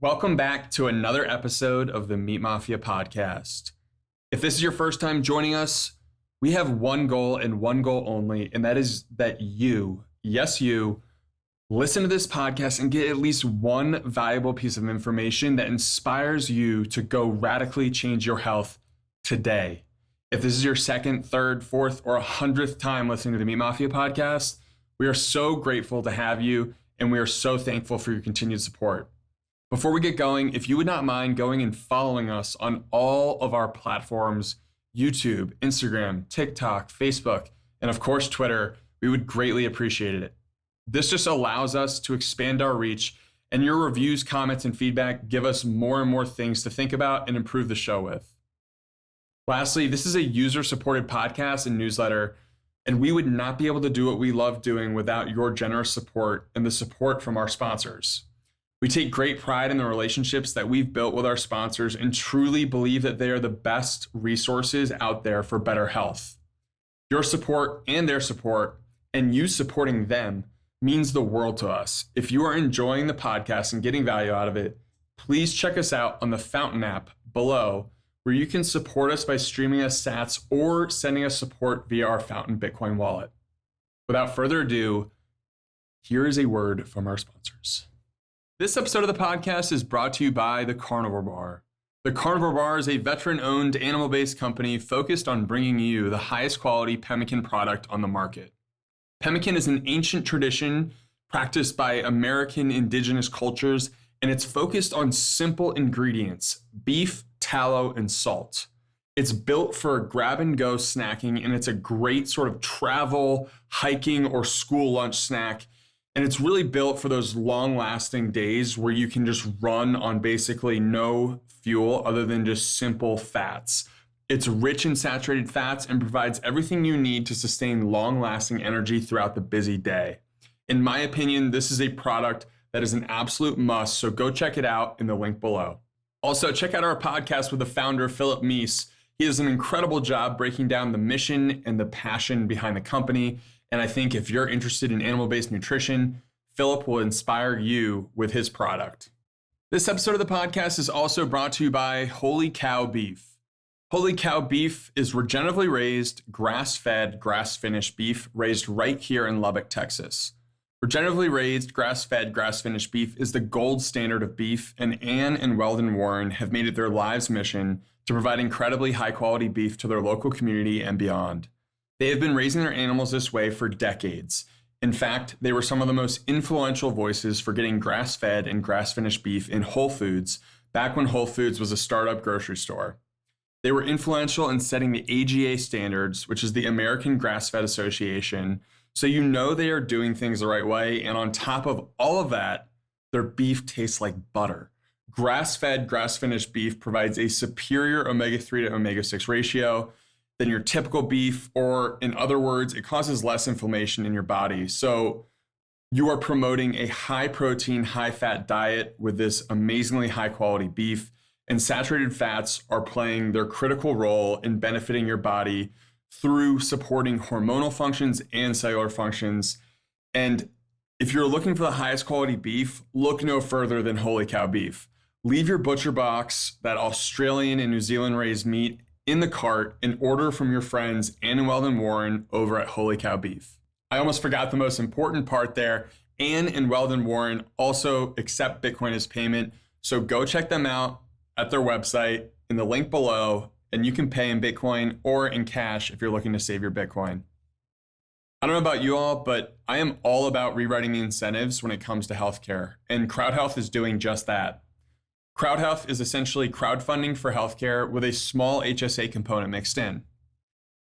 Welcome back to another episode of the Meat Mafia podcast. If this is your first time joining us, we have one goal and one goal only, and that is that you, yes, you, listen to this podcast and get at least one valuable piece of information that inspires you to go radically change your health today. If this is your second, third, fourth, or 100th time listening to the Meat Mafia podcast, we are so grateful to have you, and we are so thankful for your continued support. Before we get going, if you would not mind going and following us on all of our platforms, YouTube, Instagram, TikTok, Facebook, and of course, Twitter, we would greatly appreciate it. This just allows us to expand our reach, and your reviews, comments, and feedback give us more and more things to think about and improve the show with. Lastly, this is a user-supported podcast and newsletter, and we would not be able to do what we love doing without your generous support and the support from our sponsors. We take great pride in the relationships that we've built with our sponsors and truly believe that they are the best resources out there for better health. Your support and their support, and you supporting them, means the world to us. If you are enjoying the podcast and getting value out of it, please check us out on the Fountain app below, where you can support us by streaming us sats or sending us support via our Fountain Bitcoin wallet. Without further ado, here is a word from our sponsors. This episode of the podcast is brought to you by the Carnivore Bar. The Carnivore Bar is a veteran-owned, animal-based company focused on bringing you the highest quality pemmican product on the market. Pemmican is an ancient tradition practiced by American indigenous cultures, and it's focused on simple ingredients: beef, tallow, and salt. It's built for grab-and-go snacking, and it's a great sort of travel, hiking, or school lunch snack. And it's really built for those long-lasting days where you can just run on basically no fuel other than just simple fats. It's rich in saturated fats and provides everything you need to sustain long-lasting energy throughout the busy day. In my opinion, this is a product that is an absolute must, so go check it out in the link below. Also, check out our podcast with the founder, Philip Meese. He does an incredible job breaking down the mission and the passion behind the company. And I think if you're interested in animal-based nutrition, Philip will inspire you with his product. This episode of the podcast is also brought to you by Holy Cow Beef. Holy Cow Beef is regeneratively raised, grass-fed, grass-finished beef raised right here in Lubbock, Texas. Regeneratively raised, grass-fed, grass-finished beef is the gold standard of beef, and Ann and Weldon Warren have made it their lives' mission to provide incredibly high-quality beef to their local community and beyond. They have been raising their animals this way for decades. In fact, they were some of the most influential voices for getting grass-fed and grass-finished beef in Whole Foods back when Whole Foods was a startup grocery store. They were influential in setting the AGA standards, which is the American Grass-Fed Association, so you know they are doing things the right way, and on top of all of that, their beef tastes like butter. Grass-fed, grass-finished beef provides a superior omega-3 to omega-6 ratio than your typical beef, or in other words, it causes less inflammation in your body. So you are promoting a high protein, high fat diet with this amazingly high quality beef, and saturated fats are playing their critical role in benefiting your body through supporting hormonal functions and cellular functions. And if you're looking for the highest quality beef, look no further than Holy Cow Beef. Leave your butcher box, that Australian and New Zealand raised meat, in the cart and order from your friends Ann and Weldon Warren over at Holy Cow Beef. I almost forgot the most important part there. Ann and Weldon Warren also accept Bitcoin as payment, so go check them out at their website in the link below, and you can pay in Bitcoin or in cash if you're looking to save your Bitcoin. I don't know about you all, but I am all about rewriting the incentives when it comes to healthcare, and Crowd Health is doing just that. Crowd Health is essentially crowdfunding for healthcare with a small HSA component mixed in.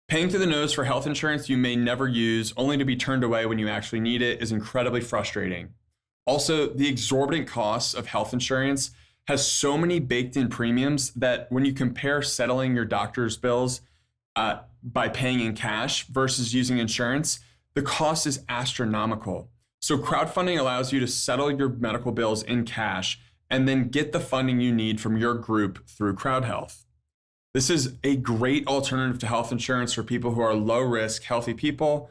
Paying through the nose for health insurance you may never use, only to be turned away when you actually need it, is incredibly frustrating. Also, the exorbitant costs of health insurance has so many baked in premiums that when you compare settling your doctor's bills by paying in cash versus using insurance, the cost is astronomical. So crowdfunding allows you to settle your medical bills in cash and then get the funding you need from your group through Crowd Health. This is a great alternative to health insurance for people who are low risk, healthy people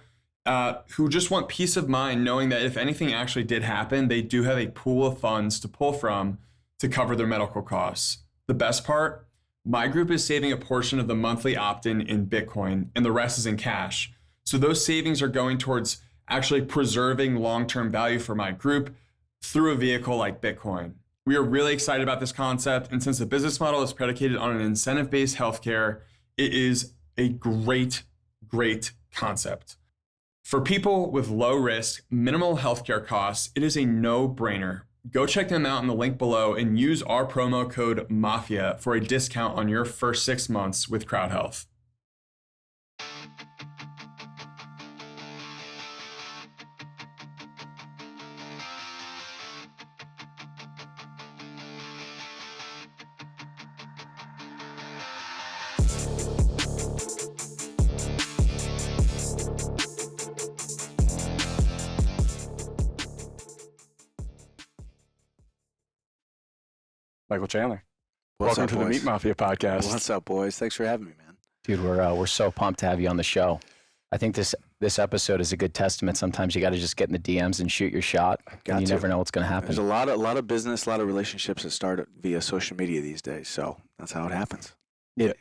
who just want peace of mind knowing that if anything actually did happen, they do have a pool of funds to pull from to cover their medical costs. The best part, my group is saving a portion of the monthly opt-in in Bitcoin, and the rest is in cash. So those savings are going towards actually preserving long-term value for my group through a vehicle like Bitcoin. We are really excited about this concept, and since the business model is predicated on an incentive-based healthcare, it is a great concept. For people with low risk, minimal healthcare costs, it is a no-brainer. Go check them out in the link below and use our promo code MAFIA for a discount on your first 6 months with Crowd Health. Michael Chandler. Welcome to the Meat Mafia podcast. What's up, boys? Thanks for having me, man. Dude, we're so pumped to have you on the show. I think this episode is a good testament. Sometimes you got to just get in the DMs and shoot your shot. And you never know what's going to happen. There's a lot of business, a lot of relationships that start via social media these days. So that's how it happens. It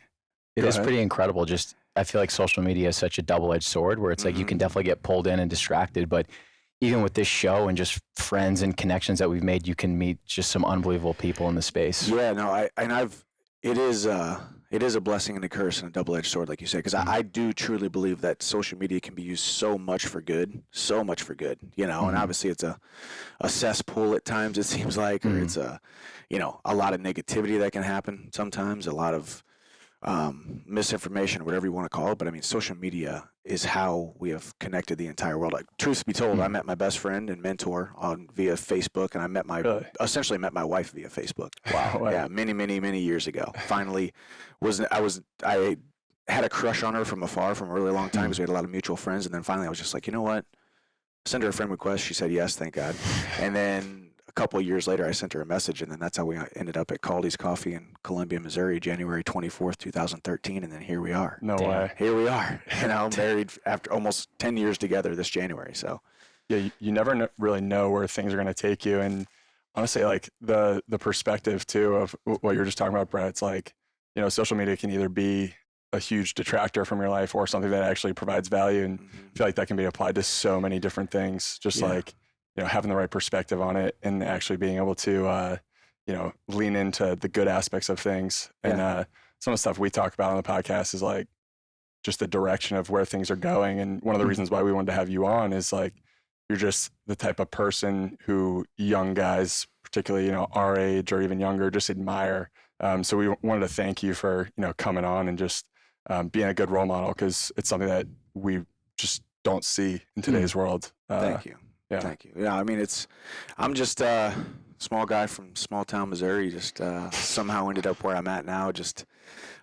is pretty incredible. Just I feel like social media is such a double-edged sword where it's like you can definitely get pulled in and distracted, but even with this show and just friends and connections that we've made, you can meet just some unbelievable people in the space. Yeah, no, it is a blessing and a curse and a double-edged sword, like you said, because I do truly believe that social media can be used so much for good, you know, and obviously it's a cesspool at times, it seems like, or it's a lot of negativity that can happen sometimes, a lot of misinformation, whatever you want to call it. But I mean, social media is how we have connected the entire world. Like, truth be told, I met my best friend and mentor via Facebook, and I essentially met my wife via Facebook. Wow. Yeah, many years ago. Finally, I had a crush on her from afar from a really long time because we had a lot of mutual friends, and then finally I was just like, you know what? Send her a friend request. She said yes, thank God. And then a couple of years later, I sent her a message, and then that's how we ended up at Caldy's Coffee in Columbia, Missouri, January 24th, 2013, and then here we are. No way. Here we are, married after almost 10 years together this January. So, yeah, you never really know where things are going to take you, and honestly, like the perspective too of what you were just talking about, Brett. It's like, you know, social media can either be a huge detractor from your life or something that actually provides value, and I feel like that can be applied to so many different things. Just like, you know, having the right perspective on it and actually being able to, you know, lean into the good aspects of things. And some of the stuff we talk about on the podcast is like just the direction of where things are going. And one of the reasons why we wanted to have you on is like, you're just the type of person who young guys, particularly, you know, our age or even younger, just admire. So we wanted to thank you for, you know, coming on and just being a good role model, because it's something that we just don't see in today's world. Thank you. Yeah. Thank you. Yeah, I mean, I'm just a small guy from small town Missouri, just somehow ended up where I'm at now, just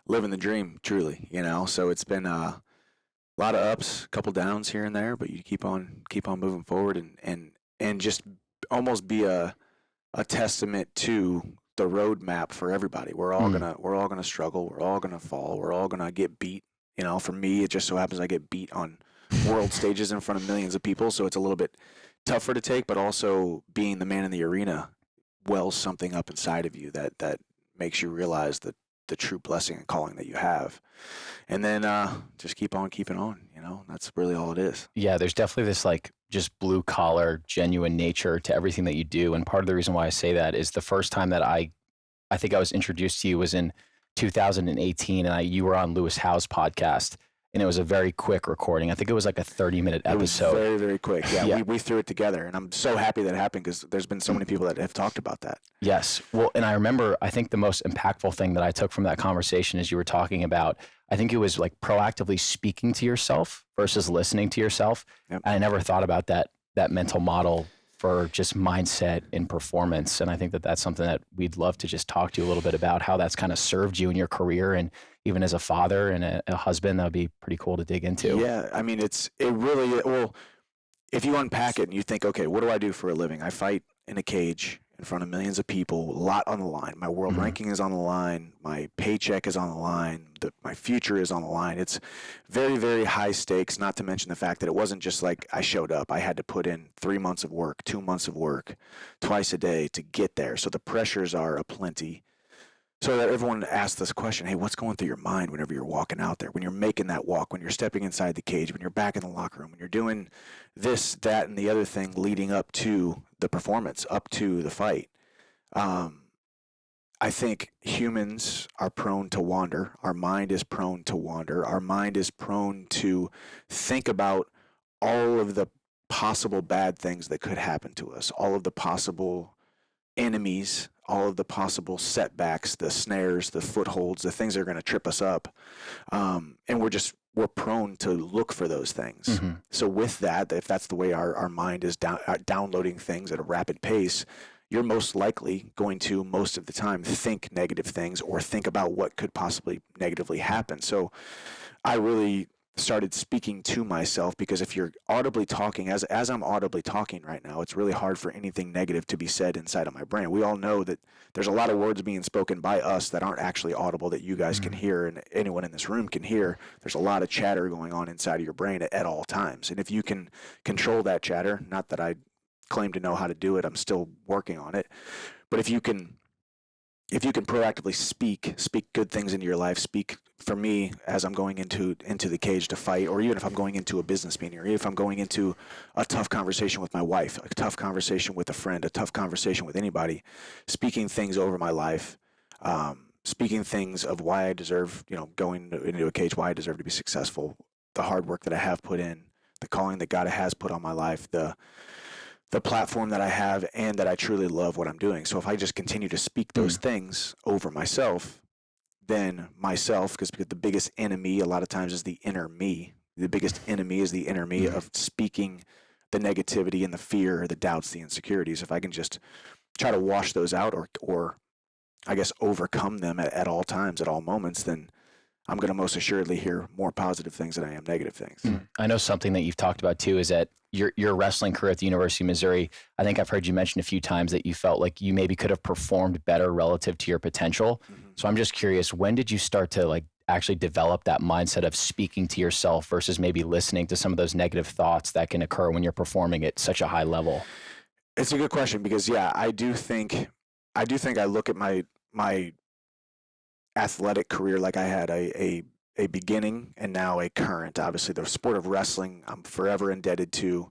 living the dream, truly, you know. So it's been a lot of ups, a couple downs here and there, but you keep on moving forward and just almost be a testament to the roadmap for everybody. We're all gonna struggle, we're all gonna fall, we're all gonna get beat. You know, for me, it just so happens I get beat on world stages in front of millions of people, so it's a little bit tougher to take, but also being the man in the arena wells something up inside of you that makes you realize the true blessing and calling that you have. And then just keep on keeping on, you know. That's really all it is. Yeah, there's definitely this like just blue collar, genuine nature to everything that you do. And part of the reason why I say that is the first time that I think I was introduced to you was in 2018, and you were on Lewis Howe's podcast. And it was a very quick recording. I think it was like a 30-minute episode. It was very, very quick. Yeah, we threw it together. And I'm so happy that happened, because there's been so many people that have talked about that. Yes. Well, and I remember, I think the most impactful thing that I took from that conversation is you were talking about, I think it was like proactively speaking to yourself versus listening to yourself. Yep. And I never thought about that mental model for just mindset and performance. And I think that that's something that we'd love to just talk to you a little bit about, how that's kind of served you in your career, and even as a father and a husband. That would be pretty cool to dig into. Yeah, I mean, well, if you unpack it and you think, okay, what do I do for a living? I fight in a cage in front of millions of people, a lot on the line. My world ranking is on the line. My paycheck is on the line. My future is on the line. It's very, very high stakes, not to mention the fact that it wasn't just like I showed up. I had to put in 3 months of work, 2 months of work, twice a day to get there. So the pressures are aplenty. So that everyone asks this question, hey, what's going through your mind whenever you're walking out there, when you're making that walk, when you're stepping inside the cage, when you're back in the locker room, when you're doing this, that, and the other thing leading up to the performance, up to the fight? I think humans are prone to wander. Our mind is prone to wander. Our mind is prone to think about all of the possible bad things that could happen to us, all of the possible enemies, all of the possible setbacks, the snares, the footholds, the things that are going to trip us up. And we're prone to look for those things. So with that, if that's the way our mind is downloading things at a rapid pace, you're most likely going to, most of the time, think negative things or think about what could possibly negatively happen. So I really started speaking to myself, because if you're audibly talking, as I'm audibly talking right now, it's really hard for anything negative to be said inside of my brain. We all know that there's a lot of words being spoken by us that aren't actually audible, that you guys can hear and anyone in this room can hear. There's a lot of chatter going on inside of your brain at all times. And if you can control that chatter, not that I claim to know how to do it, I'm still working on it, but if you can proactively speak good things into your life, speak, for me, as I'm going into the cage to fight, or even if I'm going into a business meeting, or if I'm going into a tough conversation with my wife, a tough conversation with a friend, a tough conversation with anybody, speaking things over my life, speaking things of why I deserve, going into a cage, why I deserve to be successful, the hard work that I have put in, the calling that God has put on my life, the platform that I have, and that I truly love what I'm doing. So if I just continue to speak those things over myself, then myself, because the biggest enemy a lot of times is the inner me. The biggest enemy is the inner me of speaking the negativity and the fear, the doubts, the insecurities. If I can just try to wash those out, or I guess overcome them at all times, at all moments, then I'm going to most assuredly hear more positive things than I am negative things. I know something that you've talked about too is that your wrestling career at the University of Missouri, I think I've heard you mention a few times that you felt like you maybe could have performed better relative to your potential. So I'm just curious, when did you start to actually develop that mindset of speaking to yourself versus maybe listening to some of those negative thoughts that can occur when you're performing at such a high level? It's a good question, because I do think I look at my athletic career like I had a beginning and now a current. Obviously, the sport of wrestling, I'm forever indebted to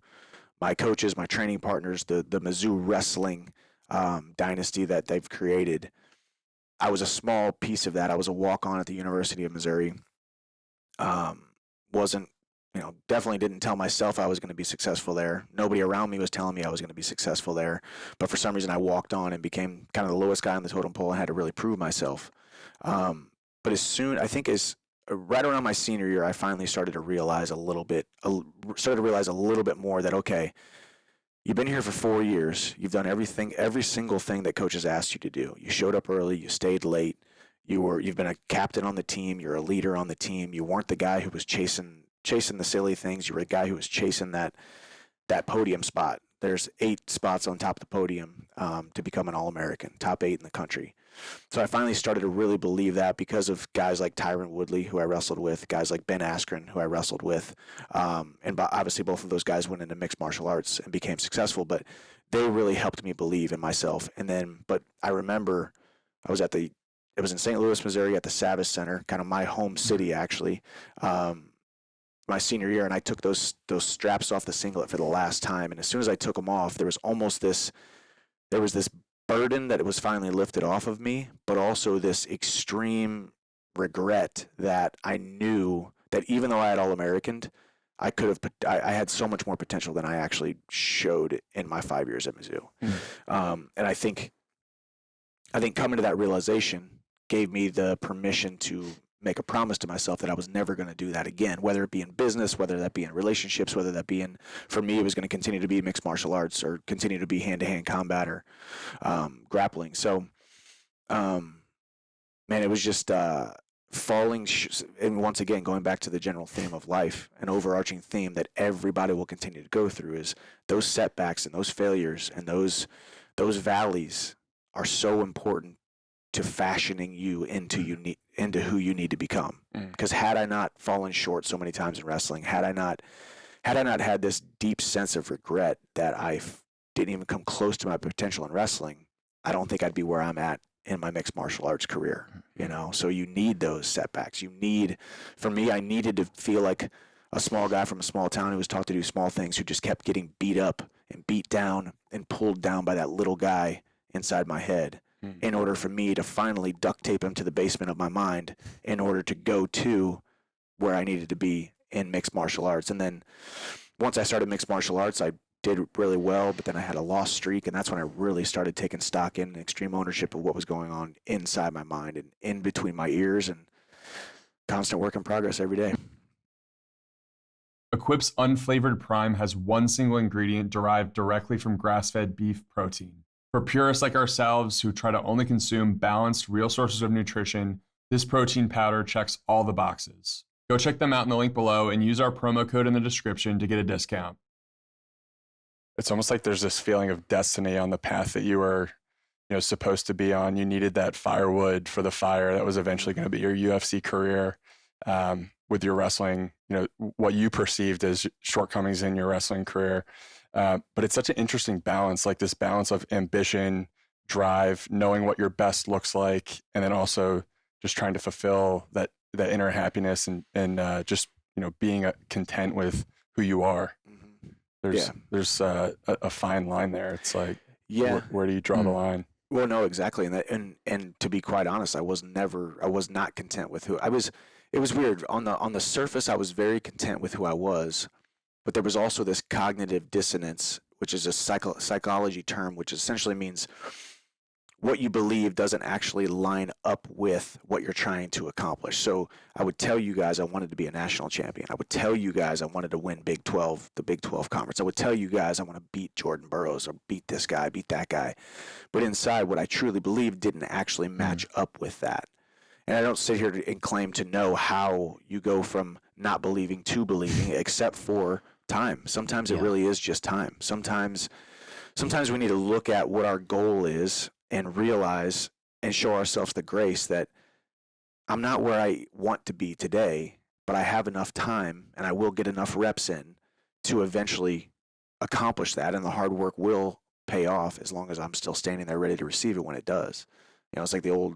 my coaches, my training partners, the Mizzou wrestling dynasty that they've created. I was a small piece of that. I was a walk-on at the University of Missouri. Definitely didn't tell myself I was going to be successful there. Nobody around me was telling me I was going to be successful there. But for some reason, I walked on and became kind of the lowest guy on the totem pole and had to really prove myself. But right around my senior year, I finally started to realize a little bit more that, okay, you've been here for 4 years. You've done every single thing that coach has asked you to do. You showed up early. You stayed late. You've been a captain on the team. You're a leader on the team. You weren't the guy who was chasing the silly things. You were the guy who was chasing that podium spot. There's 8 spots on top of the podium to become an All-American, top 8 in the country. So I finally started to really believe that, because of guys like Tyron Woodley, who I wrestled with, guys like Ben Askren, who I wrestled with. And obviously both of those guys went into mixed martial arts and became successful, but they really helped me believe in myself. But I remember it was in St. Louis, Missouri, at the Savas Center, kind of my home city, actually, my senior year, and I took those straps off the singlet for the last time. And as soon as I took them off, there was this burden that it was finally lifted off of me, but also this extreme regret that I knew that even though I had All-Americaned, I had so much more potential than I actually showed in my 5 years at Mizzou. And I think coming to that realization gave me the permission to make a promise to myself that I was never going to do that again, whether it be in business, whether that be in relationships, whether that be for me, it was going to continue to be mixed martial arts, or continue to be hand-to-hand combat, or grappling. So, it was just falling, and once again, going back to the general theme of life, an overarching theme that everybody will continue to go through is those setbacks and those failures and those those valleys are so important to fashioning you into who you need to become. Because had I not fallen short so many times in wrestling, had I not had this deep sense of regret that I didn't even come close to my potential in wrestling, I don't think I'd be where I'm at in my mixed martial arts career. You know, so you need those setbacks. For me, I needed to feel like a small guy from a small town who was taught to do small things, who just kept getting beat up and beat down and pulled down by that little guy inside my head, in order for me to finally duct tape him to the basement of my mind in order to go to where I needed to be in mixed martial arts. And then once I started mixed martial arts, I did really well, but then I had a lost streak, and that's when I really started taking stock in extreme ownership of what was going on inside my mind and in between my ears, and constant work in progress every day. Equip's unflavored prime has one single ingredient derived directly from grass-fed beef protein. For purists like ourselves who try to only consume balanced, real sources of nutrition, this protein powder checks all the boxes. Go check them out in the link below and use our promo code in the description to get a discount. It's almost like there's this feeling of destiny on the path that you were, supposed to be on. You needed that firewood for the fire that was eventually going to be your UFC career. With your wrestling, what you perceived as shortcomings in your wrestling career. But it's such an interesting balance, like this balance of ambition, drive, knowing what your best looks like, and then also just trying to fulfill that inner happiness and just, being content with who you are. There's a fine line there. It's like, where do you draw the line? Well, no, exactly. And to be quite honest, I was not content with who I was. It was weird. On the surface, I was very content with who I was, but there was also this cognitive dissonance, which is a psychology term, which essentially means what you believe doesn't actually line up with what you're trying to accomplish. So I would tell you guys I wanted to be a national champion. I would tell you guys I wanted to win the Big 12 conference. I would tell you guys I want to beat Jordan Burroughs or beat this guy, beat that guy. But inside, what I truly believed didn't actually match up with that. And I don't sit here and claim to know how you go from not believing to believing, except for time. Sometimes it really is just time. Sometimes we need to look at what our goal is and realize and show ourselves the grace that I'm not where I want to be today, but I have enough time and I will get enough reps in to eventually accomplish that, and the hard work will pay off as long as I'm still standing there ready to receive it when it does. It's like the old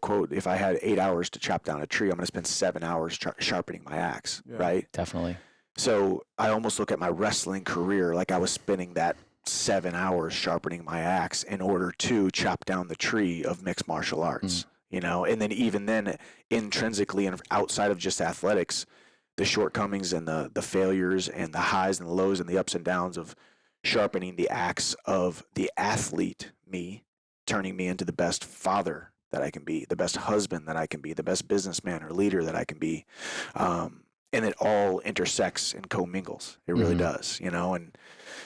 quote, if I had 8 hours to chop down a tree, I'm going to spend 7 hours sharpening my axe, right? Definitely. So I almost look at my wrestling career like I was spending that 7 hours sharpening my axe in order to chop down the tree of mixed martial arts, and then even then, intrinsically and outside of just athletics, the shortcomings and the failures and the highs and the lows and the ups and downs of sharpening the axe of the athlete me, turning me into the best father that I can be, the best husband that I can be, the best businessman or leader that I can be. And it all intersects and commingles. It really does, and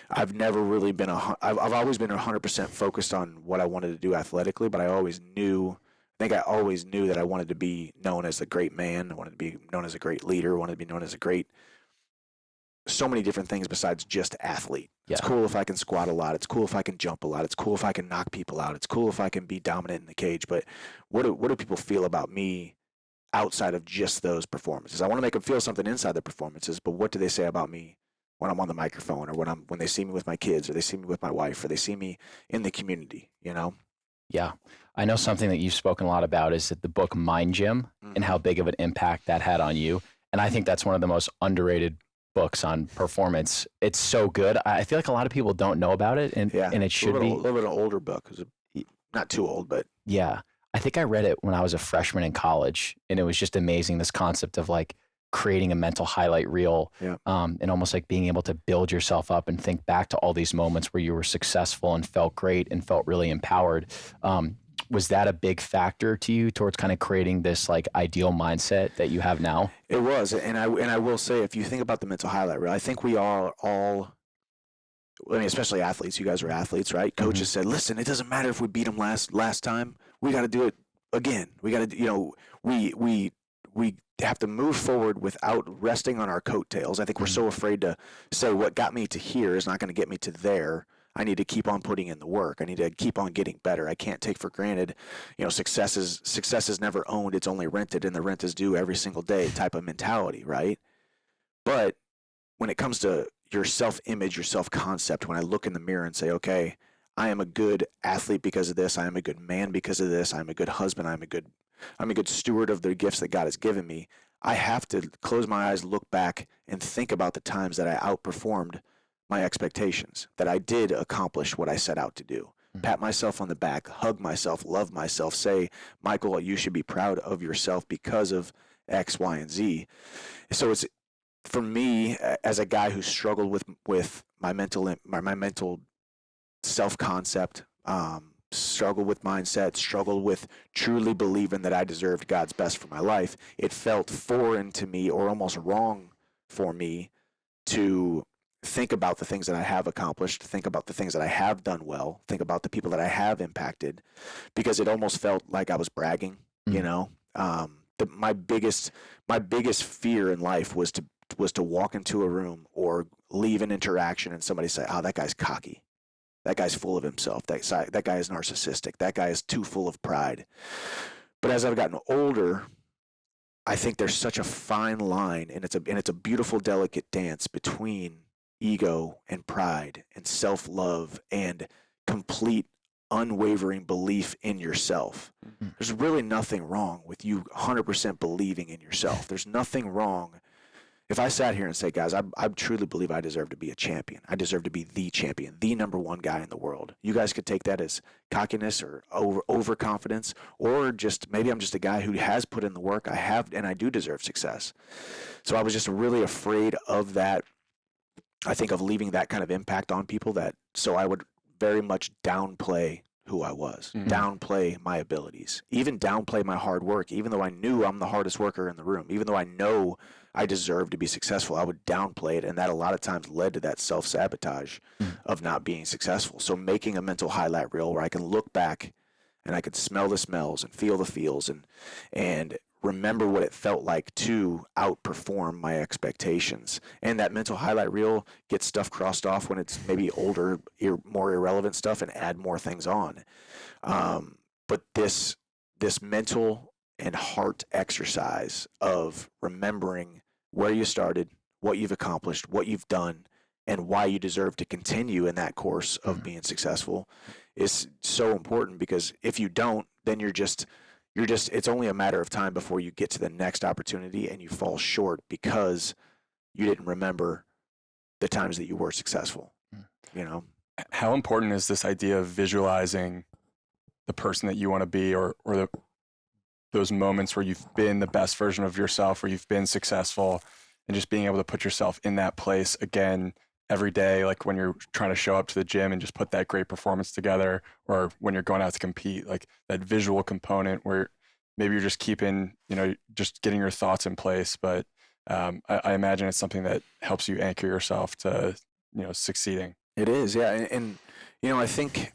I've never really been I've always been 100% focused on what I wanted to do athletically, but I always knew that I wanted to be known as a great man. I wanted to be known as a great leader. I wanted to be known as so many different things besides just athlete. Yeah. It's cool if I can squat a lot. It's cool if I can jump a lot. It's cool if I can knock people out. It's cool if I can be dominant in the cage. But what do people feel about me outside of just those performances? I want to make them feel something inside the performances, but what do they say about me when I'm on the microphone, or when they see me with my kids, or they see me with my wife, or they see me in the community, Yeah. I know something that you've spoken a lot about is that the book Mind Gym and how big of an impact that had on you. And I think that's one of the most underrated books on performance. It's so good. I feel like a lot of people don't know about it, and it should be. A little bit an older book. Not too old, but. Yeah. I think I read it when I was a freshman in college, and it was just amazing, this concept of like creating a mental highlight reel, and almost like being able to build yourself up and think back to all these moments where you were successful and felt great and felt really empowered. Was that a big factor to you towards kind of creating this like ideal mindset that you have now? It was, and I will say, if you think about the mental highlight reel, I think we are all, especially athletes. You guys are athletes, right? Coaches said, listen, it doesn't matter if we beat them last time. We got to do it again. We got to, we have to move forward without resting on our coattails. I think we're so afraid to say what got me to here is not going to get me to there. I need to keep on putting in the work. I need to keep on getting better. I can't take for granted, success is never owned. It's only rented, and the rent is due every single day type of mentality, right? But when it comes to your self-image, your self-concept, when I look in the mirror and say, okay, I am a good athlete because of this. I am a good man because of this. I'm a good husband. I'm a good steward of the gifts that God has given me. I have to close my eyes, look back, and think about the times that I outperformed my expectations, that I did accomplish what I set out to do. Pat myself on the back, hug myself, love myself, say, Michael, you should be proud of yourself because of X, Y, and Z. So it's, for me, as a guy who struggled with my mental self-concept, struggled with mindset, struggled with truly believing that I deserved God's best for my life, it felt foreign to me, or almost wrong for me, to think about the things that I have accomplished, think about the things that I have done well, think about the people that I have impacted, because it almost felt like I was bragging, my biggest fear in life was to walk into a room or leave an interaction and somebody say, oh, that guy's cocky. That guy's full of himself. That guy is narcissistic. That guy is too full of pride. But as I've gotten older, I think there's such a fine line, and it's a beautiful, delicate dance between ego and pride and self-love and complete unwavering belief in yourself. Mm-hmm. There's really nothing wrong with you 100% believing in yourself. There's nothing wrong. If I sat here and say, guys, I truly believe I deserve to be a champion. I deserve to be the champion, the number one guy in the world. You guys could take that as cockiness or overconfidence, or just maybe I'm just a guy who has put in the work. I have, and I do deserve success. So I was just really afraid of that. I think of leaving that kind of impact on people, so I would very much downplay who I was, downplay my abilities, even downplay my hard work, even though I knew I'm the hardest worker in the room, even though I know I deserve to be successful, I would downplay it, and that a lot of times led to that self-sabotage of not being successful. So making a mental highlight reel where I can look back and I could smell the smells and feel the feels and remember what it felt like to outperform my expectations. And that mental highlight reel gets stuff crossed off when it's maybe older, more irrelevant stuff, and add more things on. But this mental and heart exercise of remembering where you started, what you've accomplished, what you've done, and why you deserve to continue in that course of being successful is so important, because if you don't, then you're just it's only a matter of time before you get to the next opportunity and you fall short because you didn't remember the times that you were successful. How important is this idea of visualizing the person that you want to be, or those moments where you've been the best version of yourself, where you've been successful, and just being able to put yourself in that place again every day, like when you're trying to show up to the gym and just put that great performance together, or when you're going out to compete, like that visual component where maybe you're just keeping, just getting your thoughts in place. But I imagine it's something that helps you anchor yourself to, succeeding. It is, yeah. And I think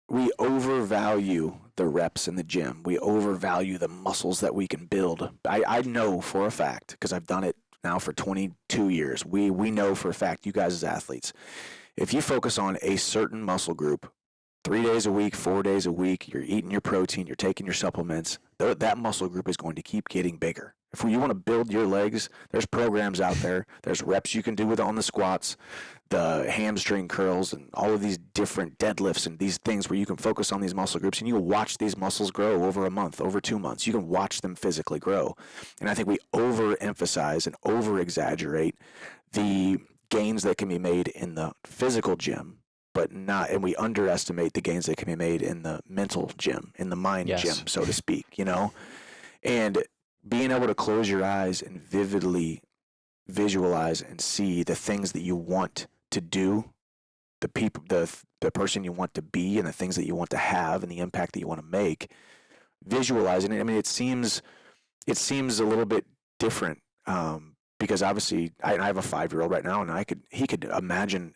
we overvalue the reps in the gym. We overvalue the muscles that we can build. I know for a fact, because I've done it now for 22 years. We know for a fact, you guys as athletes, if you focus on a certain muscle group 3 days a week, 4 days a week, you're eating your protein, you're taking your supplements, that muscle group is going to keep getting bigger. If you want to build your legs, there's programs out there. There's reps you can do on the squats, the hamstring curls, and all of these different deadlifts and these things where you can focus on these muscle groups, and you can watch these muscles grow over a month, over 2 months. You can watch them physically grow. And I think we overemphasize and over-exaggerate the gains that can be made in the physical gym, and we underestimate the gains that can be made in the mental gym, in the mind gym, so to speak, And being able to close your eyes and vividly visualize and see the things that you want to do, the people, the person you want to be, and the things that you want to have, and the impact that you want to make. Visualizing it, I mean, it seems a little bit different because obviously I have a 5-year-old right now, and he could imagine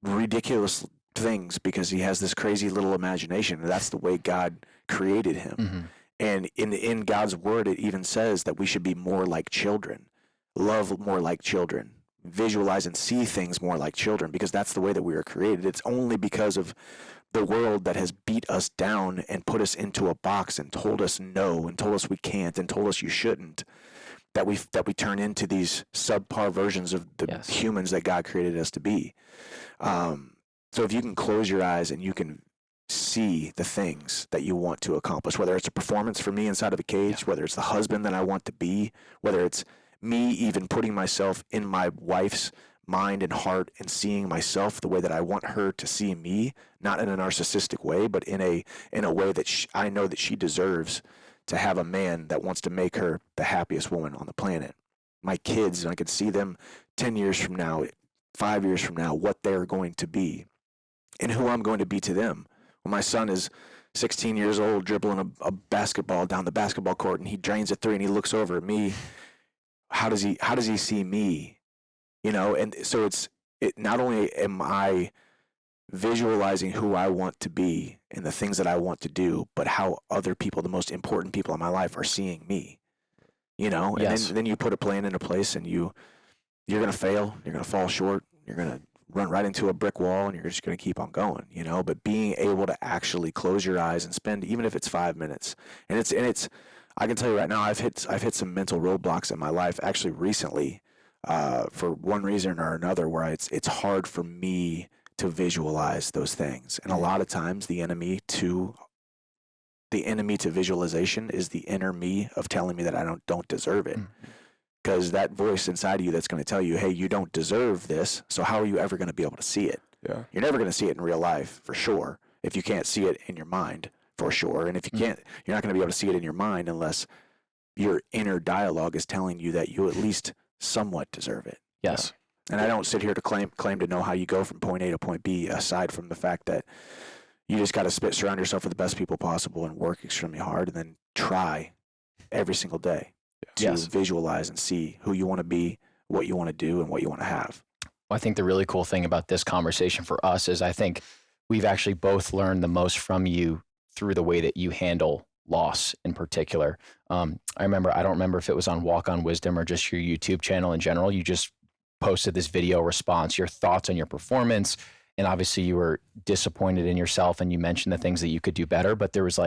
ridiculous things because he has this crazy little imagination, and that's the way God created him. Mm-hmm. And in God's word, it even says that we should be more like children, love more like children, visualize and see things more like children, because that's the way that we were created. It's only because of the world that has beat us down and put us into a box and told us no and told us we can't and told us you shouldn't, that we turn into these subpar versions of the humans that God created us to be. So if you can close your eyes and you can see the things that you want to accomplish, whether it's a performance for me inside of a cage, whether it's the husband that I want to be, whether it's me even putting myself in my wife's mind and heart and seeing myself the way that I want her to see me, not in a narcissistic way, but in a way that I know that she deserves to have a man that wants to make her the happiest woman on the planet. My kids, I could see them 10 years from now, 5 years from now, what they're going to be and who I'm going to be to them. When my son is 16 years old, dribbling a basketball down the basketball court, and he drains a three, and he looks over at me, how does he see me? You know, and so it not only am I visualizing who I want to be and the things that I want to do, but how other people, the most important people in my life, are seeing me. You know, and then you put a plan into place, and you're going to fail, you're going to fall short, you're going to run right into a brick wall, and you're just going to keep on going, you know. But being able to actually close your eyes and spend, even if it's 5 minutes, and it's I can tell you right now, I've hit some mental roadblocks in my life actually recently, for one reason or another, where it's hard for me to visualize those things. And a lot of times the enemy to visualization is the inner me of telling me that I don't deserve it. Because that voice inside of you that's going to tell you, hey, you don't deserve this, so how are you ever going to be able to see it? Yeah. You're never going to see it in real life, for sure, if you can't see it in your mind, for sure. And if you can't, you're not going to be able to see it in your mind unless your inner dialogue is telling you that you at least somewhat deserve it. Yes. And I don't sit here to claim to know how you go from point A to point B, aside from the fact that you just got to surround yourself with the best people possible and work extremely hard, and then try every single day to visualize and see who you want to be, what you want to do, and what you want to have. I think the really cool thing about this conversation for us is I think we've actually both learned the most from you through the way that you handle loss in particular. I don't remember if it was on Walk on Wisdom or just your YouTube channel in general. You just posted this video response, your thoughts on your performance. And obviously you were disappointed in yourself, and you mentioned the things that you could do better, but there was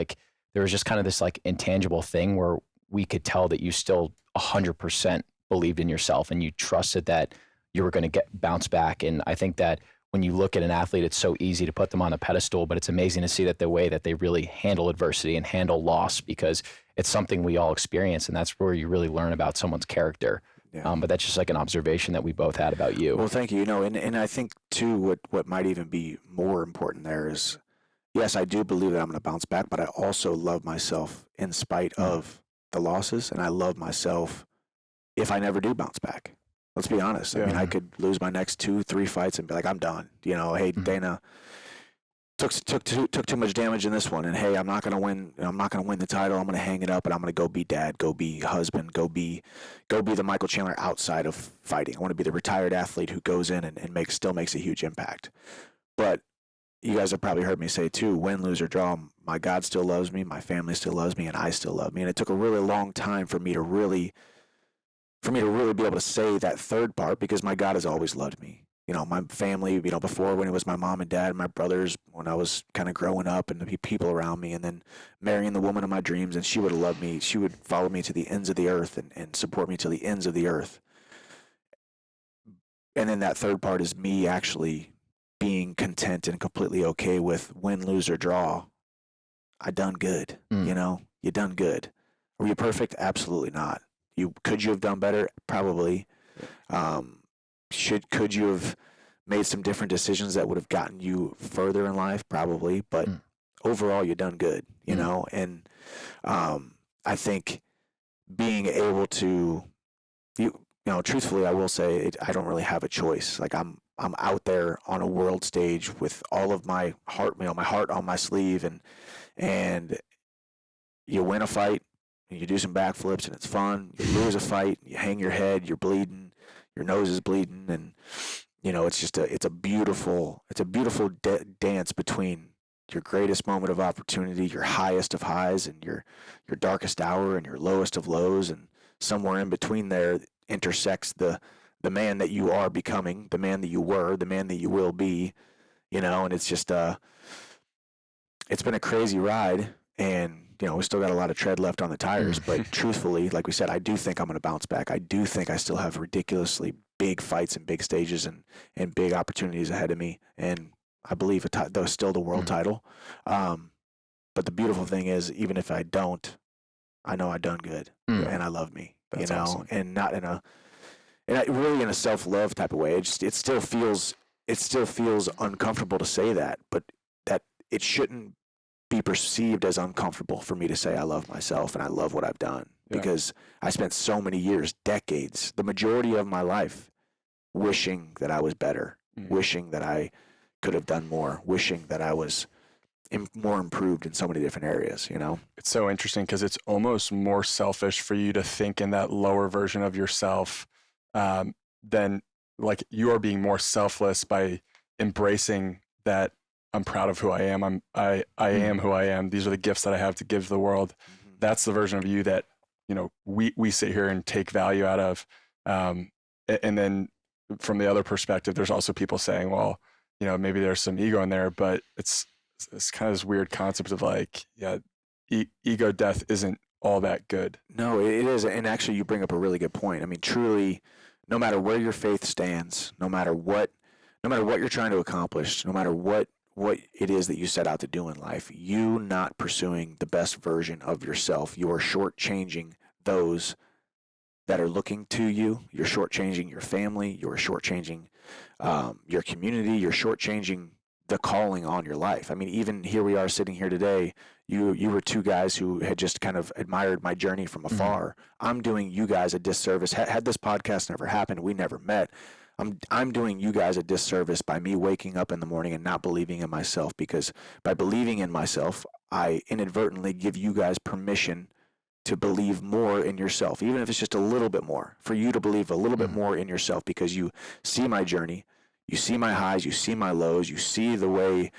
just kind of this like intangible thing where we could tell that you still 100% believed in yourself, and you trusted that you were going to bounce back. And I think that when you look at an athlete, it's so easy to put them on a pedestal, but it's amazing to see that the way that they really handle adversity and handle loss, because it's something we all experience, and that's where you really learn about someone's character. Yeah. But that's just like an observation that we both had about you. Well, thank you. You know, and I think too, what might even be more important there is, yes, I do believe that I'm going to bounce back, but I also love myself in spite of the losses, and I love myself if I never do bounce back. Let's be honest. I mean, I could lose my next 2-3 fights and be like, I'm done. You know, hey, Dana took too much damage in this one, and hey, I'm not gonna win. I'm not gonna win the title. I'm gonna hang it up, and I'm gonna go be dad, go be husband, go be the Michael Chandler outside of fighting. I want to be the retired athlete who goes in and still makes a huge impact. But you guys have probably heard me say too, win, lose, or draw, my God still loves me, my family still loves me, and I still love me. And it took a really long time for me to really be able to say that third part, because my God has always loved me. You know, my family, you know, before, when it was my mom and dad, my brothers, when I was kind of growing up, and the people around me, and then marrying the woman of my dreams, and she would have loved me. She would follow me to the ends of the earth and support me to the ends of the earth. And then that third part is me actually being content and completely okay with win, lose, or draw. I done good. You know, you done good. Were you perfect? Absolutely not. Could you have done better? Probably. Could you have made some different decisions that would have gotten you further in life? Probably. But overall, you done good, you know? And I think being able to, you know, truthfully, I will say I don't really have a choice. Like I'm out there on a world stage with all of my heart, you know, my heart on my sleeve, and you win a fight and you do some backflips and it's fun. You lose a fight, you hang your head, you're bleeding, your nose is bleeding, and you know, it's a beautiful dance between your greatest moment of opportunity, your highest of highs, and your darkest hour and your lowest of lows, and somewhere in between there intersects the the man that you are becoming, the man that you were, the man that you will be, you know, and it's just, it's been a crazy ride, and, you know, we still got a lot of tread left on the tires, but truthfully, like we said, I do think I'm going to bounce back. I do think I still have ridiculously big fights and big stages and big opportunities ahead of me, and I believe that's still the world title. But the beautiful thing is, even if I don't, I know I've done good, and I love me, That's you know, awesome. and not in a, really in a self-love type of way. It still feels uncomfortable to say that, but that it shouldn't be perceived as uncomfortable for me to say I love myself and I love what I've done, because I spent so many years, decades, the majority of my life, wishing that I was better, wishing that I could have done more, wishing that I was more improved in so many different areas, you know? It's so interesting because it's almost more selfish for you to think in that lower version of yourself than, like, you are being more selfless by embracing that I'm proud of who I am. I am who I am. These are the gifts that I have to give to the world. That's the version of you that, you know, we sit here and take value out of. And then from the other perspective, there's also people saying, well, you know, maybe there's some ego in there, but it's kind of this weird concept of like, ego death isn't all that good. No, it is. And actually, you bring up a really good point. I mean, truly, no matter where your faith stands, no matter what you're trying to accomplish, no matter what it is that you set out to do in life, you not pursuing the best version of yourself, you are shortchanging those that are looking to you. You're shortchanging your family. You're shortchanging your community. You're shortchanging the calling on your life. I mean, even here we are sitting here today. You were two guys who had just kind of admired my journey from afar. I'm doing you guys a disservice. Had this podcast never happened, we never met. I'm doing you guys a disservice by me waking up in the morning and not believing in myself, because by believing in myself, I inadvertently give you guys permission to believe more in yourself, even if it's just a little bit more, for you to believe a little bit more in yourself, because you see my journey, you see my highs, you see my lows, you see the way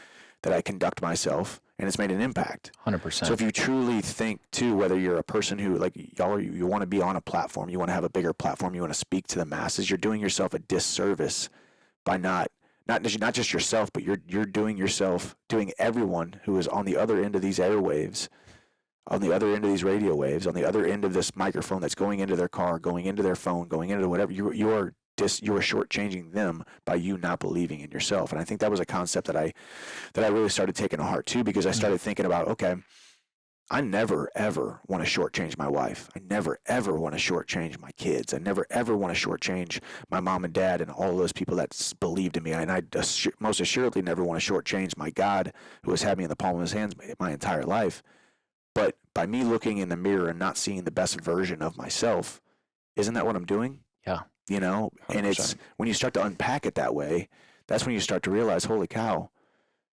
that I conduct myself, and it's made an impact. 100%. So if you truly think, too, whether you're a person who, like y'all, you want to be on a platform, you want to have a bigger platform, you want to speak to the masses, you're doing yourself a disservice by not just yourself, but you're doing everyone who is on the other end of these airwaves, on the other end of these radio waves, on the other end of this microphone that's going into their car, going into their phone, going into whatever, you are shortchanging them by you not believing in yourself. And I think that was a concept that I really started taking to heart too, because I started thinking about, okay, I never ever want to shortchange my wife. I never ever want to shortchange my kids. I never ever want to shortchange my mom and dad and all those people that believed in me. And I most assuredly never want to shortchange my God, who has had me in the palm of his hands my entire life. But by me looking in the mirror and not seeing the best version of myself, isn't that what I'm doing? Yeah. You know, 100%. And it's when you start to unpack it that way, that's when you start to realize, holy cow,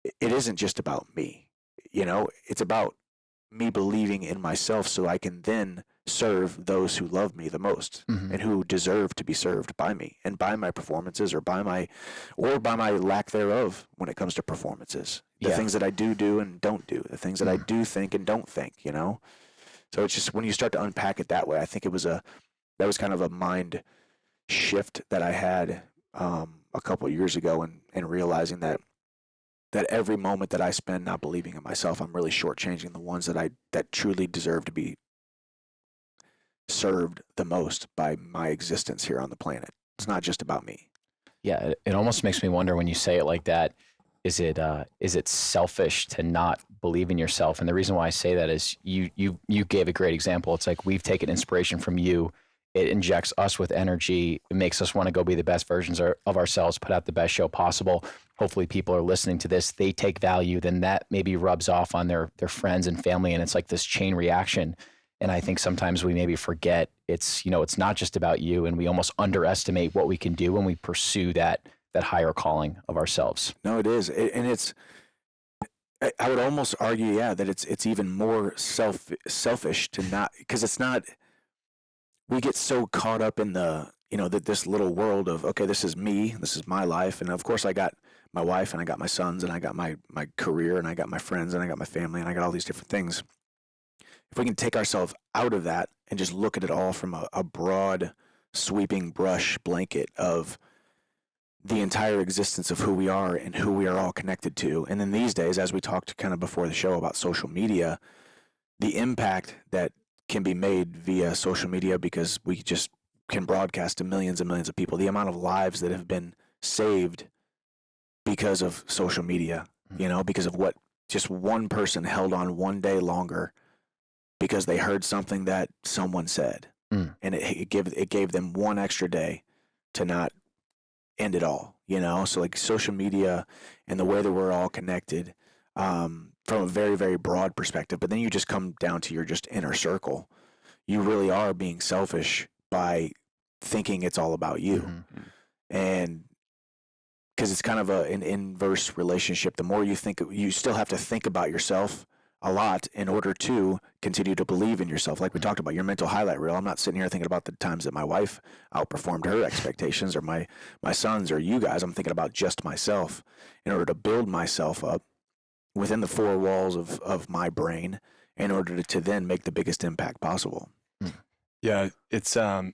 it isn't just about me. You know, it's about me believing in myself so I can then serve those who love me the most and who deserve to be served by me and by my performances or by my lack thereof when it comes to performances. The things that I do and don't do, the things that I do think and don't think, you know? So it's just when you start to unpack it that way, I think that was kind of a mind shift that I had a couple of years ago, and realizing that every moment that I spend not believing in myself, I'm really shortchanging the ones that truly deserve to be served the most by my existence here on the planet. It's not just about me. Yeah, it almost makes me wonder when you say it like that, is it selfish to not believe in yourself? And the reason why I say that is you gave a great example. It's like we've taken inspiration from you. It injects us with energy. It makes us want to go be the best versions of ourselves, put out the best show possible. Hopefully people are listening to this. They take value. Then that maybe rubs off on their friends and family. And it's like this chain reaction. And I think sometimes we maybe forget it's not just about you. And we almost underestimate what we can do when we pursue that higher calling of ourselves. No, it is. I would almost argue, that it's even more selfish to not, because it's not, we get so caught up in this little world of, okay, this is me, this is my life. And of course I got my wife and I got my sons and I got my career and I got my friends and I got my family and I got all these different things. If we can take ourselves out of that and just look at it all from a broad sweeping brush blanket of the entire existence of who we are and who we are all connected to. And then these days, as we talked kind of before the show about social media, the impact that can be made via social media, because we just can broadcast to millions and millions of people, the amount of lives that have been saved because of social media, you know, because of what just one person held on one day longer because they heard something that someone said. And it gave them one extra day to not end it all, you know? So like social media and the way that we're all connected, from a very, very broad perspective, but then you just come down to your just inner circle. You really are being selfish by thinking it's all about you. And because it's kind of an inverse relationship. The more you think, you still have to think about yourself a lot in order to continue to believe in yourself. Like we talked about, your mental highlight reel. I'm not sitting here thinking about the times that my wife outperformed her expectations, or my sons, or you guys. I'm thinking about just myself in order to build myself up within the four walls of my brain in order to then make the biggest impact possible. Yeah, it's I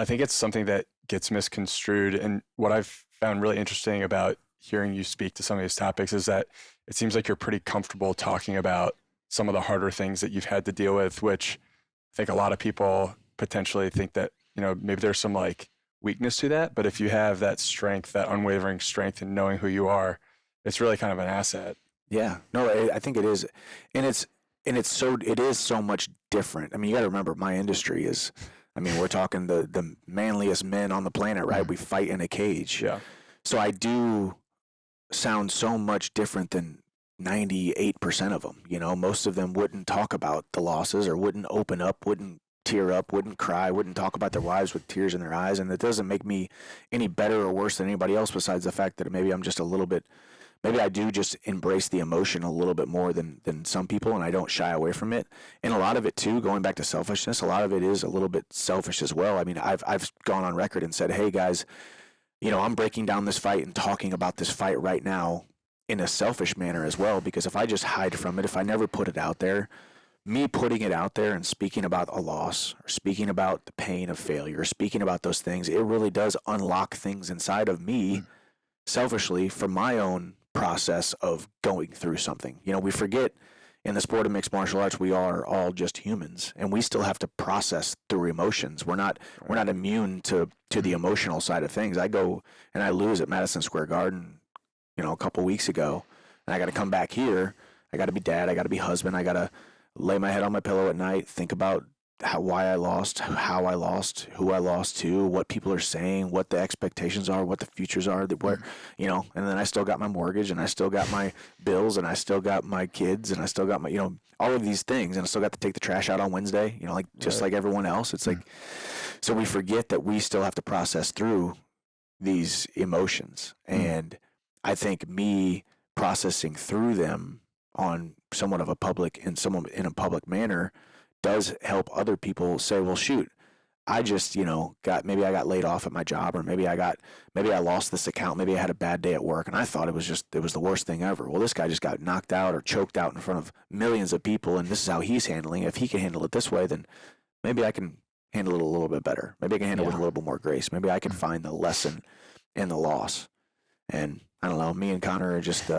think it's something that gets misconstrued. And what I've found really interesting about hearing you speak to some of these topics is that it seems like you're pretty comfortable talking about some of the harder things that you've had to deal with, which I think a lot of people potentially think that, you know, maybe there's some like weakness to that. But if you have that strength, that unwavering strength in knowing who you are, it's really kind of an asset. Yeah, no, I think it is. And it is so much different. I mean, you got to remember, my industry is, I mean, we're talking the manliest men on the planet, right? We fight in a cage. Yeah. So I do sound so much different than 98% of them. You know, most of them wouldn't talk about the losses, or wouldn't open up, wouldn't tear up, wouldn't cry, wouldn't talk about their wives with tears in their eyes. And it doesn't make me any better or worse than anybody else, besides the fact that maybe I'm just a little bit, maybe I do just embrace the emotion a little bit more than some people, and I don't shy away from it. And a lot of it too, going back to selfishness, a lot of it is a little bit selfish as well. I mean, I've gone on record and said, hey guys, you know, I'm breaking down this fight and talking about this fight right now in a selfish manner as well, because if I just hide from it, if I never put it out there, me putting it out there and speaking about a loss, or speaking about the pain of failure, or speaking about those things, it really does unlock things inside of me selfishly for my own process of going through something. You know, we forget in the sport of mixed martial arts, we are all just humans, and we still have to process through emotions. We're not immune to the emotional side of things. I go and I lose at Madison Square Garden, you know, a couple weeks ago, and I got to come back here. I got to be dad. I got to be husband. I got to lay my head on my pillow at night, think about why I lost, how I lost, who I lost to, what people are saying, what the expectations are, what the futures are, that where, you know, and then I still got my mortgage, and I still got my bills, and I still got my kids, and I still got my, you know, all of these things, and I still got to take the trash out on Wednesday, you know, like just like everyone else. It's like, so we forget that we still have to process through these emotions. And I think me processing through them on somewhat of a public, in a public manner, does help other people say, well, shoot, I just, you know, maybe I got laid off at my job, or maybe I lost this account. Maybe I had a bad day at work, and I thought it was the worst thing ever. Well, this guy just got knocked out or choked out in front of millions of people, and this is how he's handling it. If he can handle it this way, then maybe I can handle it a little bit better. Maybe I can handle it with a little bit more grace. Maybe I can find the lesson in the loss. And I don't know, me and Connor are just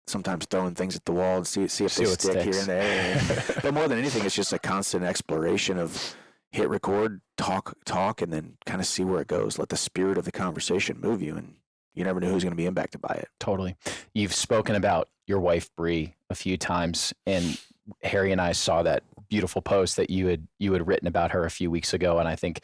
sometimes throwing things at the wall and see if they stick here and there. But more than anything, it's just a constant exploration of hit record, talk, and then kind of see where it goes. Let the spirit of the conversation move you, and you never know who's going to be impacted by it. Totally. You've spoken about your wife, Bree, a few times, and Harry and I saw that beautiful post that you had written about her a few weeks ago. And I think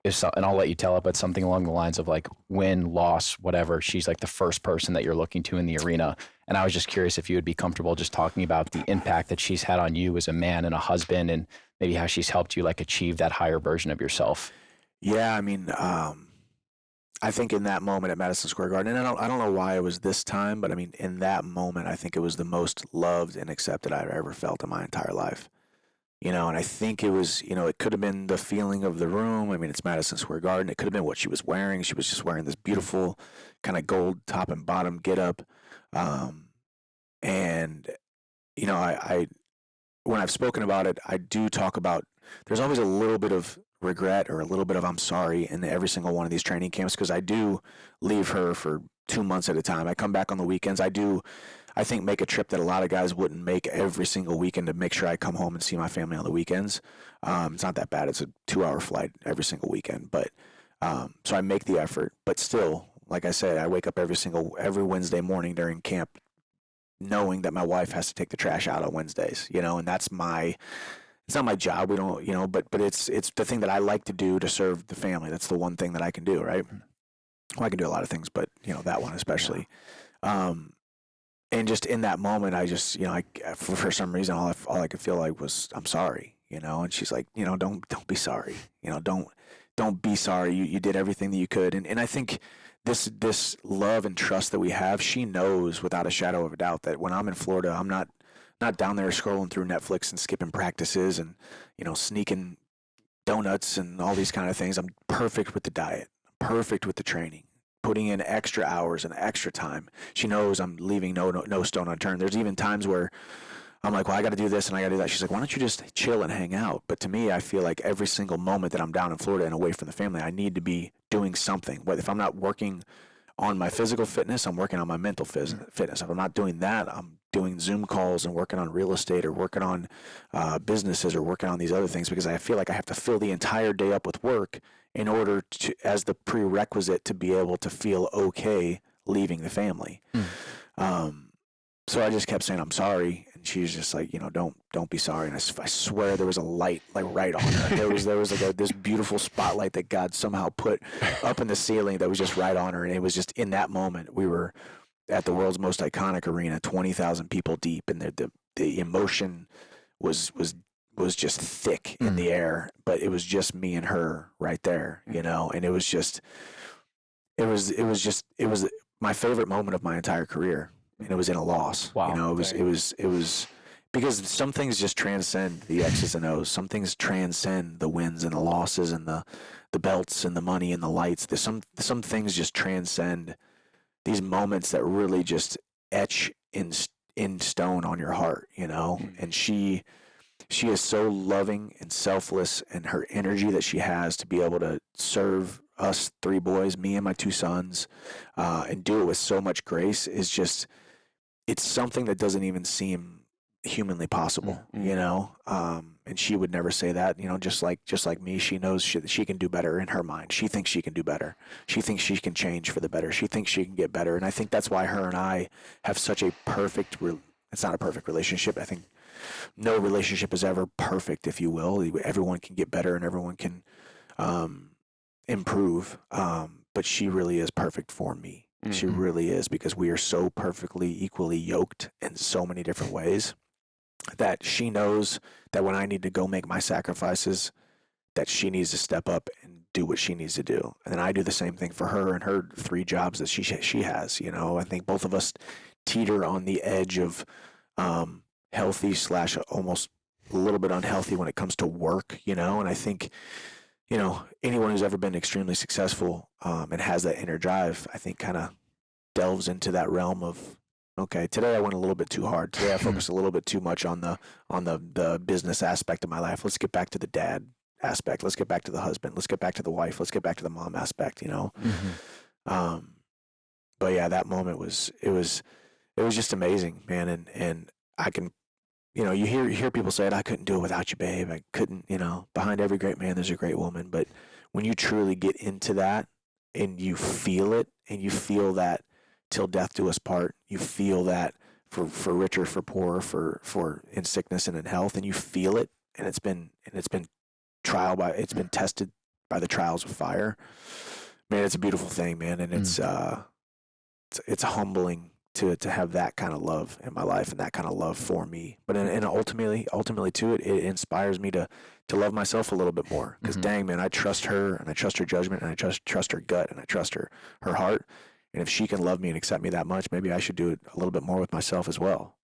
and I'll let you tell it, but something along the lines of like win, loss, whatever, she's like the first person that you're looking to in the arena. And I was just curious if you would be comfortable just talking about the impact that she's had on you as a man and a husband, and maybe how she's helped you like achieve that higher version of yourself. Yeah, I mean, I think in that moment at Madison Square Garden, and I don't know why it was this time, but I mean, in that moment, I think it was the most loved and accepted I've ever felt in my entire life. You know, and I think it was, you know, it could have been the feeling of the room. I mean, it's Madison Square Garden. It could have been what she was wearing. She was just wearing this beautiful kind of gold top and bottom get up. And, you know, I when I've spoken about it, I do talk about, there's always a little bit of regret or a little bit of I'm sorry in every single one of these training camps, because I do leave her for 2 months at a time. I come back on the weekends. I think, make a trip that a lot of guys wouldn't make every single weekend to make sure I come home and see my family on the weekends. It's not that bad. It's a 2-hour flight every single weekend. But so I make the effort. But still, like I said, I wake up every Wednesday morning during camp knowing that my wife has to take the trash out on Wednesdays, and that's it's not my job. We don't, but it's the thing that I like to do to serve the family. That's the one thing that I can do, right? Well, I can do a lot of things, but that one especially. And just in that moment, I just, for some reason, all I could feel like was, I'm sorry, and she's like, don't be sorry, don't be sorry. You did everything that you could. And I think this love and trust that we have, she knows without a shadow of a doubt that when I'm in Florida, I'm not down there scrolling through Netflix and skipping practices and, sneaking donuts and all these kind of things. I'm perfect with the diet, perfect with the training, putting in extra hours and extra time. She knows I'm leaving no stone unturned. There's even times where I'm like, well, I got to do this and I got to do that. She's like, why don't you just chill and hang out? But to me, I feel like every single moment that I'm down in Florida and away from the family, I need to be doing something. But if I'm not working on my physical fitness, I'm working on my mental fitness. If I'm not doing that, I'm doing Zoom calls and working on real estate or working on businesses or working on these other things, because I feel like I have to fill the entire day up with work in order to, as the prerequisite to be able to feel okay leaving the family. So I just kept saying, I'm sorry. And she's just like, don't be sorry. And I swear there was a light like right on her. There was like this beautiful spotlight that God somehow put up in the ceiling that was just right on her. And it was just in that moment, we were at the world's most iconic arena, 20,000 people deep. And the emotion was just thick in the air, but it was just me and her right there, and it was my favorite moment of my entire career. And it was in a loss. Wow. It was because some things just transcend the X's and O's. Some things transcend the wins and the losses and the belts and the money and the lights. There's some things just transcend these moments that really just etch in stone on your heart, And she is so loving and selfless, and her energy that she has to be able to serve us 3 boys, me and my 2 sons, and do it with so much grace is just, it's something that doesn't even seem humanly possible, and she would never say that, just like me, she knows she can do better in her mind. She thinks she can do better. She thinks she can change for the better. She thinks she can get better. And I think that's why her and I have such a perfect, it's not a perfect relationship. I think no relationship is ever perfect, if you will. Everyone can get better and everyone can improve. But she really is perfect for me. Mm-hmm. She really is, because we are so perfectly equally yoked in so many different ways that she knows that when I need to go make my sacrifices, that she needs to step up and do what she needs to do. And then I do the same thing for her and her 3 jobs that she has. I think both of us teeter on the edge of healthy / almost a little bit unhealthy when it comes to work, and I think, anyone who's ever been extremely successful and has that inner drive, I think kind of delves into that realm of, okay, today I went a little bit too hard. Today I focused a little bit too much on the business aspect of my life. Let's get back to the dad aspect. Let's get back to the husband. Let's get back to the wife. Let's get back to the mom aspect, But yeah, that moment was just amazing, man. And I can, you hear people say it, I couldn't do it without you, babe. I couldn't, behind every great man, there's a great woman. But when you truly get into that and you feel it, and you feel that till death do us part, you feel that for richer, for poorer, for in sickness and in health, and you feel it, and it's been tested by the trials of fire. Man, it's a beautiful thing, man. And it's humbling to have that kind of love in my life and that kind of love for me. But and ultimately too, it inspires me to love myself a little bit more. Because dang, man, I trust her, and I trust her judgment, and I trust her gut, and I trust her heart. And if she can love me and accept me that much, maybe I should do it a little bit more with myself as well.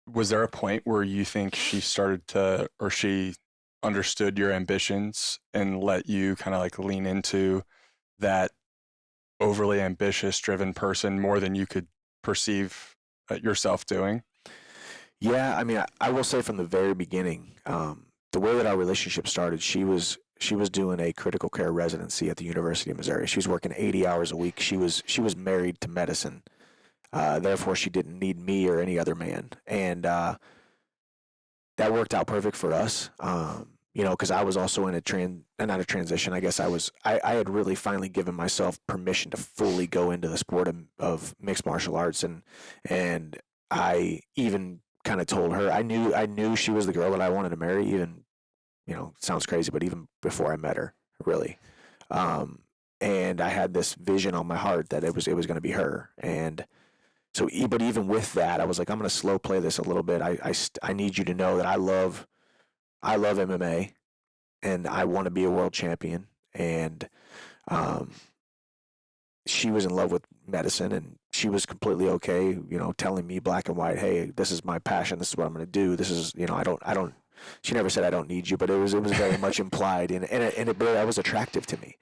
Was there a point where you think she started to, or she understood your ambitions and let you kind of like lean into that overly ambitious, driven person more than you could perceive yourself doing? Yeah, I mean, I will say from the very beginning, the way that our relationship started, she was doing a critical care residency at the University of Missouri. She was working 80 hours a week. She was married to medicine. Therefore, she didn't need me or any other man. And that worked out perfect for us. Because I was also in not a transition. I guess I had really finally given myself permission to fully go into the sport of mixed martial arts. And I even kind of told her, I knew she was the girl that I wanted to marry, even, sounds crazy, but even before I met her, really. And I had this vision on my heart that it was going to be her. And so, but even with that, I was like, I'm going to slow play this a little bit. I need you to know that I love MMA, and I want to be a world champion. And she was in love with medicine, and she was completely okay, telling me black and white, hey, this is my passion. This is what I'm going to do. This is, I don't. She never said I don't need you, but it was very much implied, and that was attractive to me.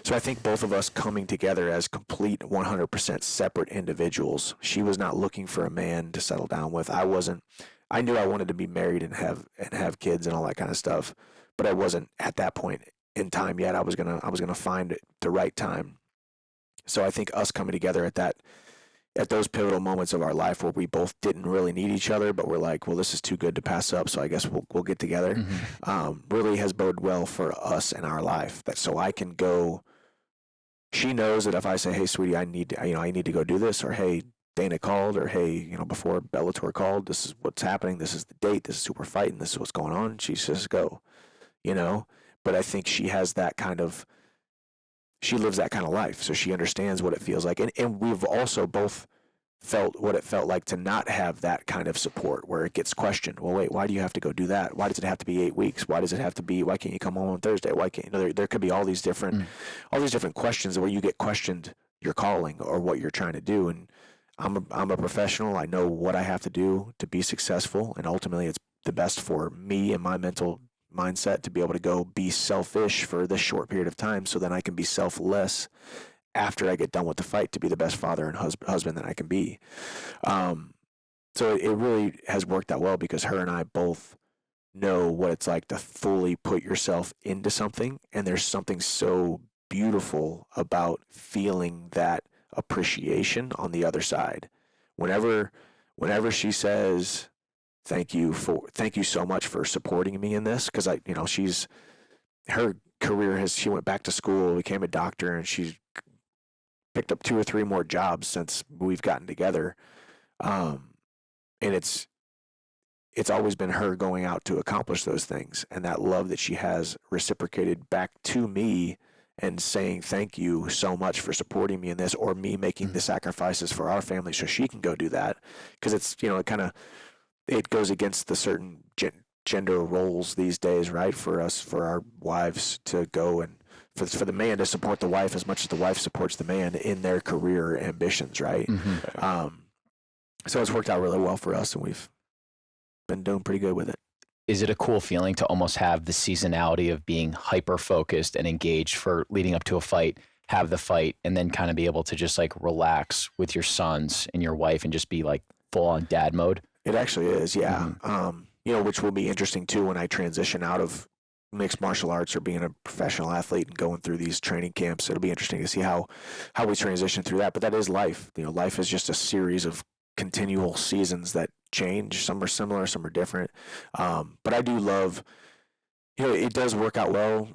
So I think both of us coming together as complete 100% separate individuals. She was not looking for a man to settle down with. I wasn't. I knew I wanted to be married and have kids and all that kind of stuff, but I wasn't at that point in time yet. I was gonna find the right time. So I think us coming together at those pivotal moments of our life where we both didn't really need each other, but we're like, well, this is too good to pass up, so I guess we'll get together. Really has boded well for us in our life. So I can go. She knows that if I say, hey, sweetie, I need to go do this, or hey, Dana called, or hey, before Bellator called, this is what's happening, this is the date, this is who we're fighting, this is what's going on. She says go, But I think she has that she lives that kind of life, so she understands what it feels like. And we've also both felt what it felt like to not have that kind of support where it gets questioned. Well, wait, why do you have to go do that? Why does it have to be 8 weeks? Why can't you come home on Thursday? Why can't there could be all these different questions where you get questioned your calling or what you're trying to do. And I'm a professional. I know what I have to do to be successful, and ultimately it's the best for me and my mental mindset to be able to go be selfish for this short period of time, so then I can be selfless after I get done with the fight to be the best father and husband that I can be. So it really has worked out well because her and I both know what it's like to fully put yourself into something, and there's something so beautiful about feeling that appreciation on the other side. Whenever she says, thank you so much for supporting me in this, because her career she went back to school, became a doctor, and she's picked up 2 or 3 more jobs since we've gotten together. And it's always been her going out to accomplish those things, and that love that she has reciprocated back to me and saying thank you so much for supporting me in this, or me making the sacrifices for our family so she can go do that. Because it's, it goes against the certain gender roles these days, right? For our wives to go, and for the man to support the wife as much as the wife supports the man in their career ambitions, right? So it's worked out really well for us, and we've been doing pretty good with it. Is it a cool feeling to almost have the seasonality of being hyper focused and engaged for leading up to a fight, have the fight, and then kind of be able to just like relax with your sons and your wife and just be like full on dad mode? It actually is, yeah. Which will be interesting too when I transition out of mixed martial arts or being a professional athlete and going through these training camps. It'll be interesting to see how we transition through that. But that is life. Life is just a series of continual seasons that change. Some are similar, some are different. But I do love, it does work out well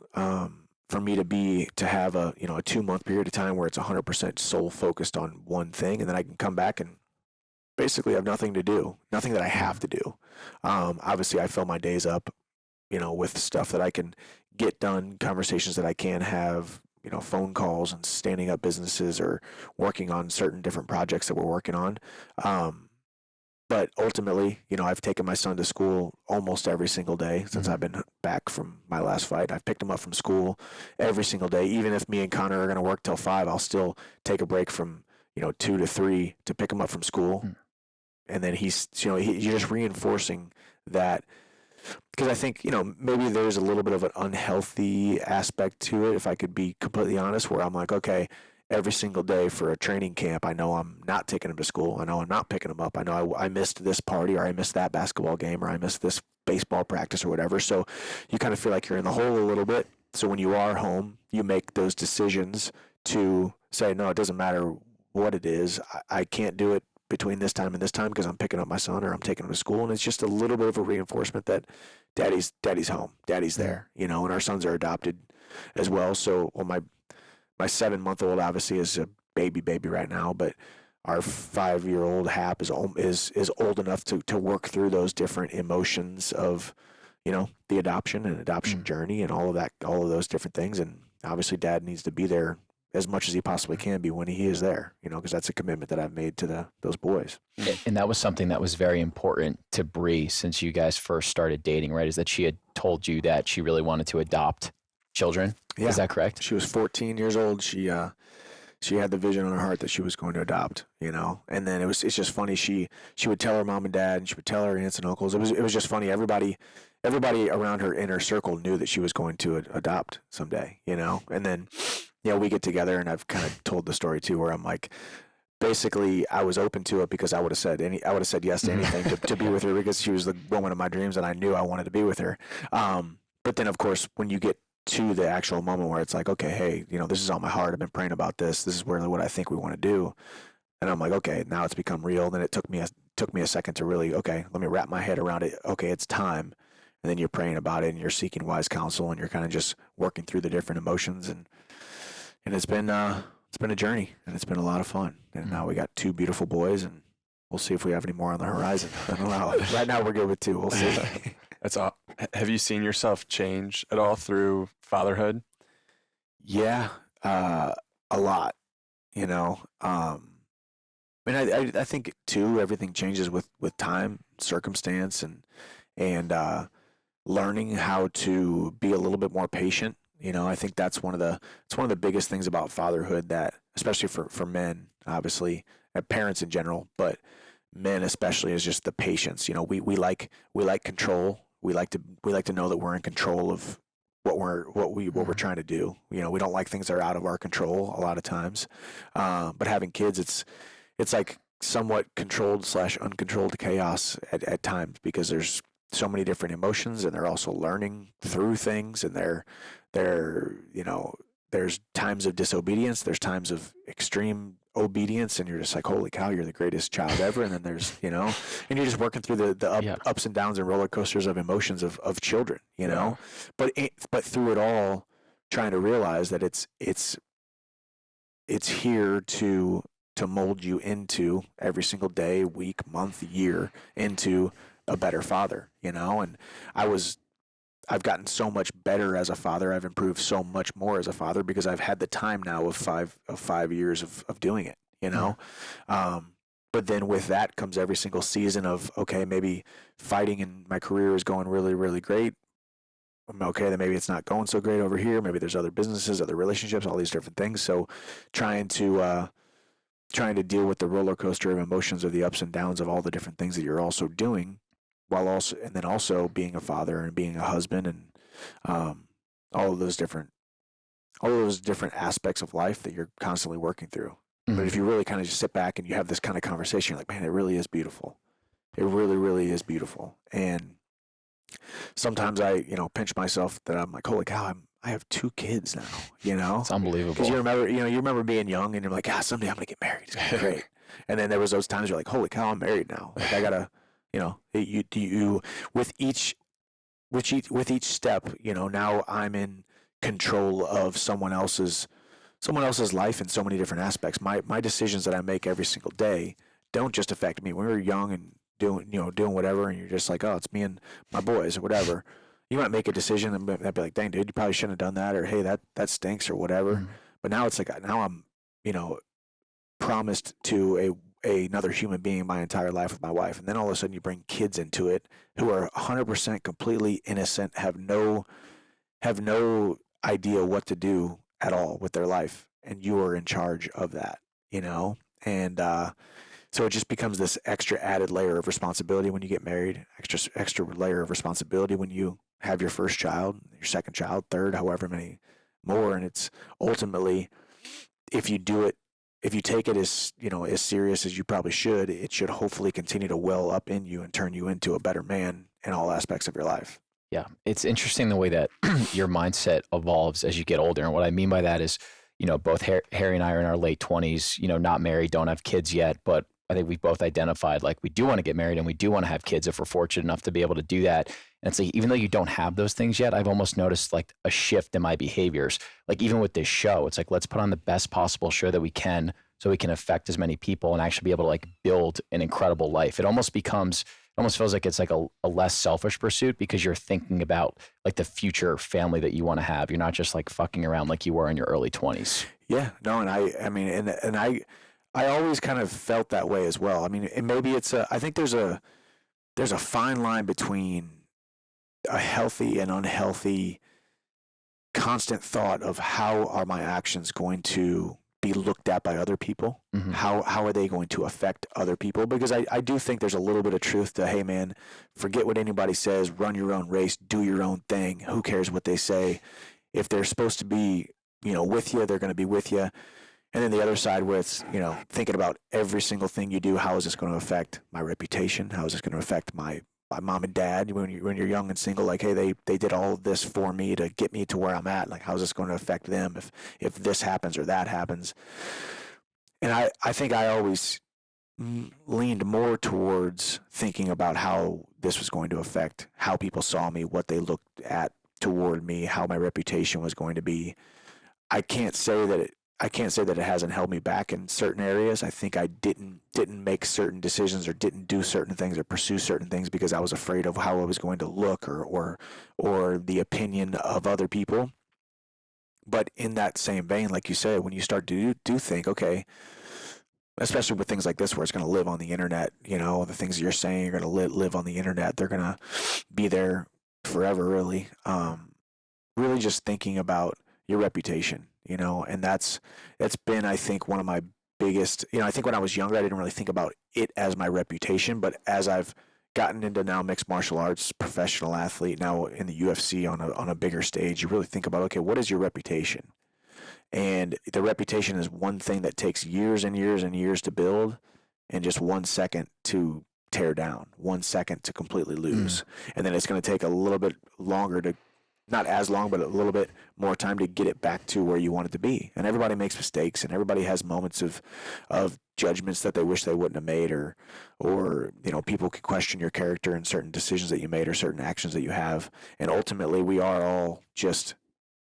for me to have a 2-month period of time where it's 100% soul focused on one thing, and then I can come back and basically have nothing to do, nothing that I have to do. Obviously, I fill my days up, with stuff that I can get done, conversations that I can have, phone calls and standing up businesses or working on certain different projects that we're working on. But ultimately, I've taken my son to school almost every single day since I've been back from my last fight. I've picked him up from school every single day. Even if me and Connor are going to work till 5, I'll still take a break from 2 to 3 to pick him up from school. And then he's, you're just reinforcing that, because I think, maybe there's a little bit of an unhealthy aspect to it, if I could be completely honest, where I'm like, okay, every single day for a training camp, I know I'm not taking him to school. I know I'm not picking him up. I know I missed this party, or I missed that basketball game, or I missed this baseball practice or whatever. So you kind of feel like you're in the hole a little bit. So when you are home, you make those decisions to say, no, it doesn't matter what it is. I can't do it between this time and this time because I'm picking up my son or I'm taking him to school. And it's just a little bit of a reinforcement that daddy's home, daddy's there, you know, and our sons are adopted as well. So, well, my 7-month-old obviously is a baby right now, but our 5-year-old Hap is old enough to work through those different emotions of, you know, the adoption journey and all of those different things. And obviously dad needs to be there as much as he possibly can be when he is there, you know, because that's a commitment that I've made to those boys. And that was something that was very important to Bree since you guys first started dating, right? Is that she had told you that she really wanted to adopt children. Yeah. Is that correct? She was 14 years old. She had the vision on her heart that she was going to adopt, you know. And then it's just funny. She would tell her mom and dad, and she would tell her aunts and uncles. It was just funny. Everybody around her inner circle knew that she was going to adopt someday, you know. And then, you know, we get together, and I've kind of told the story too, where I'm like, basically, I was open to it because I would have said yes to anything to be with her because she was the woman of my dreams, and I knew I wanted to be with her. But then, of course, when you get to the actual moment where it's like, okay, hey, you know, this is on my heart. I've been praying about this. This is really what I think we want to do. And I'm like, okay, now it's become real. Then it took me a second to really, okay, let me wrap my head around it. Okay, it's time. And then you're praying about it and you're seeking wise counsel and you're kind of just working through the different emotions. And it's been a journey and it's been a lot of fun. And now we got 2 beautiful boys and we'll see if we have any more on the horizon. I don't know. Right now we're good with 2. We'll see. That's all. Have you seen yourself change at all through fatherhood? Yeah, a lot, you know. I mean, I think too, everything changes with time, circumstance, and learning how to be a little bit more patient. You know, I think it's one of the biggest things about fatherhood that, especially for men, obviously, and parents in general, but men especially, is just the patience. You know, we like control. We like to know that we're in control of what we're trying to do. You know, we don't like things that are out of our control a lot of times. But having kids, it's like somewhat controlled / uncontrolled chaos at times because there's so many different emotions and they're also learning through things and they're you know, there's times of disobedience, there's times of extreme obedience, and you're just like, holy cow, you're the greatest child ever. And then there's, you know, and you're just working through the ups and downs and roller coasters of emotions of children, you know, but through it all, trying to realize that it's here to mold you into every single day, week, month, year into a better father, you know. And I've gotten so much better as a father. I've improved so much more as a father because I've had the time now of 5 years of doing it, you know. But then with that comes every single season of, okay, maybe fighting in my career is going really, really great. Okay, then maybe it's not going so great over here. Maybe there's other businesses, other relationships, all these different things. So trying to deal with the roller coaster of emotions of the ups and downs of all the different things that you're also doing, while also being a father and being a husband and all of those different aspects of life that you're constantly working through. Mm-hmm. But if you really kind of just sit back and you have this kind of conversation, you're like, man, it really is beautiful. It really, really is beautiful. And sometimes I, you know, pinch myself that I'm like, holy cow, I have 2 kids now, you know? It's unbelievable. Because you remember being young and you're like, someday I'm going to get married. It's going to be great. And then there was those times you're like, holy cow, I'm married now. Like I got to, you know, you with each step, you know, now I'm in control of someone else's life in so many different aspects. My decisions that I make every single day don't just affect me. When we were young and doing whatever, and you're just like, oh, it's me and my boys or whatever. You might make a decision and be like, dang, dude, you probably shouldn't have done that, or hey, that stinks or whatever. Mm-hmm. But now it's like, now I'm, you know, promised to another human being my entire life with my wife, and then all of a sudden you bring kids into it who are 100% completely innocent, have no idea what to do at all with their life, and you are in charge of that, you know. And so it just becomes this extra added layer of responsibility when you get married, extra layer of responsibility when you have your first child, your second child, third, however many more. And it's ultimately, if you take it as, you know, as serious as you probably should, it should hopefully continue to well up in you and turn you into a better man in all aspects of your life. Yeah. It's interesting the way that your mindset evolves as you get older. And what I mean by that is, both Harry and I are in our late 20s, not married, don't have kids yet, but I think we both identified like we do want to get married and we do want to have kids if we're fortunate enough to be able to do that. And it's like, even though you don't have those things yet, I've almost noticed like a shift in my behaviors. Like even with this show, it's like, let's put on the best possible show that we can so we can affect as many people and actually be able to like build an incredible life. It almost feels like it's like a less selfish pursuit because you're thinking about like the future family that you want to have. You're not just like fucking around like you were in your early 20s. Yeah, no. And I always kind of felt that way as well. I mean, and maybe I think there's a fine line between a healthy and unhealthy constant thought of how are my actions going to be looked at by other people? Mm-hmm. How are they going to affect other people? Because I do think there's a little bit of truth to, hey man, forget what anybody says, run your own race, do your own thing. Who cares what they say? If they're supposed to be, with you, they're going to be with you. And then the other side with, thinking about every single thing you do, how is this going to affect my reputation? How is this going to affect my mom and dad when you're young and single? Like, hey, they did all of this for me to get me to where I'm at. Like, how is this going to affect them if this happens or that happens? And I think I always leaned more towards thinking about how this was going to affect how people saw me, what they looked at toward me, how my reputation was going to be. I can't say that it hasn't held me back in certain areas. I think I didn't make certain decisions or didn't do certain things or pursue certain things because I was afraid of how I was going to look or the opinion of other people. But in that same vein, like you said, when you start to do think, okay, especially with things like this where it's going to live on the internet, the things that you're saying are going to live on the internet. They're going to be there forever, really. Really just thinking about your reputation, and that's been, I think, one of my biggest, I think when I was younger, I didn't really think about it as my reputation, but as I've gotten into now mixed martial arts, professional athlete, now in the UFC on a bigger stage, you really think about, okay, what is your reputation? And the reputation is one thing that takes years and years and years to build and just 1 second to tear down, 1 second to completely lose. And then it's going to take a little bit longer to, not as long, but a little bit more time to get it back to where you want it to be. And everybody makes mistakes, and everybody has moments of judgments that they wish they wouldn't have made, or people could question your character and certain decisions that you made or certain actions that you have. And ultimately, we are all just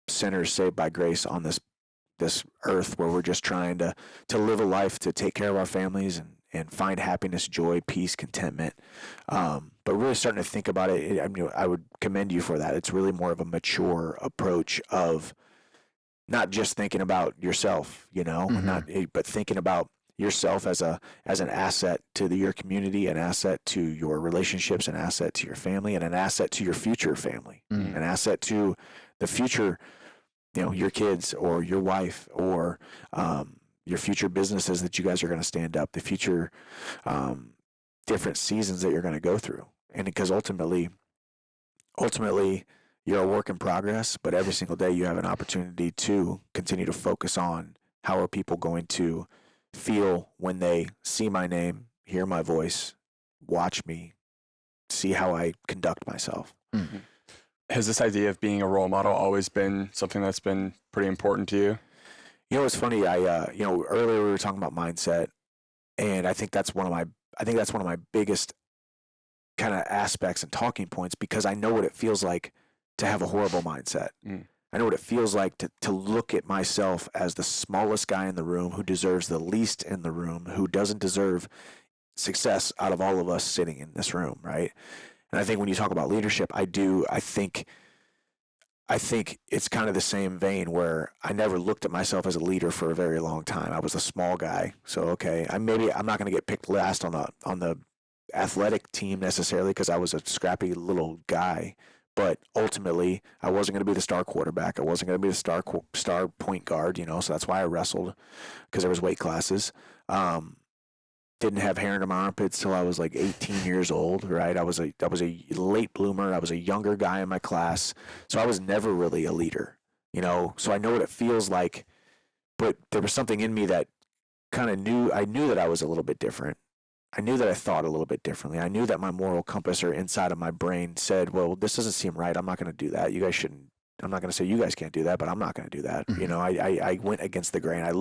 sinners saved by grace on this earth, where we're just trying to live a life to take care of our families and find happiness, joy, peace, contentment. But really starting to think about it, I would commend you for that. It's really more of a mature approach of not just thinking about yourself, but thinking about yourself as an asset to your community, an asset to your relationships, an asset to your family, and an asset to your future family, an asset to the future, your kids or your wife or your future businesses that you guys are going to stand up, the future different seasons that you're going to go through. And because ultimately you're a work in progress, but every single day you have an opportunity to continue to focus on how are people going to feel when they see my name, hear my voice, watch me, see how I conduct myself. Mm-hmm. Has this idea of being a role model always been something that's been pretty important to you? It's funny. Earlier we were talking about mindset, and I think that's one of my biggest kind of aspects and talking points, because I know what it feels like to have a horrible mindset. I know what it feels like to look at myself as the smallest guy in the room, who deserves the least in the room, who doesn't deserve success out of all of us sitting in this room, right? And I think when you talk about leadership, I think it's kind of the same vein, where I never looked at myself as a leader for a very long time. I was a small guy. So, okay, I'm not going to get picked last on the athletic team necessarily because I was a scrappy little guy. But ultimately, I wasn't going to be the star quarterback. I wasn't going to be the star point guard, so that's why I wrestled, because there was weight classes. Didn't have hair in my armpits till I was like 18 years old, right? I was a late bloomer. I was a younger guy in my class. So I was never really a leader, So I know what it feels like, but there was something in me that kind of I knew that I was a little bit different. I knew that I thought a little bit differently. I knew that my moral compass or inside of my brain said, well, this doesn't seem right. I'm not going to do that. You guys shouldn't. I'm not going to say you guys can't do that, but I'm not going to do that. Mhm. You know, I went against the grain. I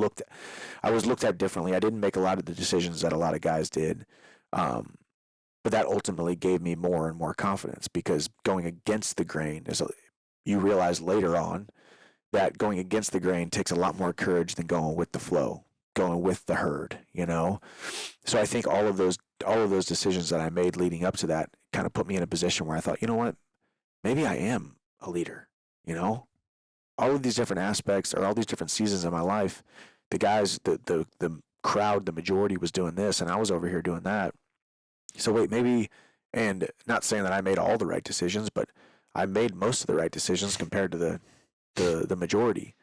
was looked at differently. I didn't make a lot of the decisions that a lot of guys did. But that ultimately gave me more and more confidence, because going against the grain you realize later on that going against the grain takes a lot more courage than going with the flow, going with the herd, you know? So I think all of those decisions that I made leading up to that kind of put me in a position where I thought, you know what, maybe I am a leader, you know? All of these different aspects, or all these different seasons of my life, the guys, the crowd, the majority was doing this, and I was over here doing that. So wait, maybe, and not saying that I made all the right decisions, but I made most of the right decisions compared to the majority.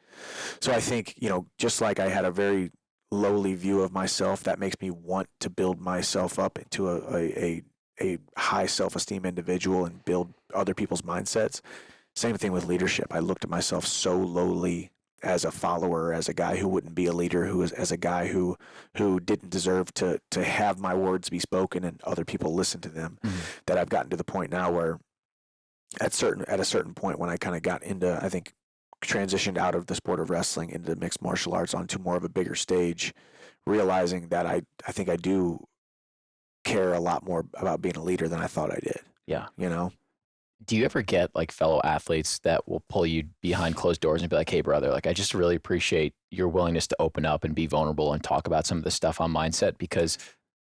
So I think, you know, just like I had a very lowly view of myself, that makes me want to build myself up into a high self-esteem individual and build other people's mindsets. Same thing with leadership. I looked at myself so lowly as a follower, as a guy who wouldn't be a leader, as a guy who didn't deserve to have my words be spoken and other people listen to them, that I've gotten to the point now where at a certain point when I kind of got into, I think, transitioned out of the sport of wrestling into mixed martial arts onto more of a bigger stage, realizing that I think I do care a lot more about being a leader than I thought I did. Yeah. You know? Do you ever get like fellow athletes that will pull you behind closed doors and be like, hey, brother, like, I just really appreciate your willingness to open up and be vulnerable and talk about some of the stuff on mindset, because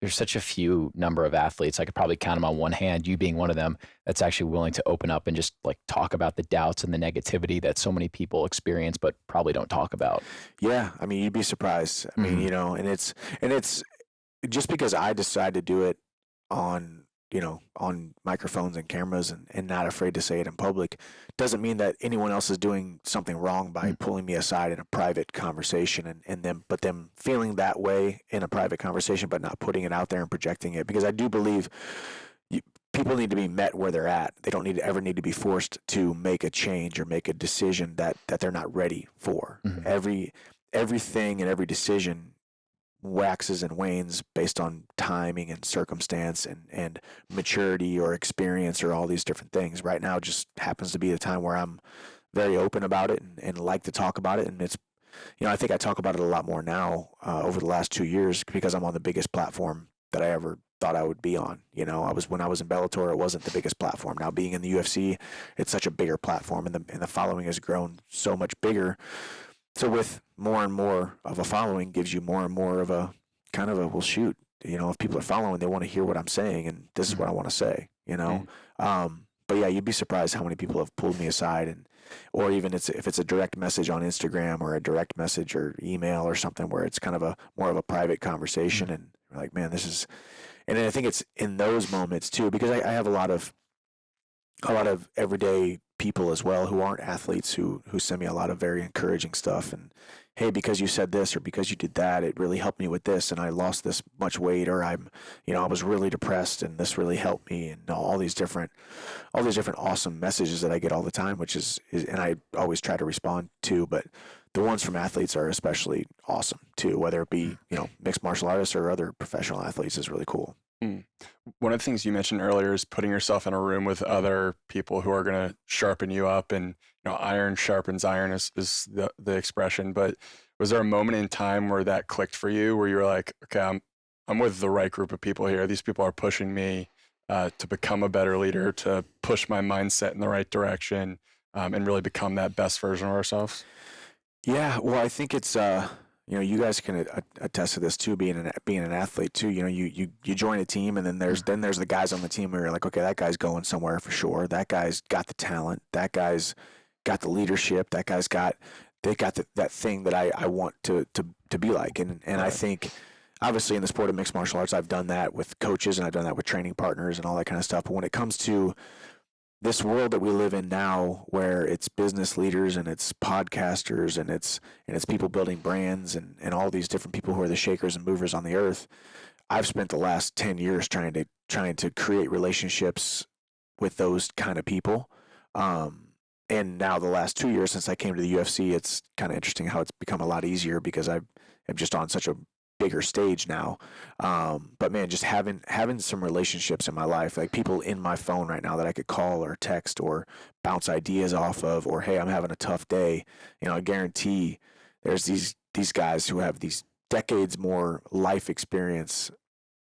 there's such a few number of athletes, I could probably count them on one hand, you being one of them, that's actually willing to open up and just like talk about the doubts and the negativity that so many people experience, but probably don't talk about. Yeah. I mean, you'd be surprised. I mean, you know, and it's just because I decided to do it on microphones and cameras and not afraid to say it in public, doesn't mean that anyone else is doing something wrong by pulling me aside in a private conversation and them feeling that way in a private conversation, but not putting it out there and projecting it. Because I do believe people need to be met where they're at. They don't ever need to be forced to make a change or make a decision that they're not ready for. Everything and every decision waxes and wanes based on timing and circumstance and maturity or experience or all these different things. Right now just happens to be the time where I'm very open about it and like to talk about it. And it's, you know, I think I talk about it a lot more now over the last 2 years, because I'm on the biggest platform that I ever thought I would be on. You know, when I was in Bellator, it wasn't the biggest platform. Now being in the UFC, it's such a bigger platform, and the following has grown so much bigger. So with more and more of a following gives you more and more of a kind of a, well, shoot, you know, if people are following, they want to hear what I'm saying, and this is what I want to say, you know? But yeah, you'd be surprised how many people have pulled me aside, or even if it's a direct message on Instagram or a direct message or email or something where it's kind of more of a private conversation, and we're like, man, and I think it's in those moments too, because I have a lot of everyday people as well who aren't athletes who send me a lot of very encouraging stuff, and hey, because you said this or because you did that, it really helped me with this, and I lost this much weight, or I was really depressed and this really helped me, and all these different awesome messages that I get all the time, which is and I always try to respond to, but the ones from athletes are especially awesome too, whether it be, you know, mixed martial artists or other professional athletes, is really cool. One of the things you mentioned earlier is putting yourself in a room with other people who are going to sharpen you up, and, you know, iron sharpens iron is the expression. But was there a moment in time where that clicked for you, where you were like, okay, I'm with the right group of people here. These people are pushing me to become a better leader, to push my mindset in the right direction, and really become that best version of ourselves? Yeah, well, I think it's you know, you guys can attest to this too, being an athlete too. You know, you join a team, and then there's the guys on the team where you're like, okay, that guy's going somewhere for sure. That guy's got the talent. That guy's got the leadership. That guy's got that thing that I want to be like. And right. I think obviously in the sport of mixed martial arts, I've done that with coaches and I've done that with training partners and all that kind of stuff. But when it comes to this world that we live in now, where it's business leaders and it's podcasters and it's people building brands and all these different people who are the shakers and movers on the earth, I've spent the last 10 years trying to create relationships with those kind of people. And now the last 2 years since I came to the UFC, it's kind of interesting how it's become a lot easier, because I'm just on such a bigger stage now. But man, just having some relationships in my life, like people in my phone right now that I could call or text or bounce ideas off of, or hey, I'm having a tough day. I guarantee there's these guys who have these decades more life experience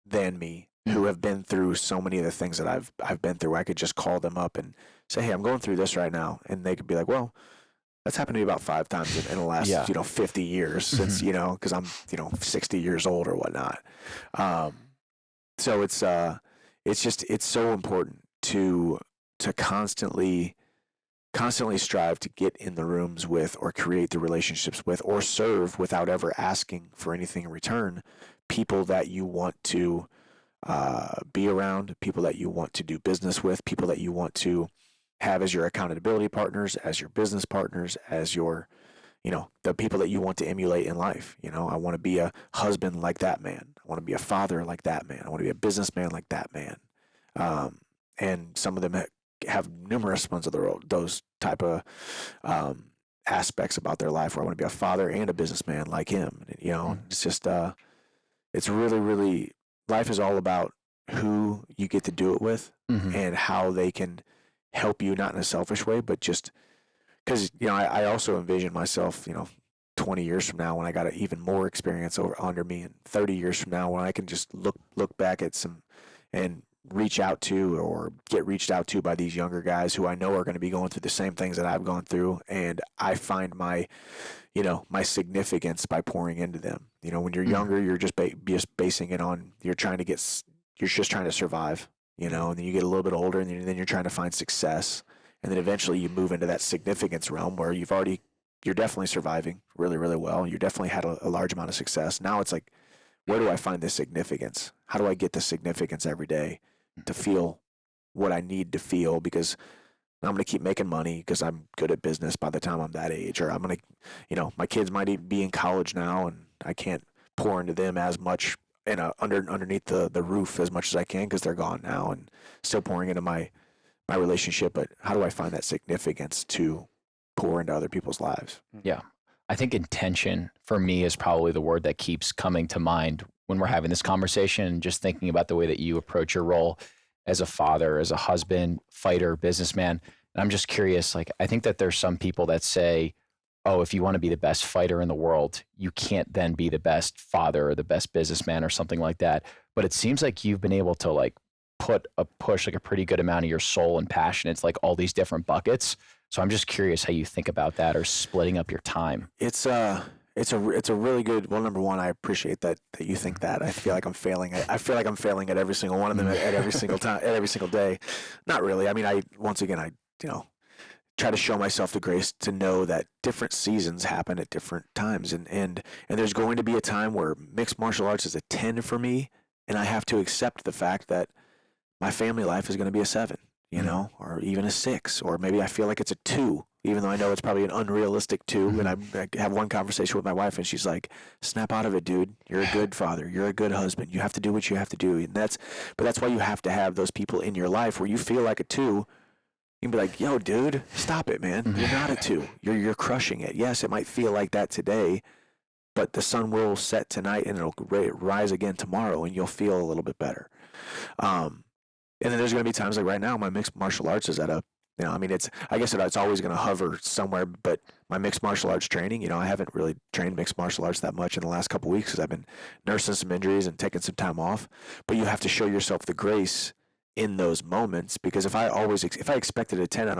than me, who have been through so many of the things that I've been through. I could just call them up and say, hey, I'm going through this right now, and they could be like, well, that's happened to me about 5 times in the last, 50 years since, because I'm, 60 years old or whatnot. So it's so important to constantly strive to get in the rooms with, or create the relationships with, or serve without ever asking for anything in return, people that you want to be around, people that you want to do business with, people that you want to have as your accountability partners, as your business partners, as your, the people that you want to emulate in life. I want to be a husband like that man. I want to be a father like that man. I want to be a businessman like that man. And some of them have numerous ones of those type of aspects about their life, where I want to be a father and a businessman like him. It's just, it's really, really, life is all about who you get to do it with, and how they can help you, not in a selfish way, but just because, I also envision myself, 20 years from now when I got even more experience under me, and 30 years from now when I can just look back at some and reach out to, or get reached out to by these younger guys who I know are going to be going through the same things that I've gone through. And I find my significance by pouring into them. When you're younger, you're just basing it on, you're just trying to survive, and then you get a little bit older, and then you're trying to find success. And then eventually you move into that significance realm where you're definitely surviving really, really well. You definitely had a large amount of success. Now it's like, where do I find this significance? How do I get the significance every day to feel what I need to feel? Because I'm going to keep making money because I'm good at business by the time I'm that age. Or I'm going to, my kids might be in college now, and I can't pour into them as much underneath the roof as much as I can because they're gone now, and still pouring into my relationship. But how do I find that significance to pour into other people's lives? Yeah. I think intention for me is probably the word that keeps coming to mind when we're having this conversation, just thinking about the way that you approach your role as a father, as a husband, fighter, businessman. And I'm just curious, I think that there's some people that say, oh, if you want to be the best fighter in the world, you can't then be the best father or the best businessman or something like that. But it seems like you've been able to push a pretty good amount of your soul and passion. It's like all these different buckets. So I'm just curious how you think about that, or splitting up your time. It's a really good. Well, number one, I appreciate that you think that. I feel like I'm failing. I feel like I'm failing at every single one of them at every single time, at every single day. Not really. I mean, I try to show myself the grace to know that different seasons happen at different times, and there's going to be a time where mixed martial arts is a 10 for me, and I have to accept the fact that my family life is going to be a 7. Or even a 6, or maybe I feel like it's a 2, even though I know it's probably an unrealistic 2. And I have one conversation with my wife, and she's like, snap out of it, dude. You're a good father. You're a good husband. You have to do what you have to do. And that's why you have to have those people in your life where you feel like a 2. You can be like, yo, dude, stop it, man. You're not a 2. You're crushing it. Yes, it might feel like that today, but the sun will set tonight, and it'll rise again tomorrow, and you'll feel a little bit better. And then there's going to be times like right now, my mixed martial arts is at a, I guess it's always going to hover somewhere, but my mixed martial arts training, I haven't really trained mixed martial arts that much in the last couple of weeks because I've been nursing some injuries and taking some time off. But you have to show yourself the grace in those moments, because if I expected a 10 out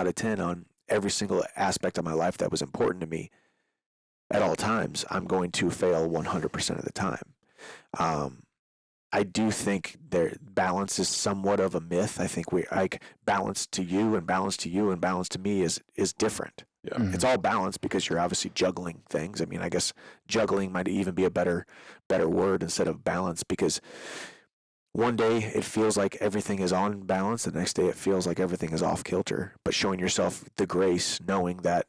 of 10 on every single aspect of my life that was important to me at all times, I'm going to fail 100% of the time. I do think balance is somewhat of a myth. I think balance to you and balance to you and balance to me is different. Yeah. Mm-hmm. It's all balance because you're obviously juggling things. I mean, I guess juggling might even be a better word instead of balance, because one day it feels like everything is on balance. The next day it feels like everything is off kilter. But showing yourself the grace, knowing that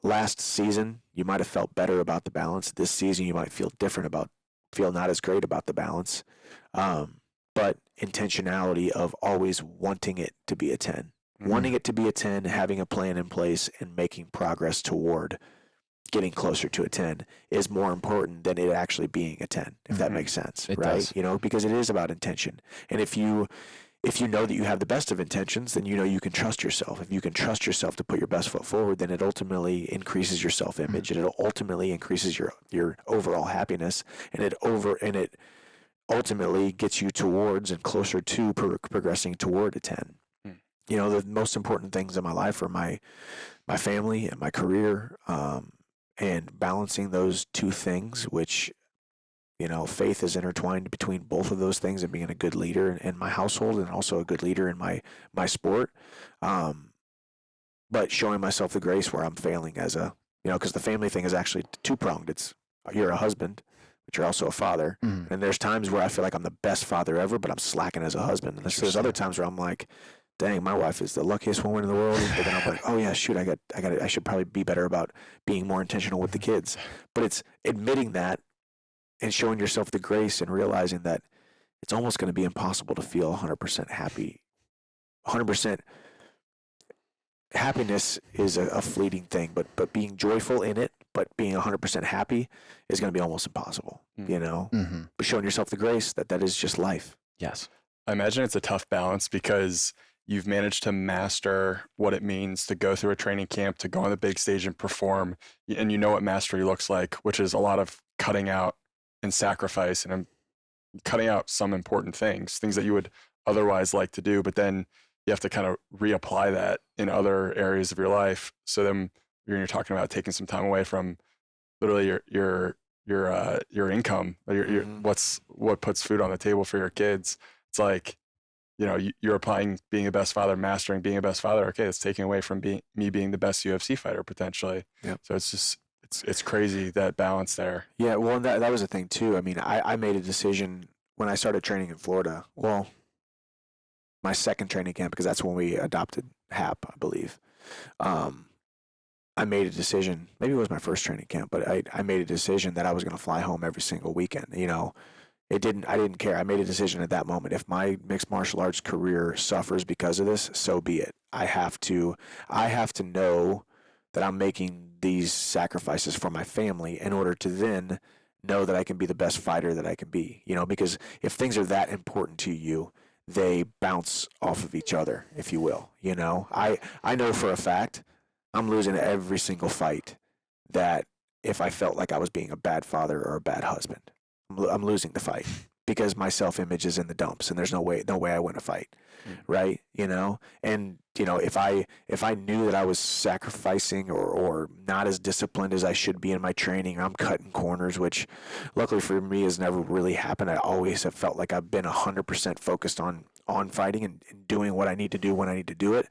last season you might have felt better about the balance. This season you might feel not as great about the balance, but intentionality of always wanting it to be a 10, wanting it to be a 10, having a plan in place, and making progress toward getting closer to a 10 is more important than it actually being a 10, if that makes sense, It right? does. You know, because it is about intention. And if you know that you have the best of intentions, then you know you can trust yourself. If you can trust yourself to put your best foot forward, then it ultimately increases your self-image, and it ultimately increases your overall happiness, and it ultimately gets you towards and closer to progressing toward a 10. You know, the most important things in my life are my family and my career, and balancing those two things, which, you know, faith is intertwined between both of those things, and being a good leader in my household and also a good leader in my sport. But showing myself the grace where I'm failing as a, you know, because the family thing is actually two-pronged. It's, you're a husband, but you're also a father. And there's times where I feel like I'm the best father ever, but I'm slacking as a husband. And there's other times where I'm like, dang, my wife is the luckiest woman in the world. But then I'm like, oh yeah, shoot, I should probably be better about being more intentional with the kids. But it's admitting that and showing yourself the grace and realizing that it's almost going to be impossible to feel 100% happy. 100% happiness is a fleeting thing, but being joyful in it, but being 100% happy is going to be almost impossible, you know? But showing yourself the grace that is just life. Yes. I imagine it's a tough balance because you've managed to master what it means to go through a training camp, to go on the big stage and perform. And you know what mastery looks like, which is a lot of cutting out and sacrifice and cutting out some important things that you would otherwise like to do. But then you have to kind of reapply that in other areas of your life. So then you're talking about taking some time away from literally your income, what puts food on the table for your kids. It's like, you know, you're applying being a best father, mastering being a best father. Okay, it's taking away from me being the best UFC fighter potentially. Yep. So it's just it's crazy, that balance there. Yeah, well, that was the thing too. I mean, I made a decision when I started training in Florida. Well, my second training camp, because that's when we adopted Hap, I believe. I made a decision. Maybe it was my first training camp, but I made a decision that I was going to fly home every single weekend. You know, I didn't care. I made a decision at that moment. If my mixed martial arts career suffers because of this, so be it. I have to know that I'm making these sacrifices for my family in order to then know that I can be the best fighter that I can be. You know, because if things are that important to you, they bounce off of each other, if you will. You know, I know for a fact I'm losing every single fight that if I felt like I was being a bad father or a bad husband. I'm losing the fight because my self-image is in the dumps, and there's no way I win a fight, right? You know, and you know, if I knew that I was sacrificing or not as disciplined as I should be in my training, I'm cutting corners, which luckily for me has never really happened. I always have felt like I've been 100% focused on fighting and doing what I need to do when I need to do it.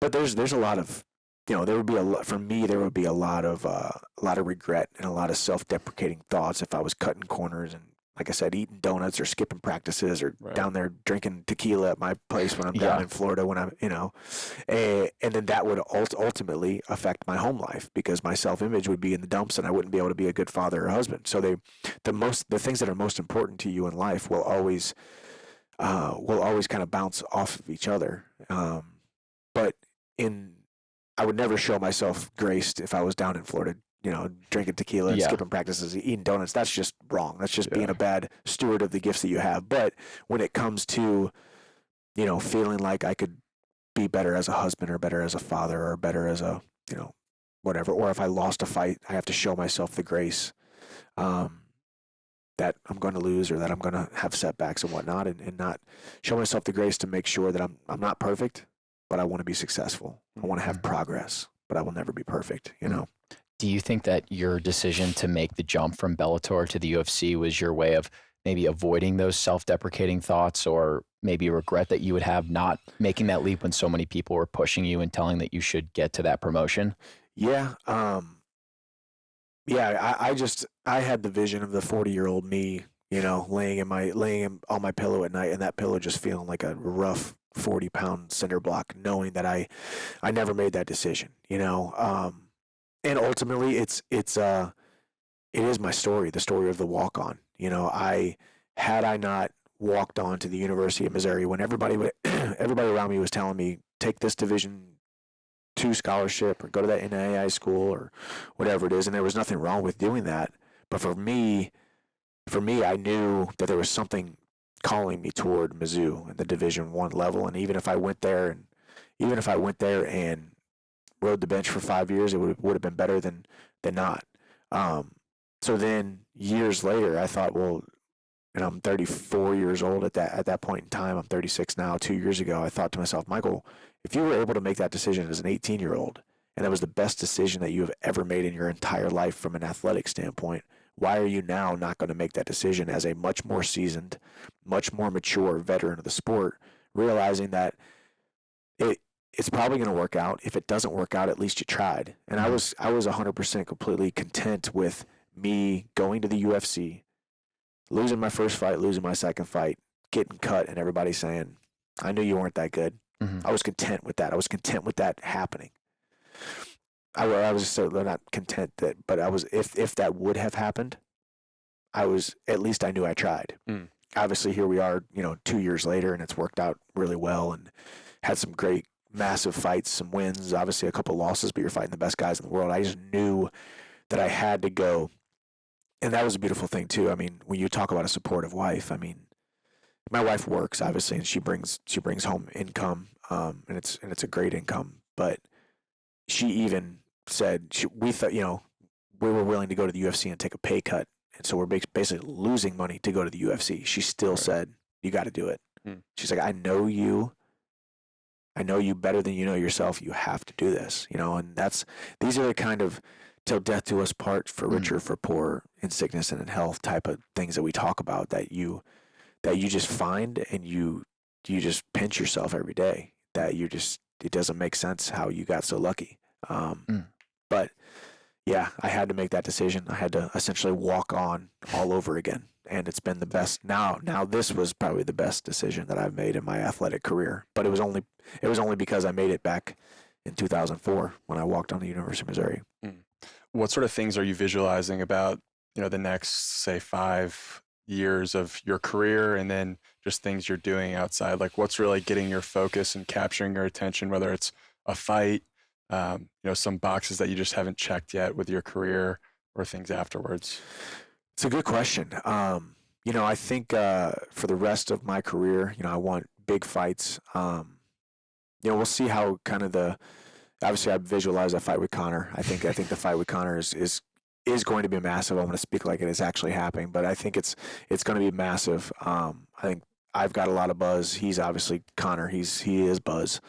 But there's a lot of, you know, there would be a lot of regret and a lot of self-deprecating thoughts if I was cutting corners and, like I said, eating donuts or skipping practices or down there drinking tequila at my place when I'm down in Florida when I'm, you know, and then that would ultimately affect my home life because my self-image would be in the dumps and I wouldn't be able to be a good father or husband. So the things that are most important to you in life will always kind of bounce off of each other. But I would never show myself graced if I was down in Florida, you know, drinking tequila and skipping practices, eating donuts. That's just wrong. That's just being a bad steward of the gifts that you have. But when it comes to, you know, feeling like I could be better as a husband or better as a father or better as a, you know, whatever, or if I lost a fight, I have to show myself the grace that I'm going to lose or that I'm going to have setbacks and whatnot, and not show myself the grace to make sure that I'm not perfect, but I want to be successful. I want to have progress, but I will never be perfect, you know? Do you think that your decision to make the jump from Bellator to the UFC was your way of maybe avoiding those self-deprecating thoughts, or maybe regret that you would have not making that leap when so many people were pushing you and telling that you should get to that promotion? Yeah. I had the vision of the 40-year-old me, you know, laying on my pillow at night, and that pillow just feeling like a rough 40-pound cinder block, knowing that I never made that decision, you know. And ultimately it is my story, the story of the walk-on. You know, had I not walked on to the University of Missouri when everybody around me was telling me, take this Division II scholarship or go to that NAIA school or whatever it is. And there was nothing wrong with doing that. But for me, I knew that there was something calling me toward Mizzou at the Division I level. And even if I went there and rode the bench for 5 years, it would have been better than not. So then years later, I thought, well, and I'm 34 years old at that point in time. I'm 36 now. 2 years ago, I thought to myself, Michael, if you were able to make that decision as an 18-year-old, and that was the best decision that you have ever made in your entire life from an athletic standpoint, why are you now not going to make that decision as a much more seasoned, much more mature veteran of the sport, realizing that it's probably going to work out. If it doesn't work out, at least you tried. And I was 100% completely content with me going to the UFC, losing my first fight, losing my second fight, getting cut, and everybody saying, I knew you weren't that good. I was content with that. I was content with that happening. I was so not content that, but I was, if that would have happened, at least I knew I tried. Obviously, here we are, 2 years later, and it's worked out really well and had some great, massive fights, some wins, obviously a couple of losses, but you're fighting the best guys in the world. I just knew that I had to go. And that was a beautiful thing too. I mean, when you talk about a supportive wife, I mean, my wife works obviously, and she brings home income, and it's a great income. But she even said we thought we were willing to go to the UFC and take a pay cut, and so we're basically losing money to go to the UFC. She still said, "You got to do it." She's like, "I know you better than you know yourself. You have to do this." And these are the kind of till death do us part, for richer, for poor, in sickness and in health type of things that we talk about, that you just find, and you just pinch yourself every day that it doesn't make sense how you got so lucky. But yeah, I had to make that decision. I had to essentially walk on all over again, and it's been the best. Now this was probably the best decision that I've made in my athletic career, but it was only because I made it back in 2004 when I walked on the University of Missouri. What sort of things are you visualizing about, the next, say, 5 years of your career, and then just things you're doing outside? Like, what's really getting your focus and capturing your attention, whether it's a fight, some boxes that you just haven't checked yet with your career, or things afterwards? It's a good question. I think for the rest of my career, I want big fights. We'll see how kind of obviously I visualize that fight with Conor. I think the fight with Conor is going to be massive. I want to speak like it is actually happening, but I think it's going to be massive. I think I've got a lot of buzz. He's obviously Conor. He is buzz.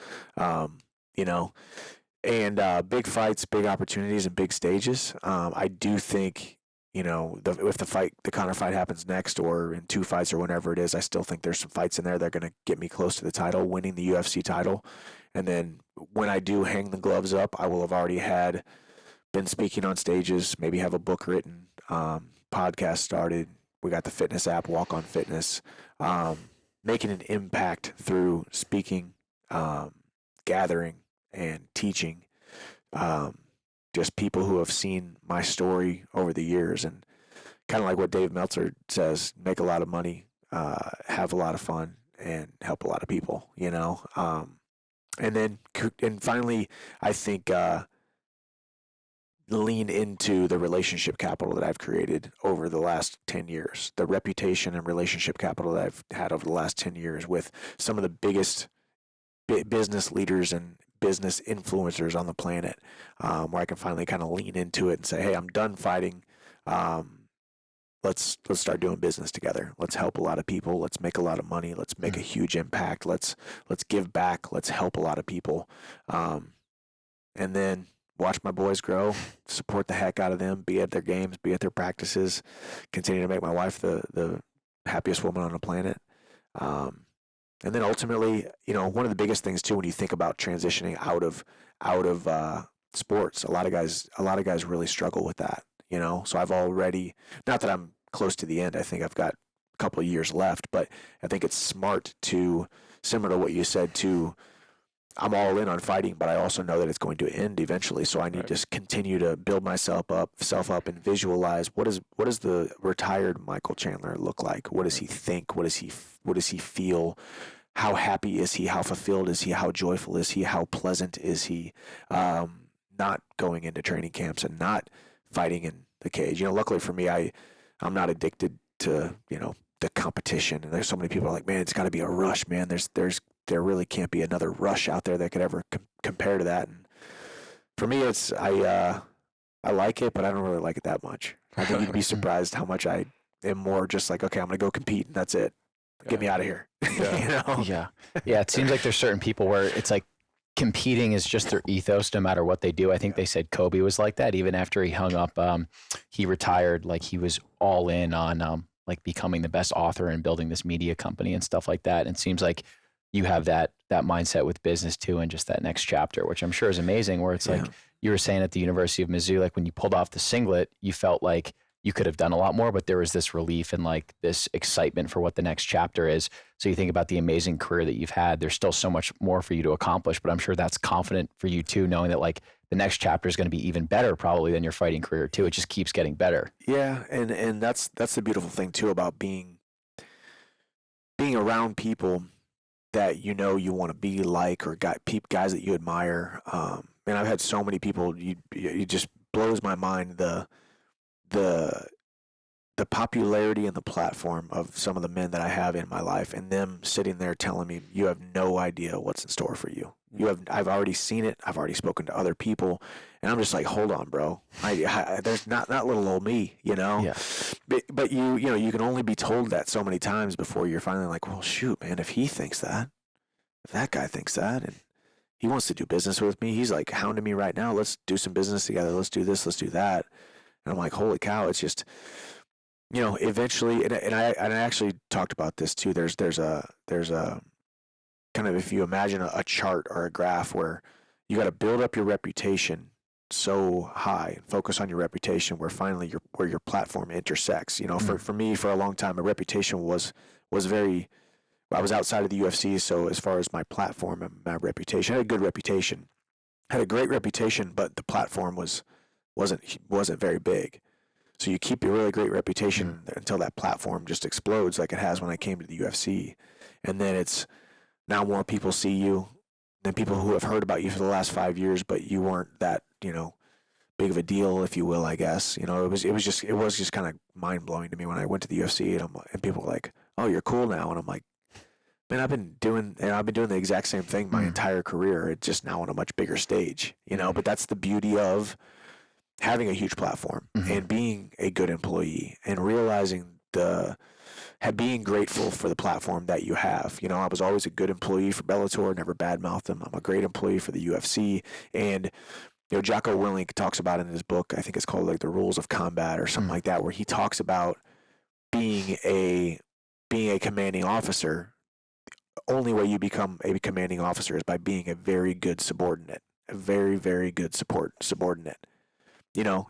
And big fights, big opportunities, and big stages. I do think, if the Conor fight happens next, or in 2 fights, or whenever it is, I still think there's some fights in there that are going to get me close to the title, winning the UFC title. And then when I do hang the gloves up, I will have already been speaking on stages, maybe have a book written, podcast started. We got the fitness app, Walk on Fitness, making an impact through speaking, gathering, and teaching, just people who have seen my story over the years, and kind of like what Dave Meltzer says, make a lot of money, have a lot of fun, and help a lot of people, and finally, I think, lean into the relationship capital that I've created over the last 10 years, the reputation and relationship capital that I've had over the last 10 years with some of the biggest business leaders and business influencers on the planet, where I can finally kind of lean into it and say, hey, I'm done fighting. Let's start doing business together. Let's help a lot of people. Let's make a lot of money. Let's make a huge impact. Let's give back. Let's help a lot of people. And then watch my boys grow, support the heck out of them, be at their games, be at their practices, continue to make my wife the happiest woman on the planet. And then ultimately, one of the biggest things too, when you think about transitioning out of sports, a lot of guys really struggle with that, So I've already, not that I'm close to the end, I think I've got a couple of years left, but I think it's smart to, similar to what you said, I'm all in on fighting, but I also know that it's going to end eventually. So I need to continue to build myself up, and visualize what does the retired Michael Chandler look like? What does he think? What does he feel? how happy is he? How fulfilled is he? How joyful is he? How pleasant is he? Not going into training camps and not fighting in the cage. Luckily for me, I'm not addicted to, the competition. And there's so many people are like, man, it's got to be a rush, man. There really can't be another rush out there that could ever compare to that. And for me, I like it, but I don't really like it that much. I think you'd be surprised how much I am more just like, okay, I'm going to go compete and that's it. Get me out of here. Yeah. Yeah. It seems like there's certain people where it's like competing is just their ethos no matter what they do. I think they said Kobe was like that. Even after he hung up, he retired, like he was all in on like becoming the best author and building this media company and stuff like that. And it seems like you have that mindset with business too, and just that next chapter, which I'm sure is amazing, where it's like you were saying at the University of Mizzou, like when you pulled off the singlet, you felt like you could have done a lot more, but there was this relief and like this excitement for what the next chapter is. So you think about the amazing career that you've had, there's still so much more for you to accomplish, but I'm sure that's confident for you too, knowing that like the next chapter is going to be even better probably than your fighting career too. It just keeps getting better. Yeah. And that's the beautiful thing too about being around people that you want to be like, or guys that you admire. And I've had so many people, it just blows my mind the popularity and the platform of some of the men that I have in my life, and them sitting there telling me, you have no idea what's in store for you. I've already seen it. I've already spoken to other people, and I'm just like, hold on, bro. There's not little old me, Yeah. But you can only be told that so many times before you're finally like, well, shoot, man, if he thinks that, if that guy thinks that, and he wants to do business with me, he's like hounding me right now. Let's do some business together. Let's do this. Let's do that. And I'm like, holy cow! It's just, eventually, and I actually talked about this too. There's a kind of, if you imagine a chart or a graph where you got to build up your reputation so high and focus on your reputation, where finally where your platform intersects. For me, for a long time, my reputation was very. I was outside of the UFC, so as far as my platform and my reputation, I had a good reputation, had a great reputation, but the platform wasn't very big. So you keep your really great reputation until that platform just explodes like it has when I came to the UFC. And then it's now more people see you than people who have heard about you for the last 5 years, but you weren't that, big of a deal, if you will, I guess. It was just kind of mind blowing to me when I went to the UFC and people were like, oh, you're cool now. And I'm like, man, I've been doing the exact same thing my entire career. It's just now on a much bigger stage, but that's the beauty of having a huge platform and being a good employee and realizing being grateful for the platform that you have. I was always a good employee for Bellator, never badmouthed them. I'm a great employee for the UFC. And, Jocko Willink talks about in his book, I think it's called like The Rules of Combat or something like that, where he talks about being a commanding officer. The only way you become a commanding officer is by being a very good subordinate, a very, very good subordinate.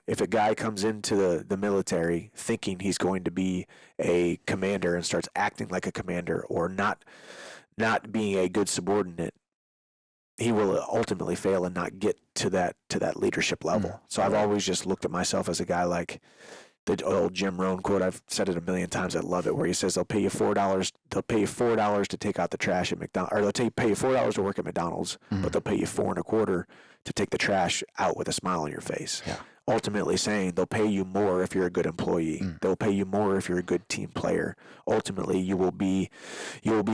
If a guy comes into the military thinking he's going to be a commander and starts acting like a commander, or not being a good subordinate, he will ultimately fail and not get to that leadership level. So I've always just looked at myself as a guy like the old Jim Rohn quote. I've said it a million times. I love it, where he says they'll pay you $4. They'll pay you $4 to take out the trash at McDonald's, or they'll pay you $4 to work at McDonald's, but they'll pay you $4.25 to take the trash out with a smile on your face. Yeah. Ultimately saying they'll pay you more if you're a good employee. They'll pay you more if you're a good team player. Ultimately, you will be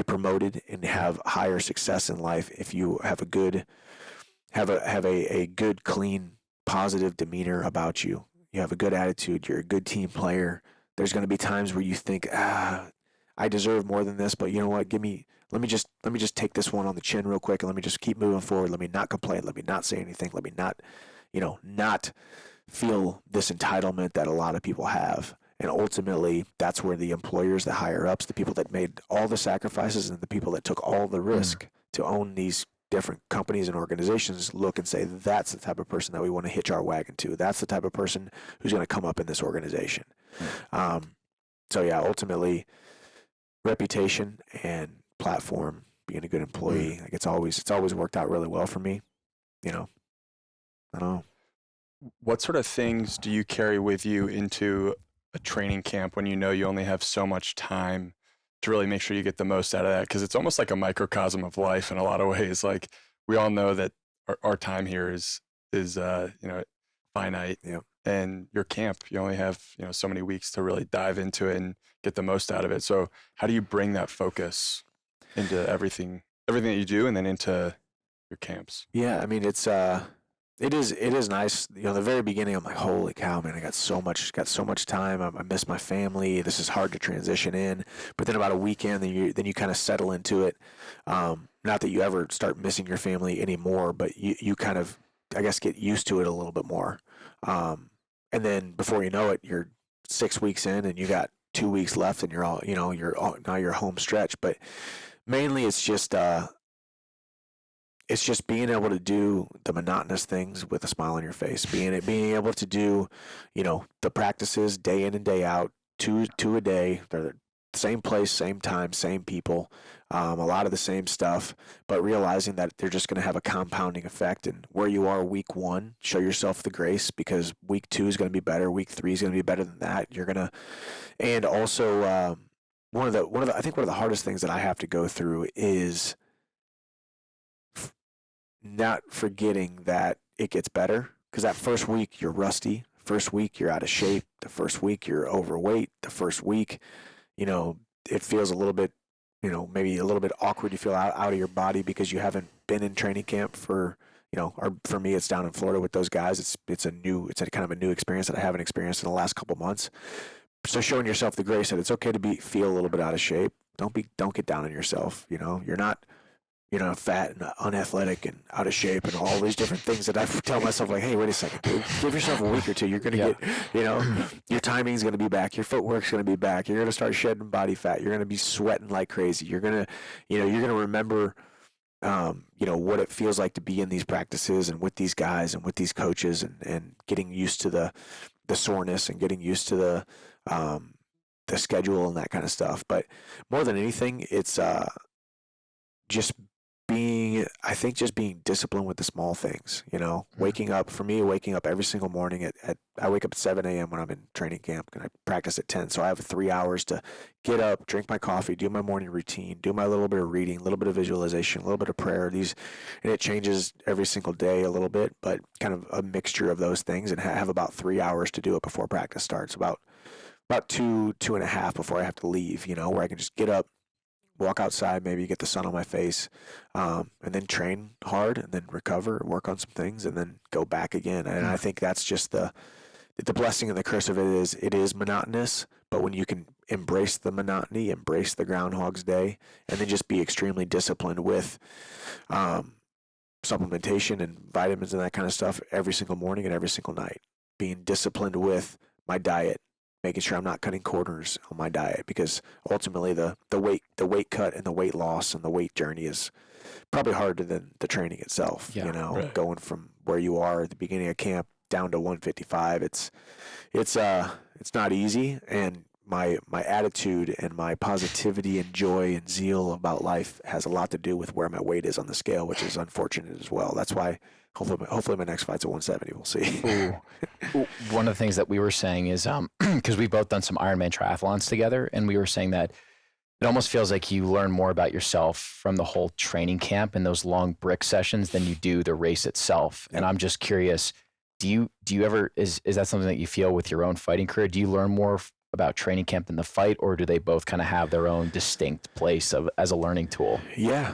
promoted and have higher success in life if you have a good, clean, positive demeanor about you. You have a good attitude. You're a good team player. There's going to be times where you think, I deserve more than this, but you know what? Let me just take this one on the chin real quick, and let me just keep moving forward. Let me not complain. Let me not say anything. Let me not, not feel this entitlement that a lot of people have. And ultimately, that's where the employers, the higher ups, the people that made all the sacrifices and the people that took all the risk to own these different companies and organizations look and say, that's the type of person that we want to hitch our wagon to. That's the type of person who's going to come up in this organization. So yeah, ultimately, reputation and platform, being a good employee, like it's always worked out really well for me. I don't know. What sort of things do you carry with you into a training camp when you know you only have so much time to really make sure you get the most out of that? Because it's almost like a microcosm of life in a lot of ways. Like we all know that our time here is finite. Yeah. And your camp, you only have so many weeks to really dive into it and get the most out of it. So how do you bring that focus into everything that you do, and then into your camps? Yeah, I mean, it is nice. The very beginning, I'm like, holy cow, man, I got so much time. I miss my family. This is hard to transition in. But then about a weekend, then you kind of settle into it. Not that you ever start missing your family anymore, but you kind of, I guess, get used to it a little bit more. And then before you know it, you're 6 weeks in, and you got 2 weeks left, and now you're home stretch. But mainly, it's just being able to do the monotonous things with a smile on your face. Being able to do, the practices day in and day out, two a day. They're the same place, same time, same people, a lot of the same stuff, but realizing that they're just going to have a compounding effect. And where you are week 1, show yourself the grace, because week 2 is going to be better. Week 3 is going to be better than that. And also one of the hardest things that I have to go through is not forgetting that it gets better, because that first week you're rusty. First week you're out of shape. The first week you're overweight. The first week, it feels a little bit, maybe a little bit awkward. You feel out of your body because you haven't been in training camp for, or for me, it's down in Florida with those guys. It's a kind of a new experience that I haven't experienced in the last couple months. So showing yourself the grace that it's okay to feel a little bit out of shape. Don't get down on yourself. You're not, fat and unathletic and out of shape and all these different things that I tell myself, like, hey, wait a second, dude, give yourself a week or two. You're going to get, your timing's going to be back. Your footwork's going to be back. You're going to start shedding body fat. You're going to be sweating like crazy. You're going to, you're going to remember, what it feels like to be in these practices and with these guys and with these coaches, and getting used to the soreness and getting used to the schedule and that kind of stuff. But more than anything, it's just being disciplined with the small things, waking up every single morning I wake up at 7 a.m. when I'm in training camp, and I practice at 10. So I have 3 hours to get up, drink my coffee, do my morning routine, do my little bit of reading, a little bit of visualization, a little bit of prayer, and it changes every single day a little bit, but kind of a mixture of those things, and have about 3 hours to do it before practice starts, about 2.5 before I have to leave, where I can just get up, walk outside, maybe get the sun on my face, and then train hard, and then recover, work on some things, and then go back again. And I think that's just the blessing and the curse of it is monotonous, but when you can embrace the monotony, embrace the Groundhog's Day, and then just be extremely disciplined with supplementation and vitamins and that kind of stuff every single morning and every single night. Being disciplined with my diet, making sure I'm not cutting corners on my diet, because ultimately the weight cut and the weight loss and the weight journey is probably harder than the training itself. Right. Going from where you are at the beginning of camp down to 155, it's not easy. And my attitude and my positivity and joy and zeal about life has a lot to do with where my weight is on the scale, which is unfortunate as well. That's why hopefully my next fight's at 170. We'll see. One of the things that we were saying is, because we've both done some Ironman triathlons together, and we were saying that it almost feels like you learn more about yourself from the whole training camp and those long brick sessions than you do the race itself. And I'm just curious, do you ever, is that something that you feel with your own fighting career? Do you learn more about training camp than the fight, or do they both kind of have their own distinct place as a learning tool? Yeah.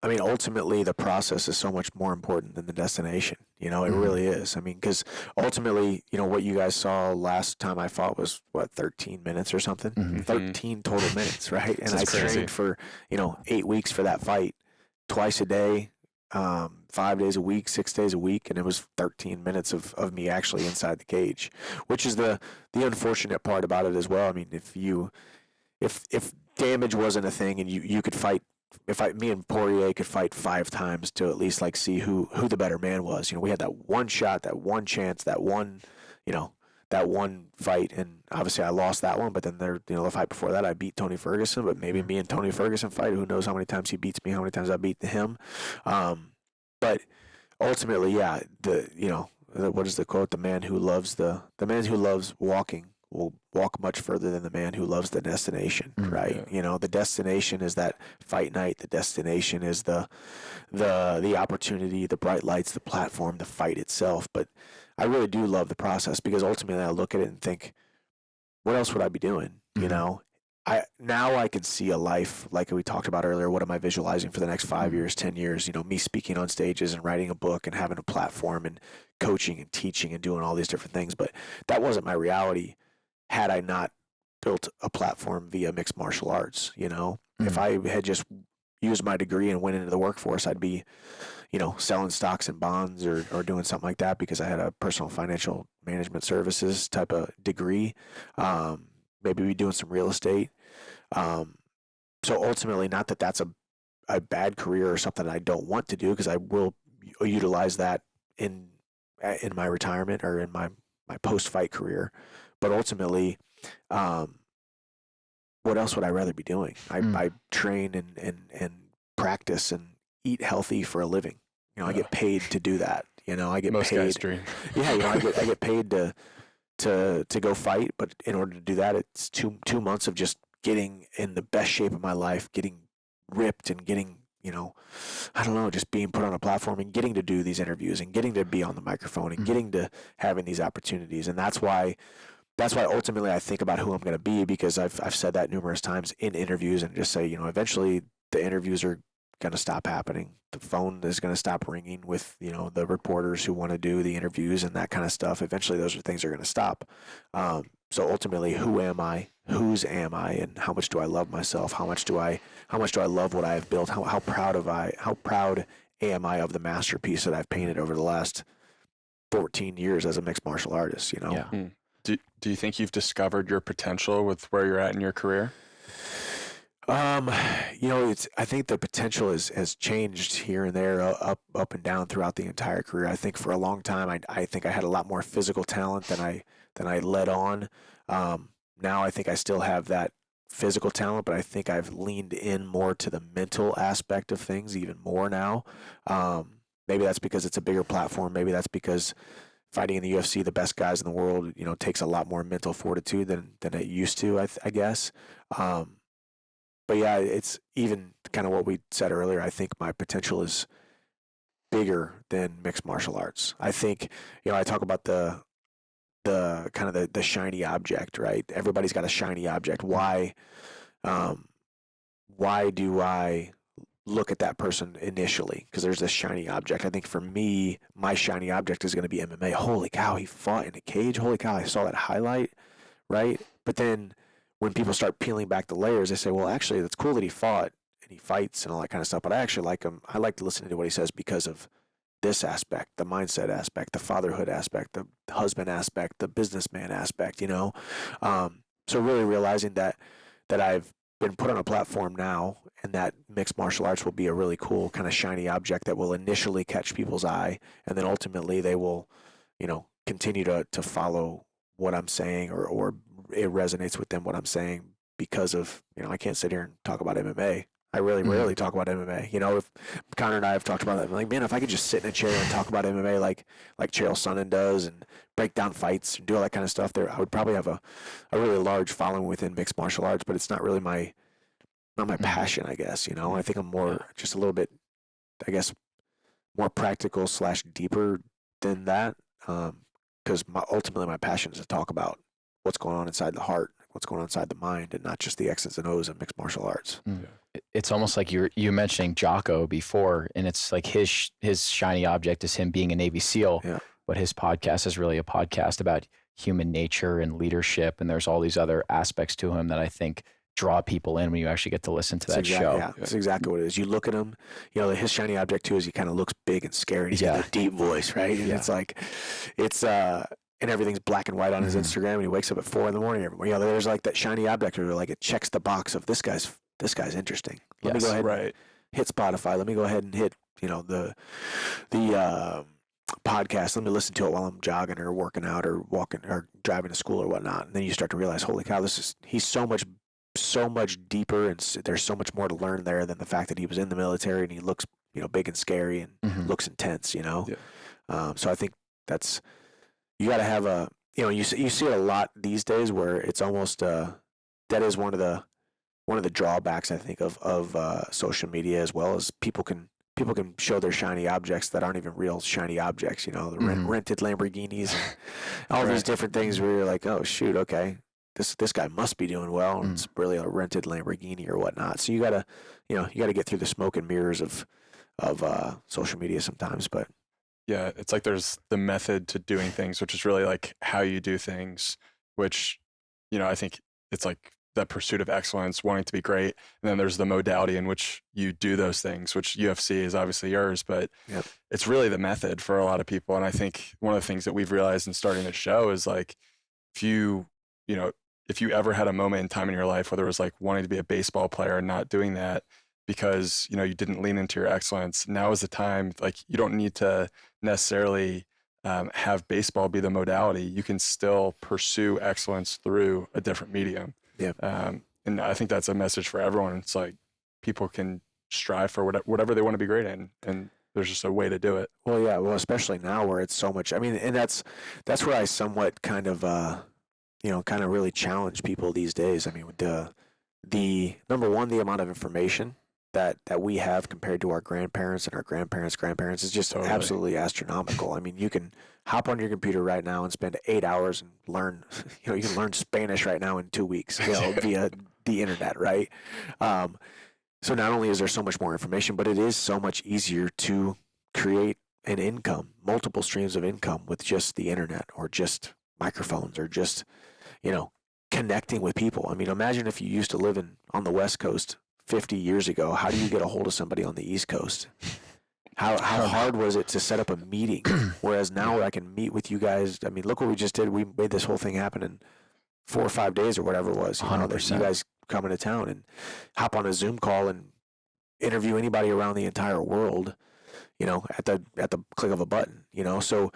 I mean, ultimately, the process is so much more important than the destination. It really is. I mean, because ultimately, what you guys saw last time I fought was, 13 minutes or something? 13 total minutes, right? And I trained for, 8 weeks for that fight, twice a day, 5 days a week, 6 days a week, and it was 13 minutes of me actually inside the cage, which is the unfortunate part about it as well. I mean, if damage wasn't a thing and you could fight, me and Poirier could fight 5 times to at least see who the better man was. We had that one shot, that one chance, that one fight, and obviously I lost that one. But then the fight before that, I beat Tony Ferguson. But maybe me and Tony Ferguson fight. Who knows how many times he beats me, how many times I beat him. But ultimately, yeah, what is the quote? The man who loves walking will walk much further than the man who loves the destination, right? Yeah. You know, the destination is that fight night. The destination is the opportunity, the bright lights, the platform, the fight itself. But I really do love the process, because ultimately I look at it and think, what else would I be doing? You know, I can see a life like we talked about earlier. What am I visualizing for the next 5 years, 10 years? You know, me speaking on stages and writing a book and having a platform and coaching and teaching and doing all these different things. But that wasn't my reality had I not built a platform via mixed martial arts. You know, if I had just used my degree and went into the workforce, I'd be, you know, selling stocks and bonds or doing something like that, because I had a personal financial management services type of degree. Maybe be doing some real estate. So ultimately, not that that's a bad career or something I don't want to do, because I will utilize that in my retirement or in my post-fight career. But ultimately, what else would I rather be doing? I train and practice and eat healthy for a living. You know, I get paid to do that. You know, I get Most paid. guys' dream. Yeah, you know, I get paid to go fight, but in order to do that, it's two months of just getting in the best shape of my life, getting ripped and getting, you know, I don't know, just being put on a platform and getting to do these interviews and getting to be on the microphone and getting to having these opportunities. And that's why ultimately I think about who I'm going to be, because I've said that numerous times in interviews, and just say, you know, eventually the interviews are going to stop happening. The phone is going to stop ringing with, you know, the reporters who want to do the interviews and that kind of stuff. Eventually those things are going to stop. So ultimately, who am I? Whose am I? And how much do I love myself? How much do I love what I have built? How proud am I of the masterpiece that I've painted over the last 14 years as a mixed martial artist, you know? Yeah. Do you think you've discovered your potential with where you're at in your career? You know, I think the potential has changed here and there, up and down throughout the entire career. I think for a long time, I think I had a lot more physical talent than I led on. Now I think I still have that physical talent, but I think I've leaned in more to the mental aspect of things even more now. Maybe that's because it's a bigger platform. Maybe that's because fighting in the UFC, the best guys in the world, you know, takes a lot more mental fortitude than it used to, I guess. But yeah, it's even kind of what we said earlier. I think my potential is bigger than mixed martial arts. I think, you know, I talk about the kind of the shiny object, right? Everybody's got a shiny object. Why do I look at that person initially? Because there's this shiny object. I think for me, my shiny object is going to be MMA. Holy cow, he fought in a cage. Holy cow, I saw that highlight, right? But then when people start peeling back the layers, they say, well, actually, that's cool that he fought and he fights and all that kind of stuff, but I actually like him. I like to listen to what he says because of this aspect, the mindset aspect, the fatherhood aspect, the husband aspect, the businessman aspect, you know? So really realizing that I've been put on a platform now, and that mixed martial arts will be a really cool kind of shiny object that will initially catch people's eye, and then ultimately they will, you know, continue to follow what I'm saying, or it resonates with them what I'm saying, because of, you know, I can't sit here and talk about MMA. I really rarely talk about MMA. You know, if Connor and I have talked about that, I'm like, man, if I could just sit in a chair and talk about MMA like Chael Sonnen does, and break down fights and do all that kind of stuff, I would probably have a really large following within mixed martial arts, but it's not really my passion, I guess. You know, I think I'm more just a little bit, I guess, more practical / deeper than that, because ultimately my passion is to talk about what's going on inside the heart, what's going on inside the mind, and not just the X's and O's of mixed martial arts. It's almost like you mentioning Jocko before, and it's like his shiny object is him being a Navy SEAL, but his podcast is really a podcast about human nature and leadership, and there's all these other aspects to him that I think draw people in when you actually get to listen to that show. Yeah, that's exactly what it is. You look at him, you know, his shiny object too is he kind of looks big and scary. He's got a deep voice, right? And it's like, and everything's black and white on his Instagram, and he wakes up at 4 a.m. You know, there's like that shiny object where like it checks the box of this guy's interesting. Let me go ahead and hit Spotify. Let me go ahead and hit, you know, the podcast. Let me listen to it while I'm jogging or working out or walking or driving to school or whatnot. And then you start to realize, holy cow, he's so much deeper, and there's so much more to learn there than the fact that he was in the military and he looks, you know, big and scary and looks intense, you know? So I think you got to have you know, you see it a lot these days where it's almost that is one of the drawbacks, I think, of social media, as well as people can show their shiny objects that aren't even real shiny objects. You know, the rented Lamborghinis and all these different things where you're like, oh shoot, okay, this guy must be doing well, and it's really a rented Lamborghini or whatnot. So you gotta get through the smoke and mirrors of social media sometimes. But yeah, it's like there's the method to doing things, which is really like how you do things, which, you know, I think it's like that pursuit of excellence, wanting to be great. And then there's the modality in which you do those things, which UFC is obviously yours, but it's really the method for a lot of people. And I think one of the things that we've realized in starting the show is like, if you ever had a moment in time in your life, whether it was like wanting to be a baseball player and not doing that because, you know, you didn't lean into your excellence, now is the time. Like, you don't need to necessarily have baseball be the modality. You can still pursue excellence through a different medium. Yeah. And I think that's a message for everyone. It's like people can strive for whatever they want to be great in, and there's just a way to do it. Well, yeah. Well, especially now where it's so much. I mean, and that's where I somewhat kind of really challenge people these days. I mean, with the number one, the amount of information that we have compared to our grandparents and our grandparents is just absolutely astronomical. I mean, you can hop on your computer right now and spend 8 hours and learn, you know, you can learn Spanish right now in 2 weeks, you know, via the internet, right? So not only is there so much more information, but it is so much easier to create an income, multiple streams of income with just the internet or just microphones or just, you know, connecting with people. I mean, imagine if you used to live on the West Coast 50 years ago. How do you get a hold of somebody on the East Coast? How hard was it to set up a meeting? Whereas now I can meet with you guys. I mean, look what we just did. We made this whole thing happen in 4 or 5 days or whatever it was. 100%. You guys come into town and hop on a Zoom call and interview anybody around the entire world, you know, at the click of a button, you know. So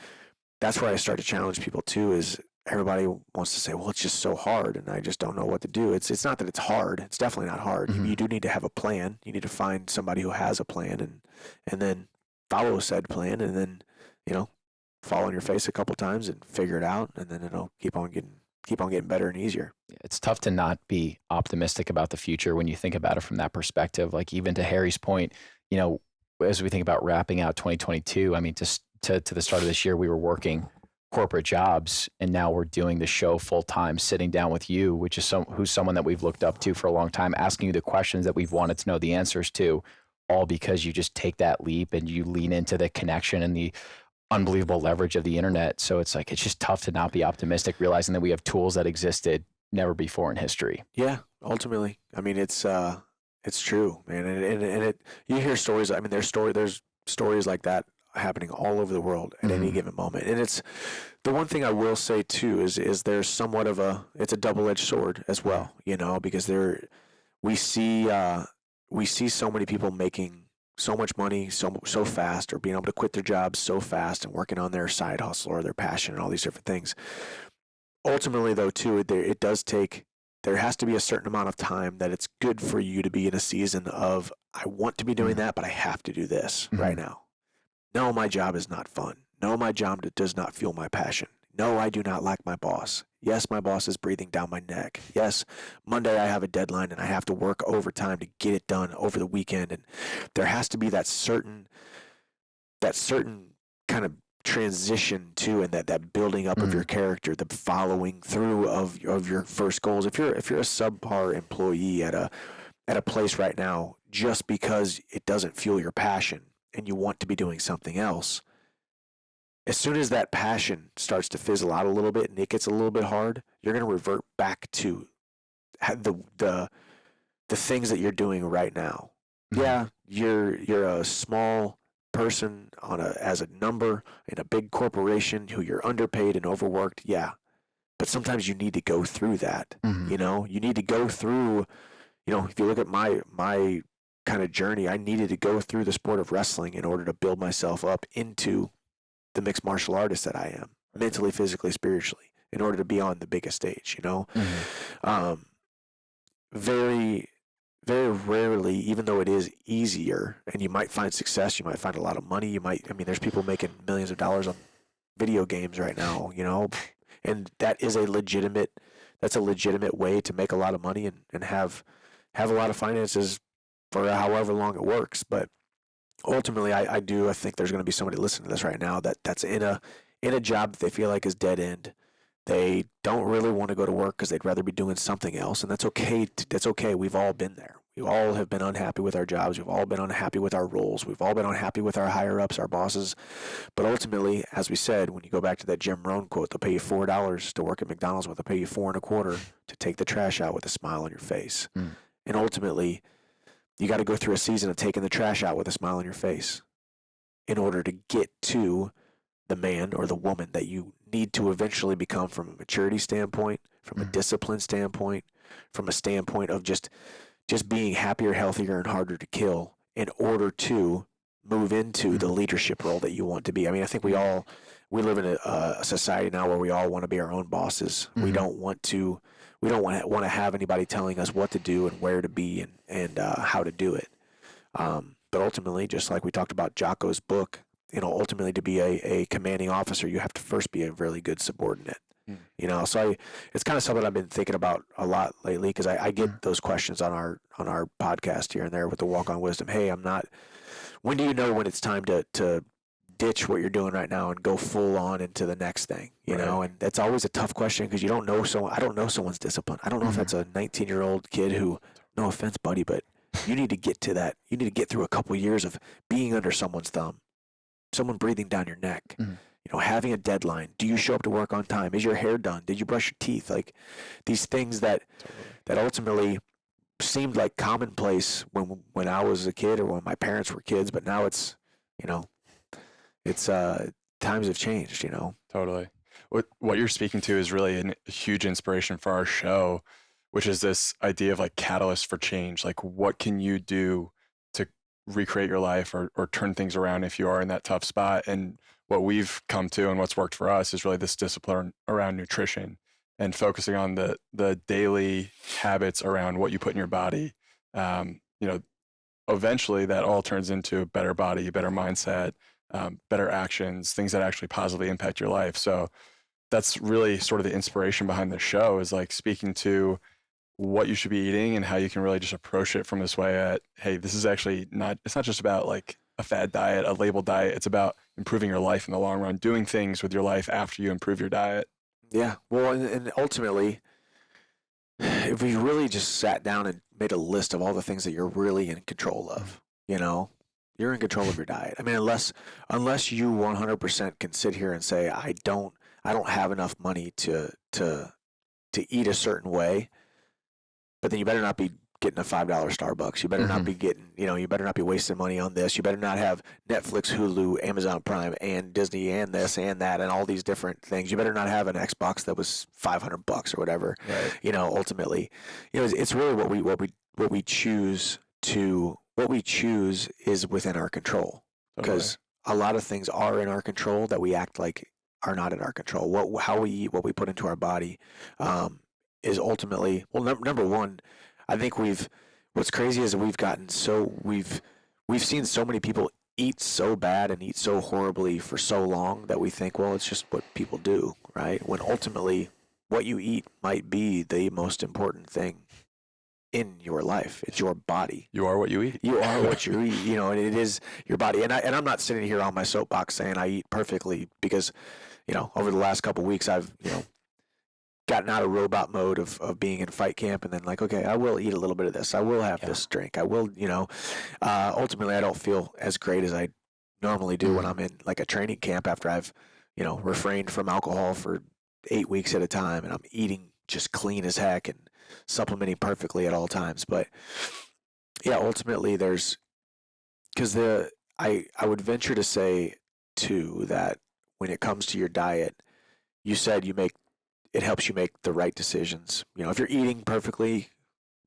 that's where I start to challenge people too, is everybody wants to say, well, it's just so hard and I just don't know what to do. It's not that it's hard. It's definitely not hard. You do need to have a plan. You need to find somebody who has a plan and then follow said plan, and then, you know, fall on your face a couple times and figure it out, and then it'll keep on getting better and easier. It's tough to not be optimistic about the future when you think about it from that perspective. Like, even to Harry's point, you know, as we think about wrapping out 2022, I mean, to the start of this year, we were working corporate jobs, and now we're doing the show full time, sitting down with you, which is who's someone that we've looked up to for a long time, asking you the questions that we've wanted to know the answers to, all because you just take that leap and you lean into the connection and the unbelievable leverage of the internet. So it's like, it's just tough to not be optimistic, realizing that we have tools that existed never before in history. Yeah, ultimately. I mean, it's true, man. And you hear stories. I mean, there's stories like that happening all over the world at any given moment. And it's the one thing I will say too is there's somewhat of it's a double-edged sword as well, you know, because we see so many people making so much money so fast, or being able to quit their jobs so fast and working on their side hustle or their passion and all these different things. Ultimately though too, there has to be a certain amount of time that it's good for you to be in a season of, I want to be doing that, but I have to do this right now. No, my job is not fun. No, my job does not fuel my passion. No, I do not like my boss. Yes, my boss is breathing down my neck. Yes, Monday I have a deadline and I have to work overtime to get it done over the weekend. And there has to be that certain kind of transition too, and that building up of your character, the following through of your first goals. If you're a subpar employee at a place right now, just because it doesn't fuel your passion and you want to be doing something else, as soon as that passion starts to fizzle out a little bit and it gets a little bit hard, you're going to revert back to the things that you're doing right now. Yeah, you're a small person as a number in a big corporation who you're underpaid and overworked. Yeah, but sometimes you need to go through that. You know, you need to go through. You know, if you look at my kind of journey, I needed to go through the sport of wrestling in order to build myself up into the mixed martial artist that I am, mentally, physically, spiritually, in order to be on the biggest stage, you know. Very, very rarely, even though it is easier and you might find success, you might find a lot of money, there's people making millions of dollars on video games right now, you know. And that's a legitimate way to make a lot of money and have a lot of finances for however long it works. But ultimately, I think there's going to be somebody listening to this right now that's in a job that they feel like is dead end. They don't really want to go to work because they'd rather be doing something else, and that's okay. That's okay. We've all been there. We all have been unhappy with our jobs. We've all been unhappy with our roles. We've all been unhappy with our higher-ups, our bosses. But ultimately, as we said, when you go back to that Jim Rohn quote, they'll pay you $4 to work at McDonald's, but they'll pay you $4.25 to take the trash out with a smile on your face. And ultimately, you got to go through a season of taking the trash out with a smile on your face in order to get to the man or the woman that you need to eventually become, from a maturity standpoint, from a discipline standpoint, from a standpoint of just being happier, healthier, and harder to kill in order to move into the leadership role that you want to be. I mean, I think we live in a society now where we all want to be our own bosses. We don't want to have anybody telling us what to do and where to be and how to do it. But ultimately, just like we talked about Jocko's book, ultimately to be a commanding officer, you have to first be a really good subordinate. So it's kind of something I've been thinking about a lot lately, because I get those questions on our podcast here and there with the Walk on Wisdom. Hey, when do you know when it's time to ditch what you're doing right now and go full on into the next thing? You know, and that's always a tough question, because you don't know I don't know someone's discipline. I don't know if that's a 19-year-old kid who, no offense, buddy, but you need to get to that. You need to get through a couple years of being under someone's thumb, someone breathing down your neck. Having a deadline. Do you show up to work on time? Is your hair done? Did you brush your teeth? Like these things that ultimately seemed like commonplace when I was a kid or when my parents were kids, but now it's times have changed. Totally. What you're speaking to is really a huge inspiration for our show, which is this idea of like catalyst for change. Like, what can you do to recreate your life or turn things around if you are in that tough spot? And what we've come to and what's worked for us is really this discipline around nutrition and focusing on the daily habits around what you put in your body. Eventually that all turns into a better body, a better mindset, better actions, things that actually positively impact your life. So that's really sort of the inspiration behind the show, is like speaking to what you should be eating and how you can really just approach it from this way at, hey, this is actually it's not just about like a fad diet, a labeled diet. It's about improving your life in the long run, doing things with your life after you improve your diet. Yeah. Well, and ultimately, if we really just sat down and made a list of all the things that you're really in control of, you're in control of your diet. I mean, unless you 100% can sit here and say, I don't have enough money to eat a certain way, but then you better not be getting a $5 Starbucks. You better not be getting, you better not be wasting money on this. You better not have Netflix, Hulu, Amazon Prime, and Disney, and this and that, and all these different things. You better not have an Xbox that was $500 or whatever. Right. Ultimately, it's really what we choose is within our control. Because a lot of things are in our control that we act like are not in our control. How we eat, what we put into our body, is ultimately, well, number one, I think what's crazy is that we've seen so many people eat so bad and eat so horribly for so long that we think, well, it's just what people do, right? When ultimately what you eat might be the most important thing in your life. It's your body. You are what you eat. You are what you eat, and it is your body. And I'm not sitting here on my soapbox saying I eat perfectly, because, over the last couple of weeks I've, gotten out of robot mode of being in fight camp, and then like, okay, I will eat a little bit of this. I will have this drink. I will, ultimately I don't feel as great as I normally do when I'm in like a training camp after I've, refrained from alcohol for 8 weeks at a time, and I'm eating just clean as heck and supplementing perfectly at all times. But yeah, ultimately because I would venture to say too that when it comes to your diet, you said it helps you make the right decisions. If you're eating perfectly,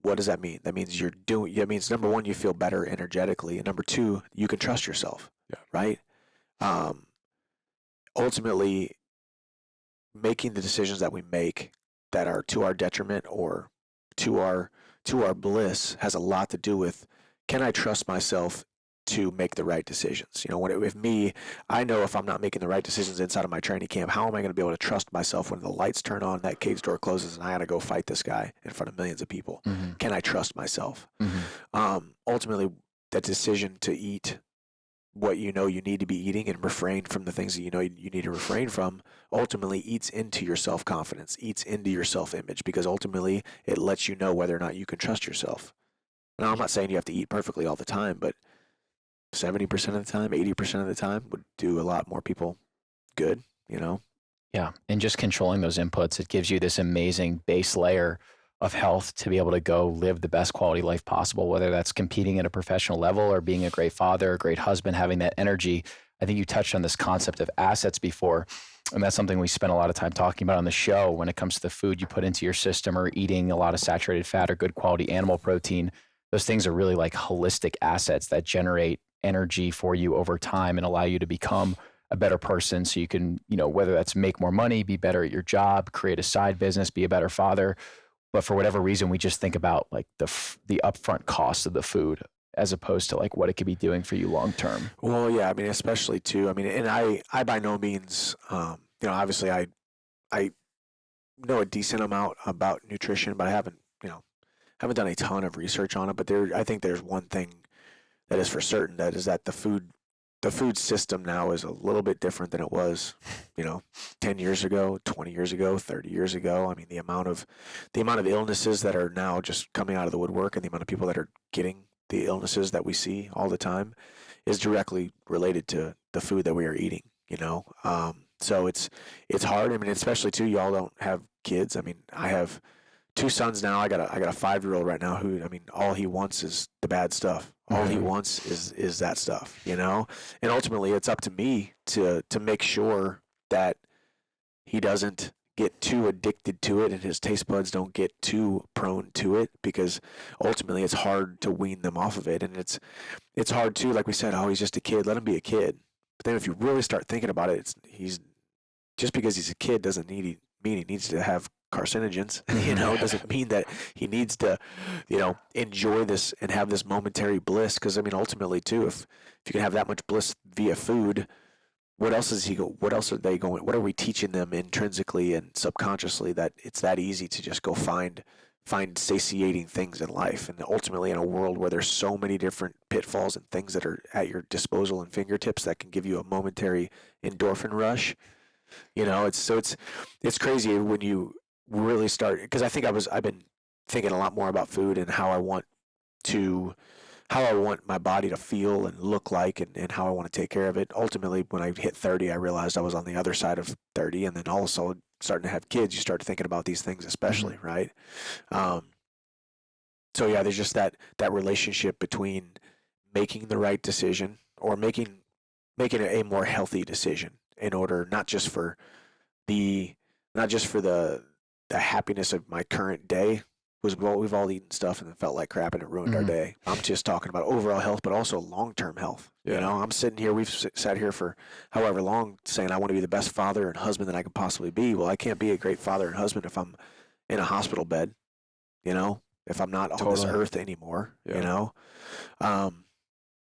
what does that mean? That means number one, you feel better energetically, and number two, you can trust yourself. Yeah. Right. Ultimately, making the decisions that we make that are to our detriment or to our bliss has a lot to do with, can I trust myself to make the right decisions. With me, I know if I'm not making the right decisions inside of my training camp, how am I going to be able to trust myself when the lights turn on, that cage door closes, and I got to go fight this guy in front of millions of people? Mm-hmm. Can I trust myself? Mm-hmm. Ultimately, that decision to eat what you need to be eating and refrain from the things that you need to refrain from ultimately eats into your self-confidence, eats into your self-image, because ultimately it lets you know whether or not you can trust yourself. Now, I'm not saying you have to eat perfectly all the time, but 70% of the time, 80% of the time would do a lot more people good, Yeah. And just controlling those inputs, it gives you this amazing base layer of health to be able to go live the best quality life possible, whether that's competing at a professional level or being a great father, a great husband, having that energy. I think you touched on this concept of assets before, and that's something we spend a lot of time talking about on the show when it comes to the food you put into your system or eating a lot of saturated fat or good quality animal protein. Those things are really like holistic assets that generate energy for you over time and allow you to become a better person. So you can, whether that's make more money, be better at your job, create a side business, be a better father. But for whatever reason, we just think about like the upfront cost of the food as opposed to like what it could be doing for you long term. Well, yeah, especially too. And I by no means, obviously I know a decent amount about nutrition, but I haven't done a ton of research on it. But I think there's one thing that is for certain, that is that the food system now is a little bit different than it was, 10 years ago, 20 years ago, 30 years ago. The amount of illnesses that are now just coming out of the woodwork and the amount of people that are getting the illnesses that we see all the time is directly related to the food that we are eating, So it's hard. Especially too, y'all don't have kids. I have 2 sons now. I got a 5-year-old right now who, all he wants is the bad stuff. All he wants is that stuff, And ultimately, it's up to me to make sure that he doesn't get too addicted to it and his taste buds don't get too prone to it, because ultimately it's hard to wean them off of it. And it's hard too, like we said, he's just a kid. Let him be a kid. But then if you really start thinking about it, he's just because he's a kid doesn't mean he needs to have carcinogens, doesn't mean that he needs to, enjoy this and have this momentary bliss. Because ultimately too, if you can have that much bliss via food, what else are they going? What are we teaching them intrinsically and subconsciously that it's that easy to just go find satiating things in life? And ultimately, in a world where there's so many different pitfalls and things that are at your disposal and fingertips that can give you a momentary endorphin rush, it's crazy when you really start, because I think I've been thinking a lot more about food and how I want my body to feel and look like, and how I want to take care of it. Ultimately, when I hit 30, I realized I was on the other side of 30, and then also starting to have kids, you start thinking about these things, especially, right? So yeah, there's just that relationship between making the right decision or making a more healthy decision in order, not just for the happiness of my current day. We've all eaten stuff and it felt like crap and it ruined our day. I'm just talking about overall health, but also long-term health. Yeah. I'm sitting here, we've sat here for however long saying I want to be the best father and husband that I can possibly be. Well, I can't be a great father and husband if I'm in a hospital bed, if I'm not on this earth anymore,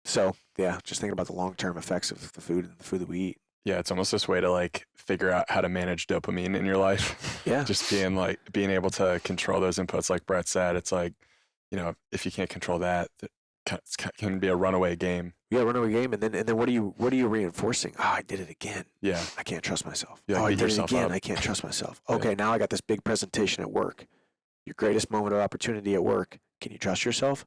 So yeah, just thinking about the long-term effects of the food and the food that we eat. Yeah, it's almost this way to like figure out how to manage dopamine in your life. Yeah. Just being able to control those inputs, like Brett said. It's like, if you can't control that, it can be a runaway game. Yeah, runaway game, and then what are you reinforcing? Oh, I did it again. Yeah. I can't trust myself. Yeah, I did it again. I can't trust myself. Okay, now I got this big presentation at work. Your greatest moment of opportunity at work. Can you trust yourself?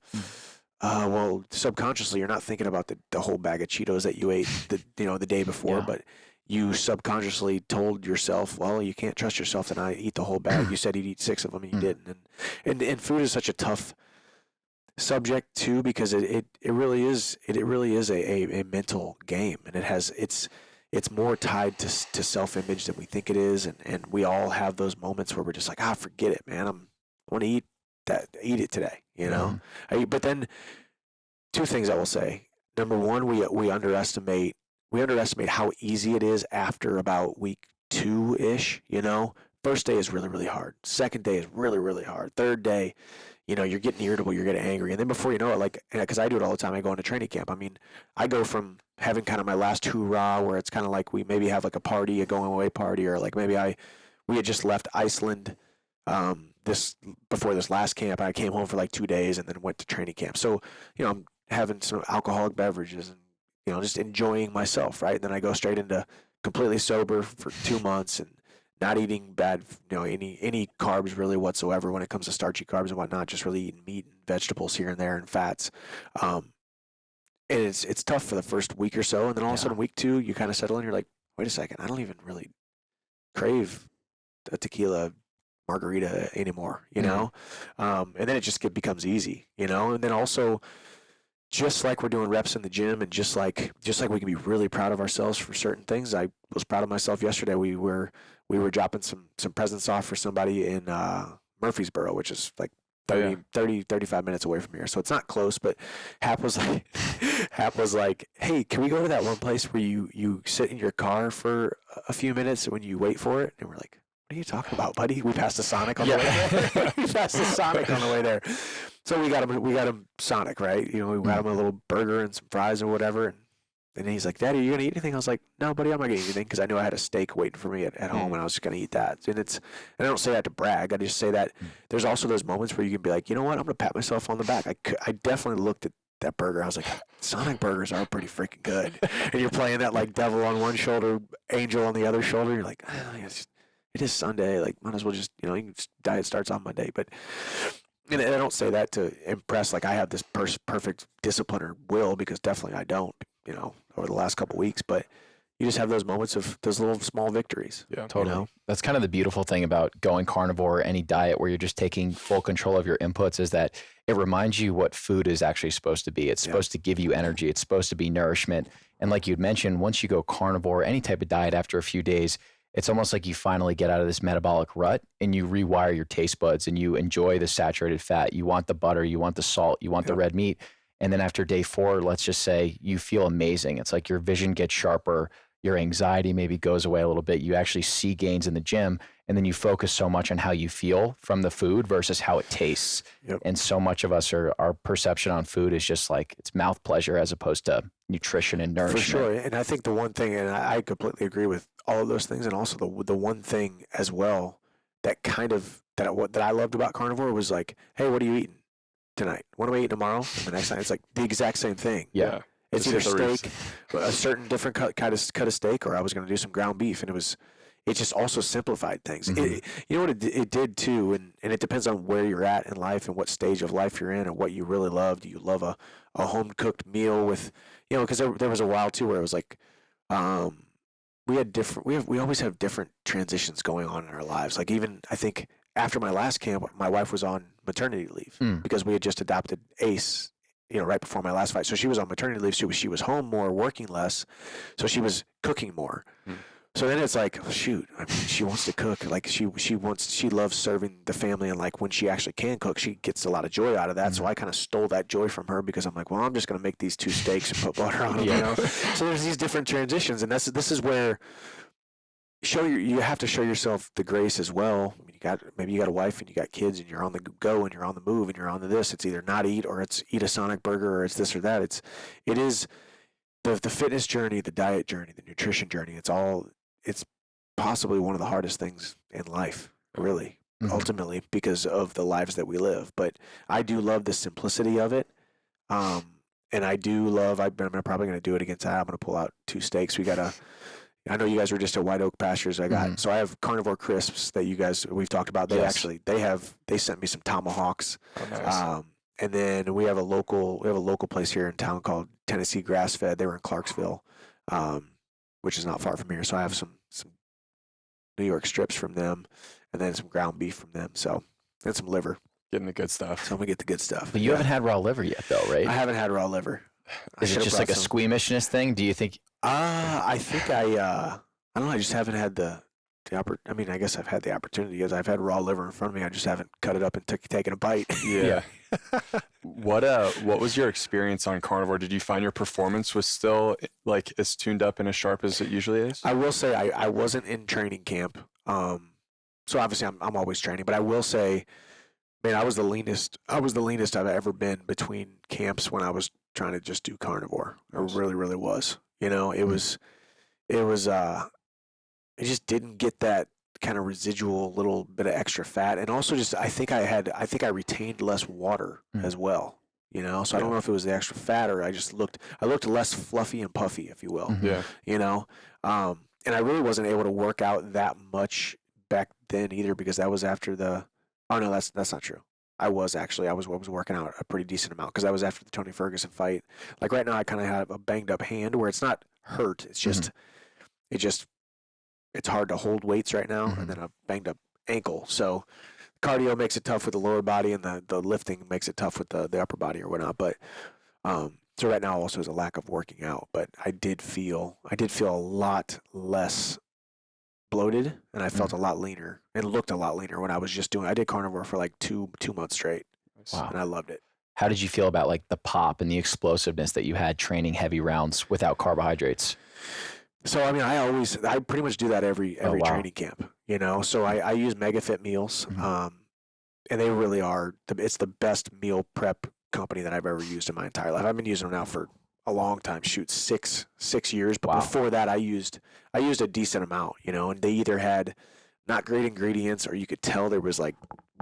Well, subconsciously, you're not thinking about the whole bag of Cheetos that you ate the day before, but you subconsciously told yourself, well, you can't trust yourself, and I eat the whole bag. You said you'd eat 6 of them, and you didn't. And food is such a tough subject too, because it really is a mental game, and it's more tied to self-image than we think it is, and we all have those moments where we're just like, forget it, man. I want to eat it today, But then 2 things I will say. Number one, we underestimate how easy it is after about week 2-ish, First day is really, really hard. Second day is really, really hard. Third day, you know, you're getting irritable, you're getting angry. And then before you know it, like, because I do it all the time, I go into training camp. I mean, I go from having kind of my last hoorah where it's kind of like we maybe have like a party, a going away party, or like maybe we had just left Iceland before this last camp. I came home for like 2 days and then went to training camp. So, you know, I'm having some alcoholic beverages and, you know, just enjoying myself, right? And then I go straight into completely sober for 2 months and not eating bad, you know, any carbs really whatsoever when it comes to starchy carbs and whatnot, just really eating meat and vegetables here and there and fats. And it's tough for the first week or so. And then all of a sudden, week 2, you kind of settle in. You're like, wait a second, I don't even really crave a tequila margarita anymore, you know? And then it just becomes easy, you know? And then also, just like we're doing reps in the gym and just like we can be really proud of ourselves for certain things. I was proud of myself yesterday. We were dropping some presents off for somebody in Murfreesboro, which is like 35 minutes away from here. So it's not close, but Hap was like, hey, can we go to that one place where you sit in your car for a few minutes when you wait for it? And we're like, what are you talking about, buddy? We passed the Sonic on the way there. We passed the Sonic on the way there. So we got him Sonic, right? You know, we got him a little burger and some fries or whatever. And he's like, Daddy, are you going to eat anything? I was like, no, buddy, I'm not going to eat anything because I knew I had a steak waiting for me at home and I was just going to eat that. And I don't say that to brag. I just say that there's also those moments where you can be like, you know what? I'm going to pat myself on the back. I definitely looked at that burger. I was like, Sonic burgers are pretty freaking good. And you're playing that like devil on one shoulder, angel on the other shoulder. You're like, it is Sunday. Like, might as well just, you know, diet starts on Monday. But and I don't say that to impress, like I have this perfect discipline or will, because definitely I don't, you know, over the last couple of weeks. But you just have those moments of those little small victories. Yeah, totally. You know? That's kind of the beautiful thing about going carnivore or any diet where you're just taking full control of your inputs, is that it reminds you what food is actually supposed to be. It's supposed to give you energy. It's supposed to be nourishment. And like you'd mentioned, once you go carnivore, any type of diet, after a few days, it's almost like you finally get out of this metabolic rut and you rewire your taste buds and you enjoy the saturated fat. You want the butter, you want the salt, you want the red meat. And then after day 4, let's just say you feel amazing. It's like your vision gets sharper. Your anxiety maybe goes away a little bit. You actually see gains in the gym, and then you focus so much on how you feel from the food versus how it tastes. And so much of us our perception on food is just like it's mouth pleasure as opposed to nutrition and nourishment. For sure. And I think the one thing, and I completely agree with all of those things, and also the one thing as well that I loved about carnivore was like, hey, what are you eating tonight? What am I eating tomorrow? And the next night it's like the exact same thing. Yeah. It's either steak, a certain different cut of steak, or I was going to do some ground beef, and it just also simplified things. You know what it did too, and it depends on where you're at in life and what stage of life you're in and what you really love. Do you love a home cooked meal with, you know, because there was a while too where it was like, we always have different transitions going on in our lives. Like even I think after my last camp, my wife was on maternity leave because we had just adopted Ace, you know, right before my last fight. So she was on maternity leave. She was home more, working less. So she was cooking more. So then it's like, oh, shoot, I mean, she wants to cook. Like she loves serving the family. And like when she actually can cook, she gets a lot of joy out of that. So I kind of stole that joy from her because I'm like, well, I'm just going to make these 2 steaks and put butter on them, you know? So there's these different transitions. And this is where you have to show yourself the grace as well. I mean, maybe you got a wife and you got kids and you're on the go and you're on the move and you're on the this. It's either not eat or it's eat a Sonic burger or it's this or that. It is the fitness journey, the diet journey, the nutrition journey. It's possibly one of the hardest things in life, really, ultimately, because of the lives that we live. But I do love the simplicity of it. And I do love, I'm probably going to do it again tonight. I'm going to pull out 2 steaks. I know you guys were just at White Oak Pastures. So I have carnivore crisps that we've talked about. They sent me some tomahawks. Oh, nice. And then we have a local place here in town called Tennessee Grass Fed. They were in Clarksville, which is not far from here. So I have some New York strips from them, and then some ground beef from them. So, and some liver. Getting the good stuff. So I'm gonna get the good stuff. But you haven't had raw liver yet, though, right? I haven't had raw liver. Is it just like a squeamishness thing? Do you think? I think I don't know. I just haven't had the opportunity. I mean, I guess I've had the opportunity because I've had raw liver in front of me. I just haven't cut it up and taken a bite. Yeah. What was your experience on carnivore? Did you find your performance was still like as tuned up and as sharp as it usually is? I will say I wasn't in training camp. so obviously I'm always training, but I will say, man, I was the leanest I've ever been between camps when I was trying to just do carnivore. I really, really was. You know, it was I just didn't get that kind of residual little bit of extra fat, and also just I think I retained less water as well. You know, so I don't know if it was the extra fat or I looked less fluffy and puffy, if you will. Yeah. You know, and I really wasn't able to work out that much back then either, because that was after the. Oh no, that's not true. I was working out a pretty decent amount, because that was after the Tony Ferguson fight. Like right now, I kind of have a banged up hand where it's not hurt. It's just it's hard to hold weights right now, and then a banged up ankle. So cardio makes it tough with the lower body, and the lifting makes it tough with the upper body or whatnot. But so right now also is a lack of working out. But I did feel a lot less bloated, and I felt a lot leaner and looked a lot leaner when I did carnivore for like two months straight. Wow. And I loved it. How did you feel about like the pop and the explosiveness that you had training heavy rounds without carbohydrates? So I mean, I pretty much do that every training camp, you know. So I use MegaFit meals, and they really are it's the best meal prep company that I've ever used in my entire life. I've been using them now for a long time, six years. But before that, I used a decent amount, you know. And they either had not great ingredients, or you could tell there was like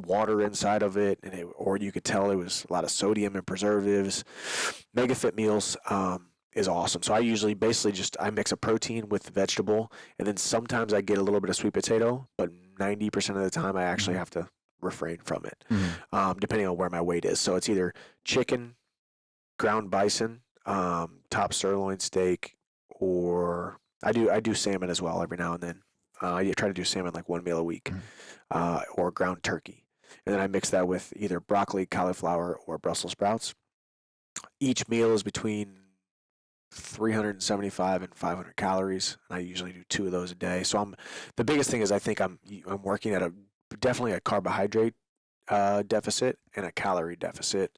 water inside of it, or you could tell there was a lot of sodium and preservatives. MegaFit meals is awesome. So I usually I mix a protein with vegetable, and then sometimes I get a little bit of sweet potato, but 90% of the time I actually have to refrain from it, depending on where my weight is. So it's either chicken, ground bison, top sirloin steak, or I do salmon as well every now and then. I try to do salmon like one meal a week, or ground turkey. And then I mix that with either broccoli, cauliflower, or Brussels sprouts. Each meal is between 375 and 500 calories, and I usually do 2 of those a day. So the biggest thing is I think I'm working at definitely a carbohydrate deficit and a calorie deficit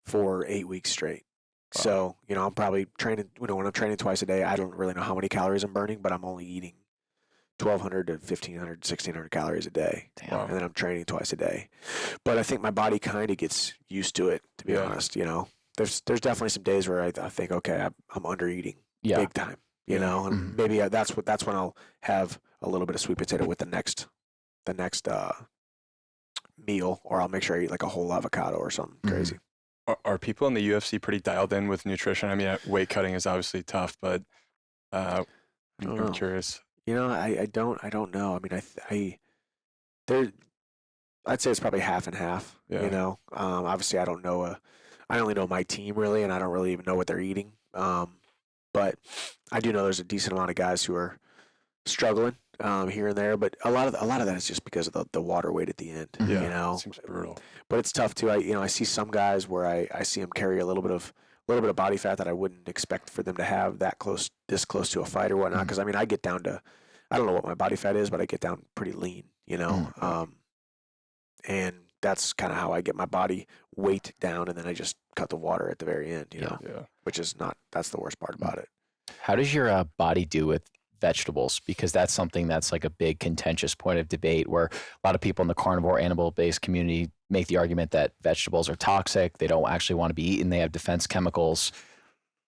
for 8 weeks straight. Wow. So, you know, I'm probably training, you know, when I'm training twice a day, I don't really know how many calories I'm burning, but I'm only eating 1,200 to 1,500, 1,600 calories a day. Damn. And then I'm training twice a day. But I think my body kind of gets used to it, to be honest, you know. There's definitely some days where I think, okay, I'm under eating big time, you know, and maybe that's when I'll have a little bit of sweet potato with the next meal, or I'll make sure I eat like a whole avocado or something crazy. Are people in the UFC pretty dialed in with nutrition? I mean, weight cutting is obviously tough, but I'm curious. You know, I don't know. I mean, I'd say it's probably half and half. Yeah. You know, obviously I don't know I only know my team really, and I don't really even know what they're eating. But I do know there's a decent amount of guys who are struggling here and there. But a lot of that is just because of the water weight at the end. Yeah, you know, it seems brutal. But it's tough too. I see some guys where I see them carry a little bit of body fat that I wouldn't expect for them to have this close to a fight or whatnot. Because I mean, I get down to, I don't know what my body fat is, but I get down pretty lean. You know, and that's kind of how I get my body weight down, and then I just cut the water at the very end, you know, which is that's the worst part about it. How does your body do with vegetables? Because that's something that's like a big contentious point of debate, where a lot of people in the carnivore animal-based community make the argument that vegetables are toxic. They don't actually want to be eaten. They have defense chemicals.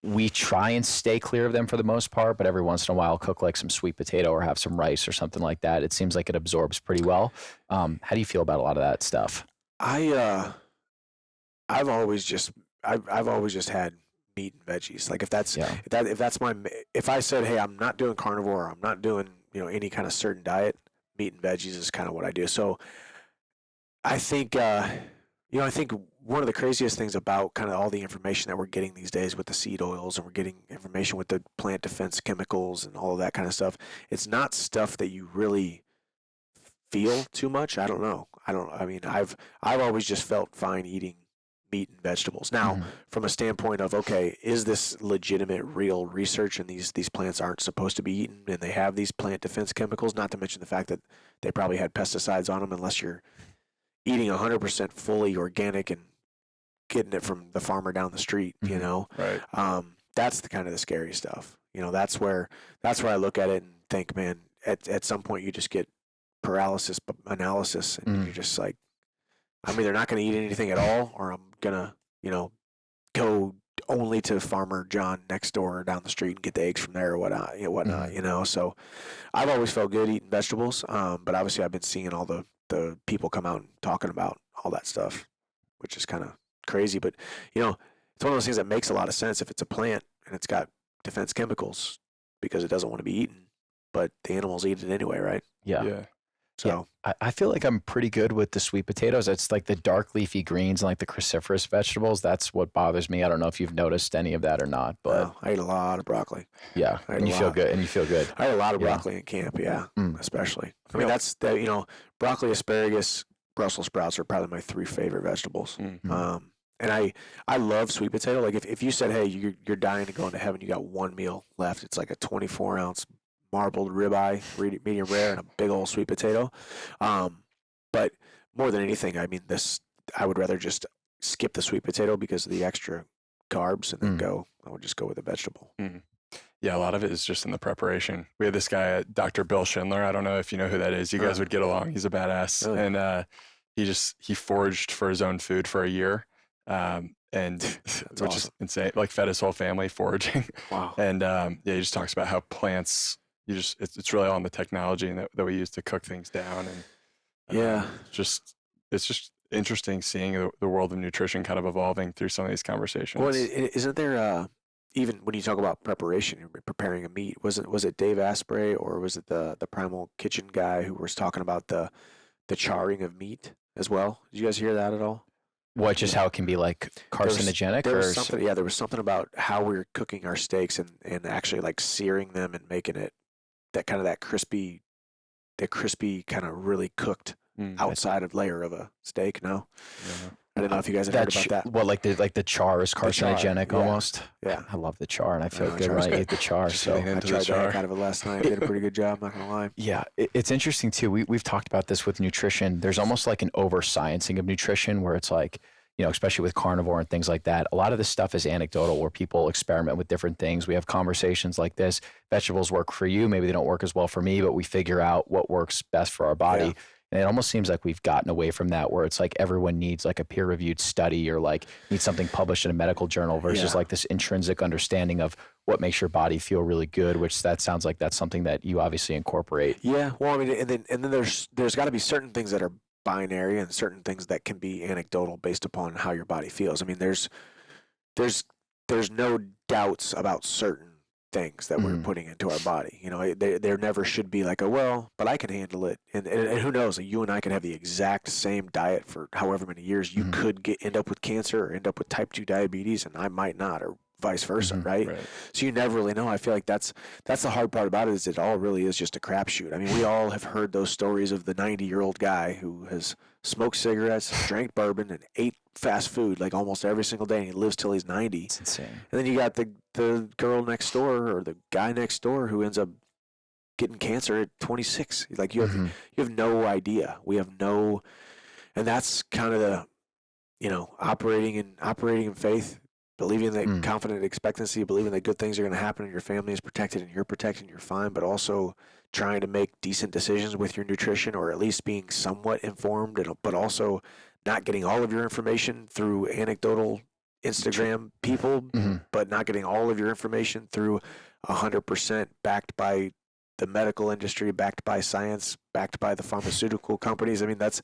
We try and stay clear of them for the most part, but every once in a while cook like some sweet potato or have some rice or something like that. It seems like it absorbs pretty well. How do you feel about a lot of that stuff? I've always just had meat and veggies. Like if I said, hey, I'm not doing carnivore, or I'm not doing, you know, any kind of certain diet, meat and veggies is kind of what I do. So I think, I think one of the craziest things about kind of all the information that we're getting these days with the seed oils, and we're getting information with the plant defense chemicals and all of that kind of stuff, it's not stuff that you really feel too much. I don't know. I mean, I've always just felt fine eating meat and vegetables. Now, from a standpoint of, okay, is this legitimate, real research, and these plants aren't supposed to be eaten, and they have these plant defense chemicals, not to mention the fact that they probably had pesticides on them, unless you're eating 100% fully organic and getting it from the farmer down the street, you know? Right. That's the kind of the scary stuff. You know, that's where I look at it and think, man, at some point you just get paralysis analysis, and you're just like, I'm either not going to eat anything at all, or I'm gonna, go only to Farmer John next door or down the street and get the eggs from there or whatnot. So I've always felt good eating vegetables, but obviously I've been seeing all the people come out and talking about all that stuff, which is kind of crazy. But it's one of those things that makes a lot of sense if it's a plant and it's got defense chemicals because it doesn't want to be eaten, but the animals eat it anyway, right? Yeah. So I feel like I'm pretty good with the sweet potatoes. It's like the dark leafy greens and like the cruciferous vegetables. That's what bothers me. I don't know if you've noticed any of that or not, but I ate a lot of broccoli. Yeah, and you feel good. I ate a lot of broccoli in camp, especially. I mean, broccoli, asparagus, Brussels sprouts are probably my 3 favorite vegetables. And I love sweet potato. Like if you said, hey, you're dying to go into heaven, you got one meal left. It's like a 24-ounce marbled ribeye, medium rare, and a big old sweet potato. But more than anything, I mean, I would rather just skip the sweet potato because of the extra carbs, and then I would just go with a vegetable. Yeah, a lot of it is just in the preparation. We had this guy, Dr. Bill Schindler. I don't know if you know who that is. You guys would get along. He's a badass. Really? And he foraged for his own food for a year. And which is insane. Like fed his whole family foraging. Wow. And he just talks about how plants, it's really all on the technology and that we use to cook things down. And it's just interesting seeing the world of nutrition kind of evolving through some of these conversations. Well, isn't there even when you talk about preparation, you're preparing a meat? Was it Dave Asprey or was it the Primal Kitchen guy who was talking about the charring of meat as well? Did you guys hear that at all? What, just how it can be like carcinogenic? There was something about how we're cooking our steaks and actually like searing them and making it that crispy kind of really cooked outside of layer of a steak. No, I don't know if you guys have heard about that. Well, like the char is carcinogenic almost. Yeah, I love the char, and I feel good when I eat the char. So I tried the heck out of it last night. I did a pretty good job. Not gonna lie. Yeah, it's interesting too. We've talked about this with nutrition. There's almost like an over sciencing of nutrition, where it's like, especially with carnivore and things like that, a lot of this stuff is anecdotal where people experiment with different things. We have conversations like this. Vegetables work for you. Maybe they don't work as well for me, but we figure out what works best for our body. Yeah. And it almost seems like we've gotten away from that, where it's like everyone needs like a peer-reviewed study or like needs something published in a medical journal versus like this intrinsic understanding of what makes your body feel really good, which that sounds like that's something that you obviously incorporate. Yeah. Well, I mean, and then there's got to be certain things that are binary and certain things that can be anecdotal based upon how your body feels. I mean, there's no doubts about certain things that we're putting into our body. There never should be like but I can handle it. And who knows, like you and I can have the exact same diet for however many years. You could end up with cancer or end up with type 2 diabetes, and I might not, or vice versa, right? So you never really know. I feel like that's the hard part about it, is it all really is just a crapshoot. I mean, we all have heard those stories of the 90-year-old guy who has smoked cigarettes, drank bourbon, and ate fast food like almost every single day, and he lives till he's 90. It's insane. And then you got the girl next door or the guy next door who ends up getting cancer at 26. Like you have no idea. We have no, and that's kind of the, operating in faith. Believing that confident expectancy, believing that good things are going to happen and your family is protected and you're protected and you're fine, but also trying to make decent decisions with your nutrition, or at least being somewhat informed, but also not getting all of your information through anecdotal Instagram people, but not getting all of your information through 100% backed by the medical industry, backed by science, backed by the pharmaceutical companies. I mean, that's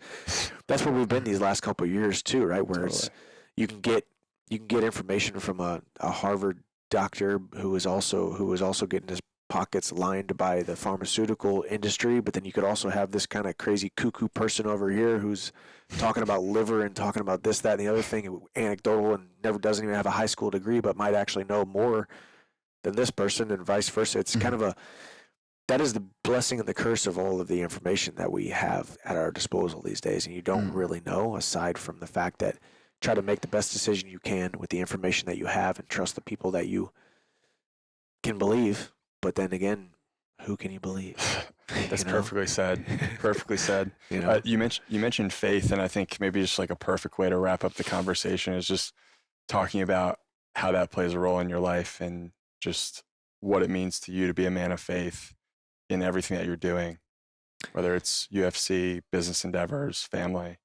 where we've been these last couple of years too, right? Where it's you can get information from a Harvard doctor who is also getting his pockets lined by the pharmaceutical industry, but then you could also have this kind of crazy cuckoo person over here who's talking about liver and talking about this, that, and the other thing, anecdotal, and doesn't even have a high school degree, but might actually know more than this person, and vice versa. It's kind of that is the blessing and the curse of all of the information that we have at our disposal these days, and you don't really know, aside from the fact that try to make the best decision you can with the information that you have and trust the people that you can believe. But then again, who can you believe? That's perfectly said. Perfectly said. You mentioned faith, and I think maybe just like a perfect way to wrap up the conversation is just talking about how that plays a role in your life and just what it means to you to be a man of faith in everything that you're doing. whether it's UFC, business endeavors, family?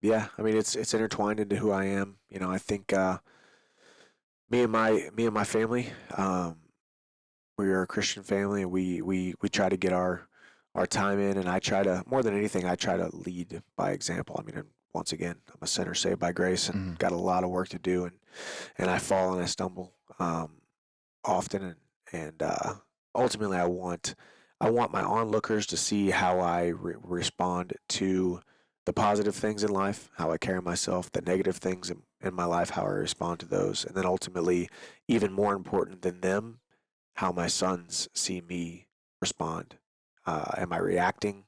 Yeah, I mean, it's intertwined into who I am. You know, I think me and my family, we are a Christian family, and we try to get our time in, and I try to, more than anything, I try to lead by example. I mean, and once again, I'm a sinner saved by grace, and got a lot of work to do, and I fall and I stumble often, and ultimately, I want my onlookers to see how I respond to the positive things in life, how I carry myself, the negative things in my life, how I respond to those, and then ultimately, even more important than them, how my sons see me respond. Am I reacting?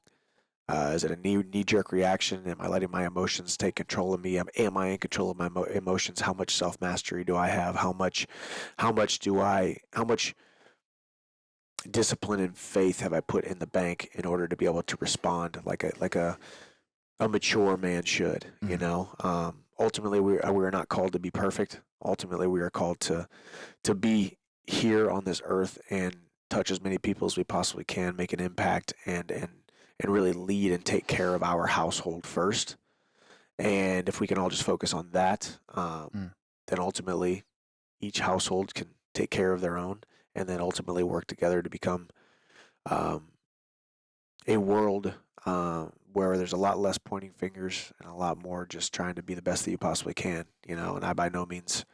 Is it a knee-jerk reaction? Am I letting my emotions take control of me? Am I in control of my emotions? How much self-mastery do I have? How much discipline and faith have I put in the bank in order to be able to respond like a mature man should? You know, ultimately we are not called to be perfect. Ultimately, we are called to be here on this earth and touch as many people as we possibly can, make an impact, and really lead and take care of our household first. And if we can all just focus on that, then ultimately each household can take care of their own, and then ultimately work together to become a world where there's a lot less pointing fingers and a lot more just trying to be the best that you possibly can, you know. And I by no means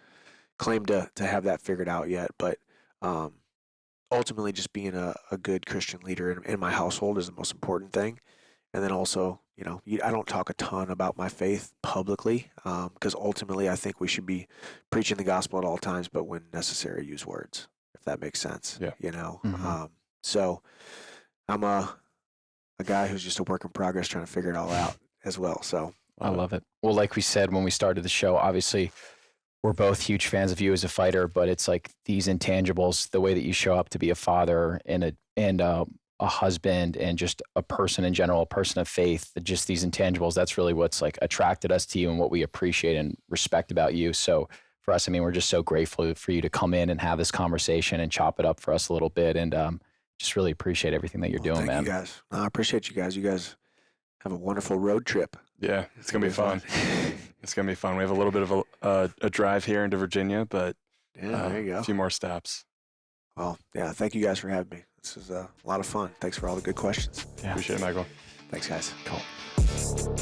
claim to have that figured out yet, but ultimately just being a good Christian leader in my household is the most important thing. And then also, you know, I don't talk a ton about my faith publicly, because ultimately I think we should be preaching the gospel at all times, but when necessary, use words, if that makes sense. Yeah. You know, so I'm a guy who's just a work in progress trying to figure it all out as well. So I love it. Well, like we said when we started the show, obviously we're both huge fans of you as a fighter, but it's like these intangibles, the way that you show up to be a father and a husband and just a person in general, a person of faith, just these intangibles, that's really what's like attracted us to you and what we appreciate and respect about you. So for us, I mean, we're just so grateful for you to come in and have this conversation and chop it up for us a little bit. And just really appreciate everything that you're doing, man. Thank you guys. No, I appreciate you guys. You guys have a wonderful road trip. Yeah, it's going to be fun. It's going to be fun. We have a little bit of a drive here into Virginia, but yeah, there you go. A few more stops. Well, yeah, thank you guys for having me. This is a lot of fun. Thanks for all the good questions. Yeah. Appreciate it, Michael. Thanks, guys. Cool.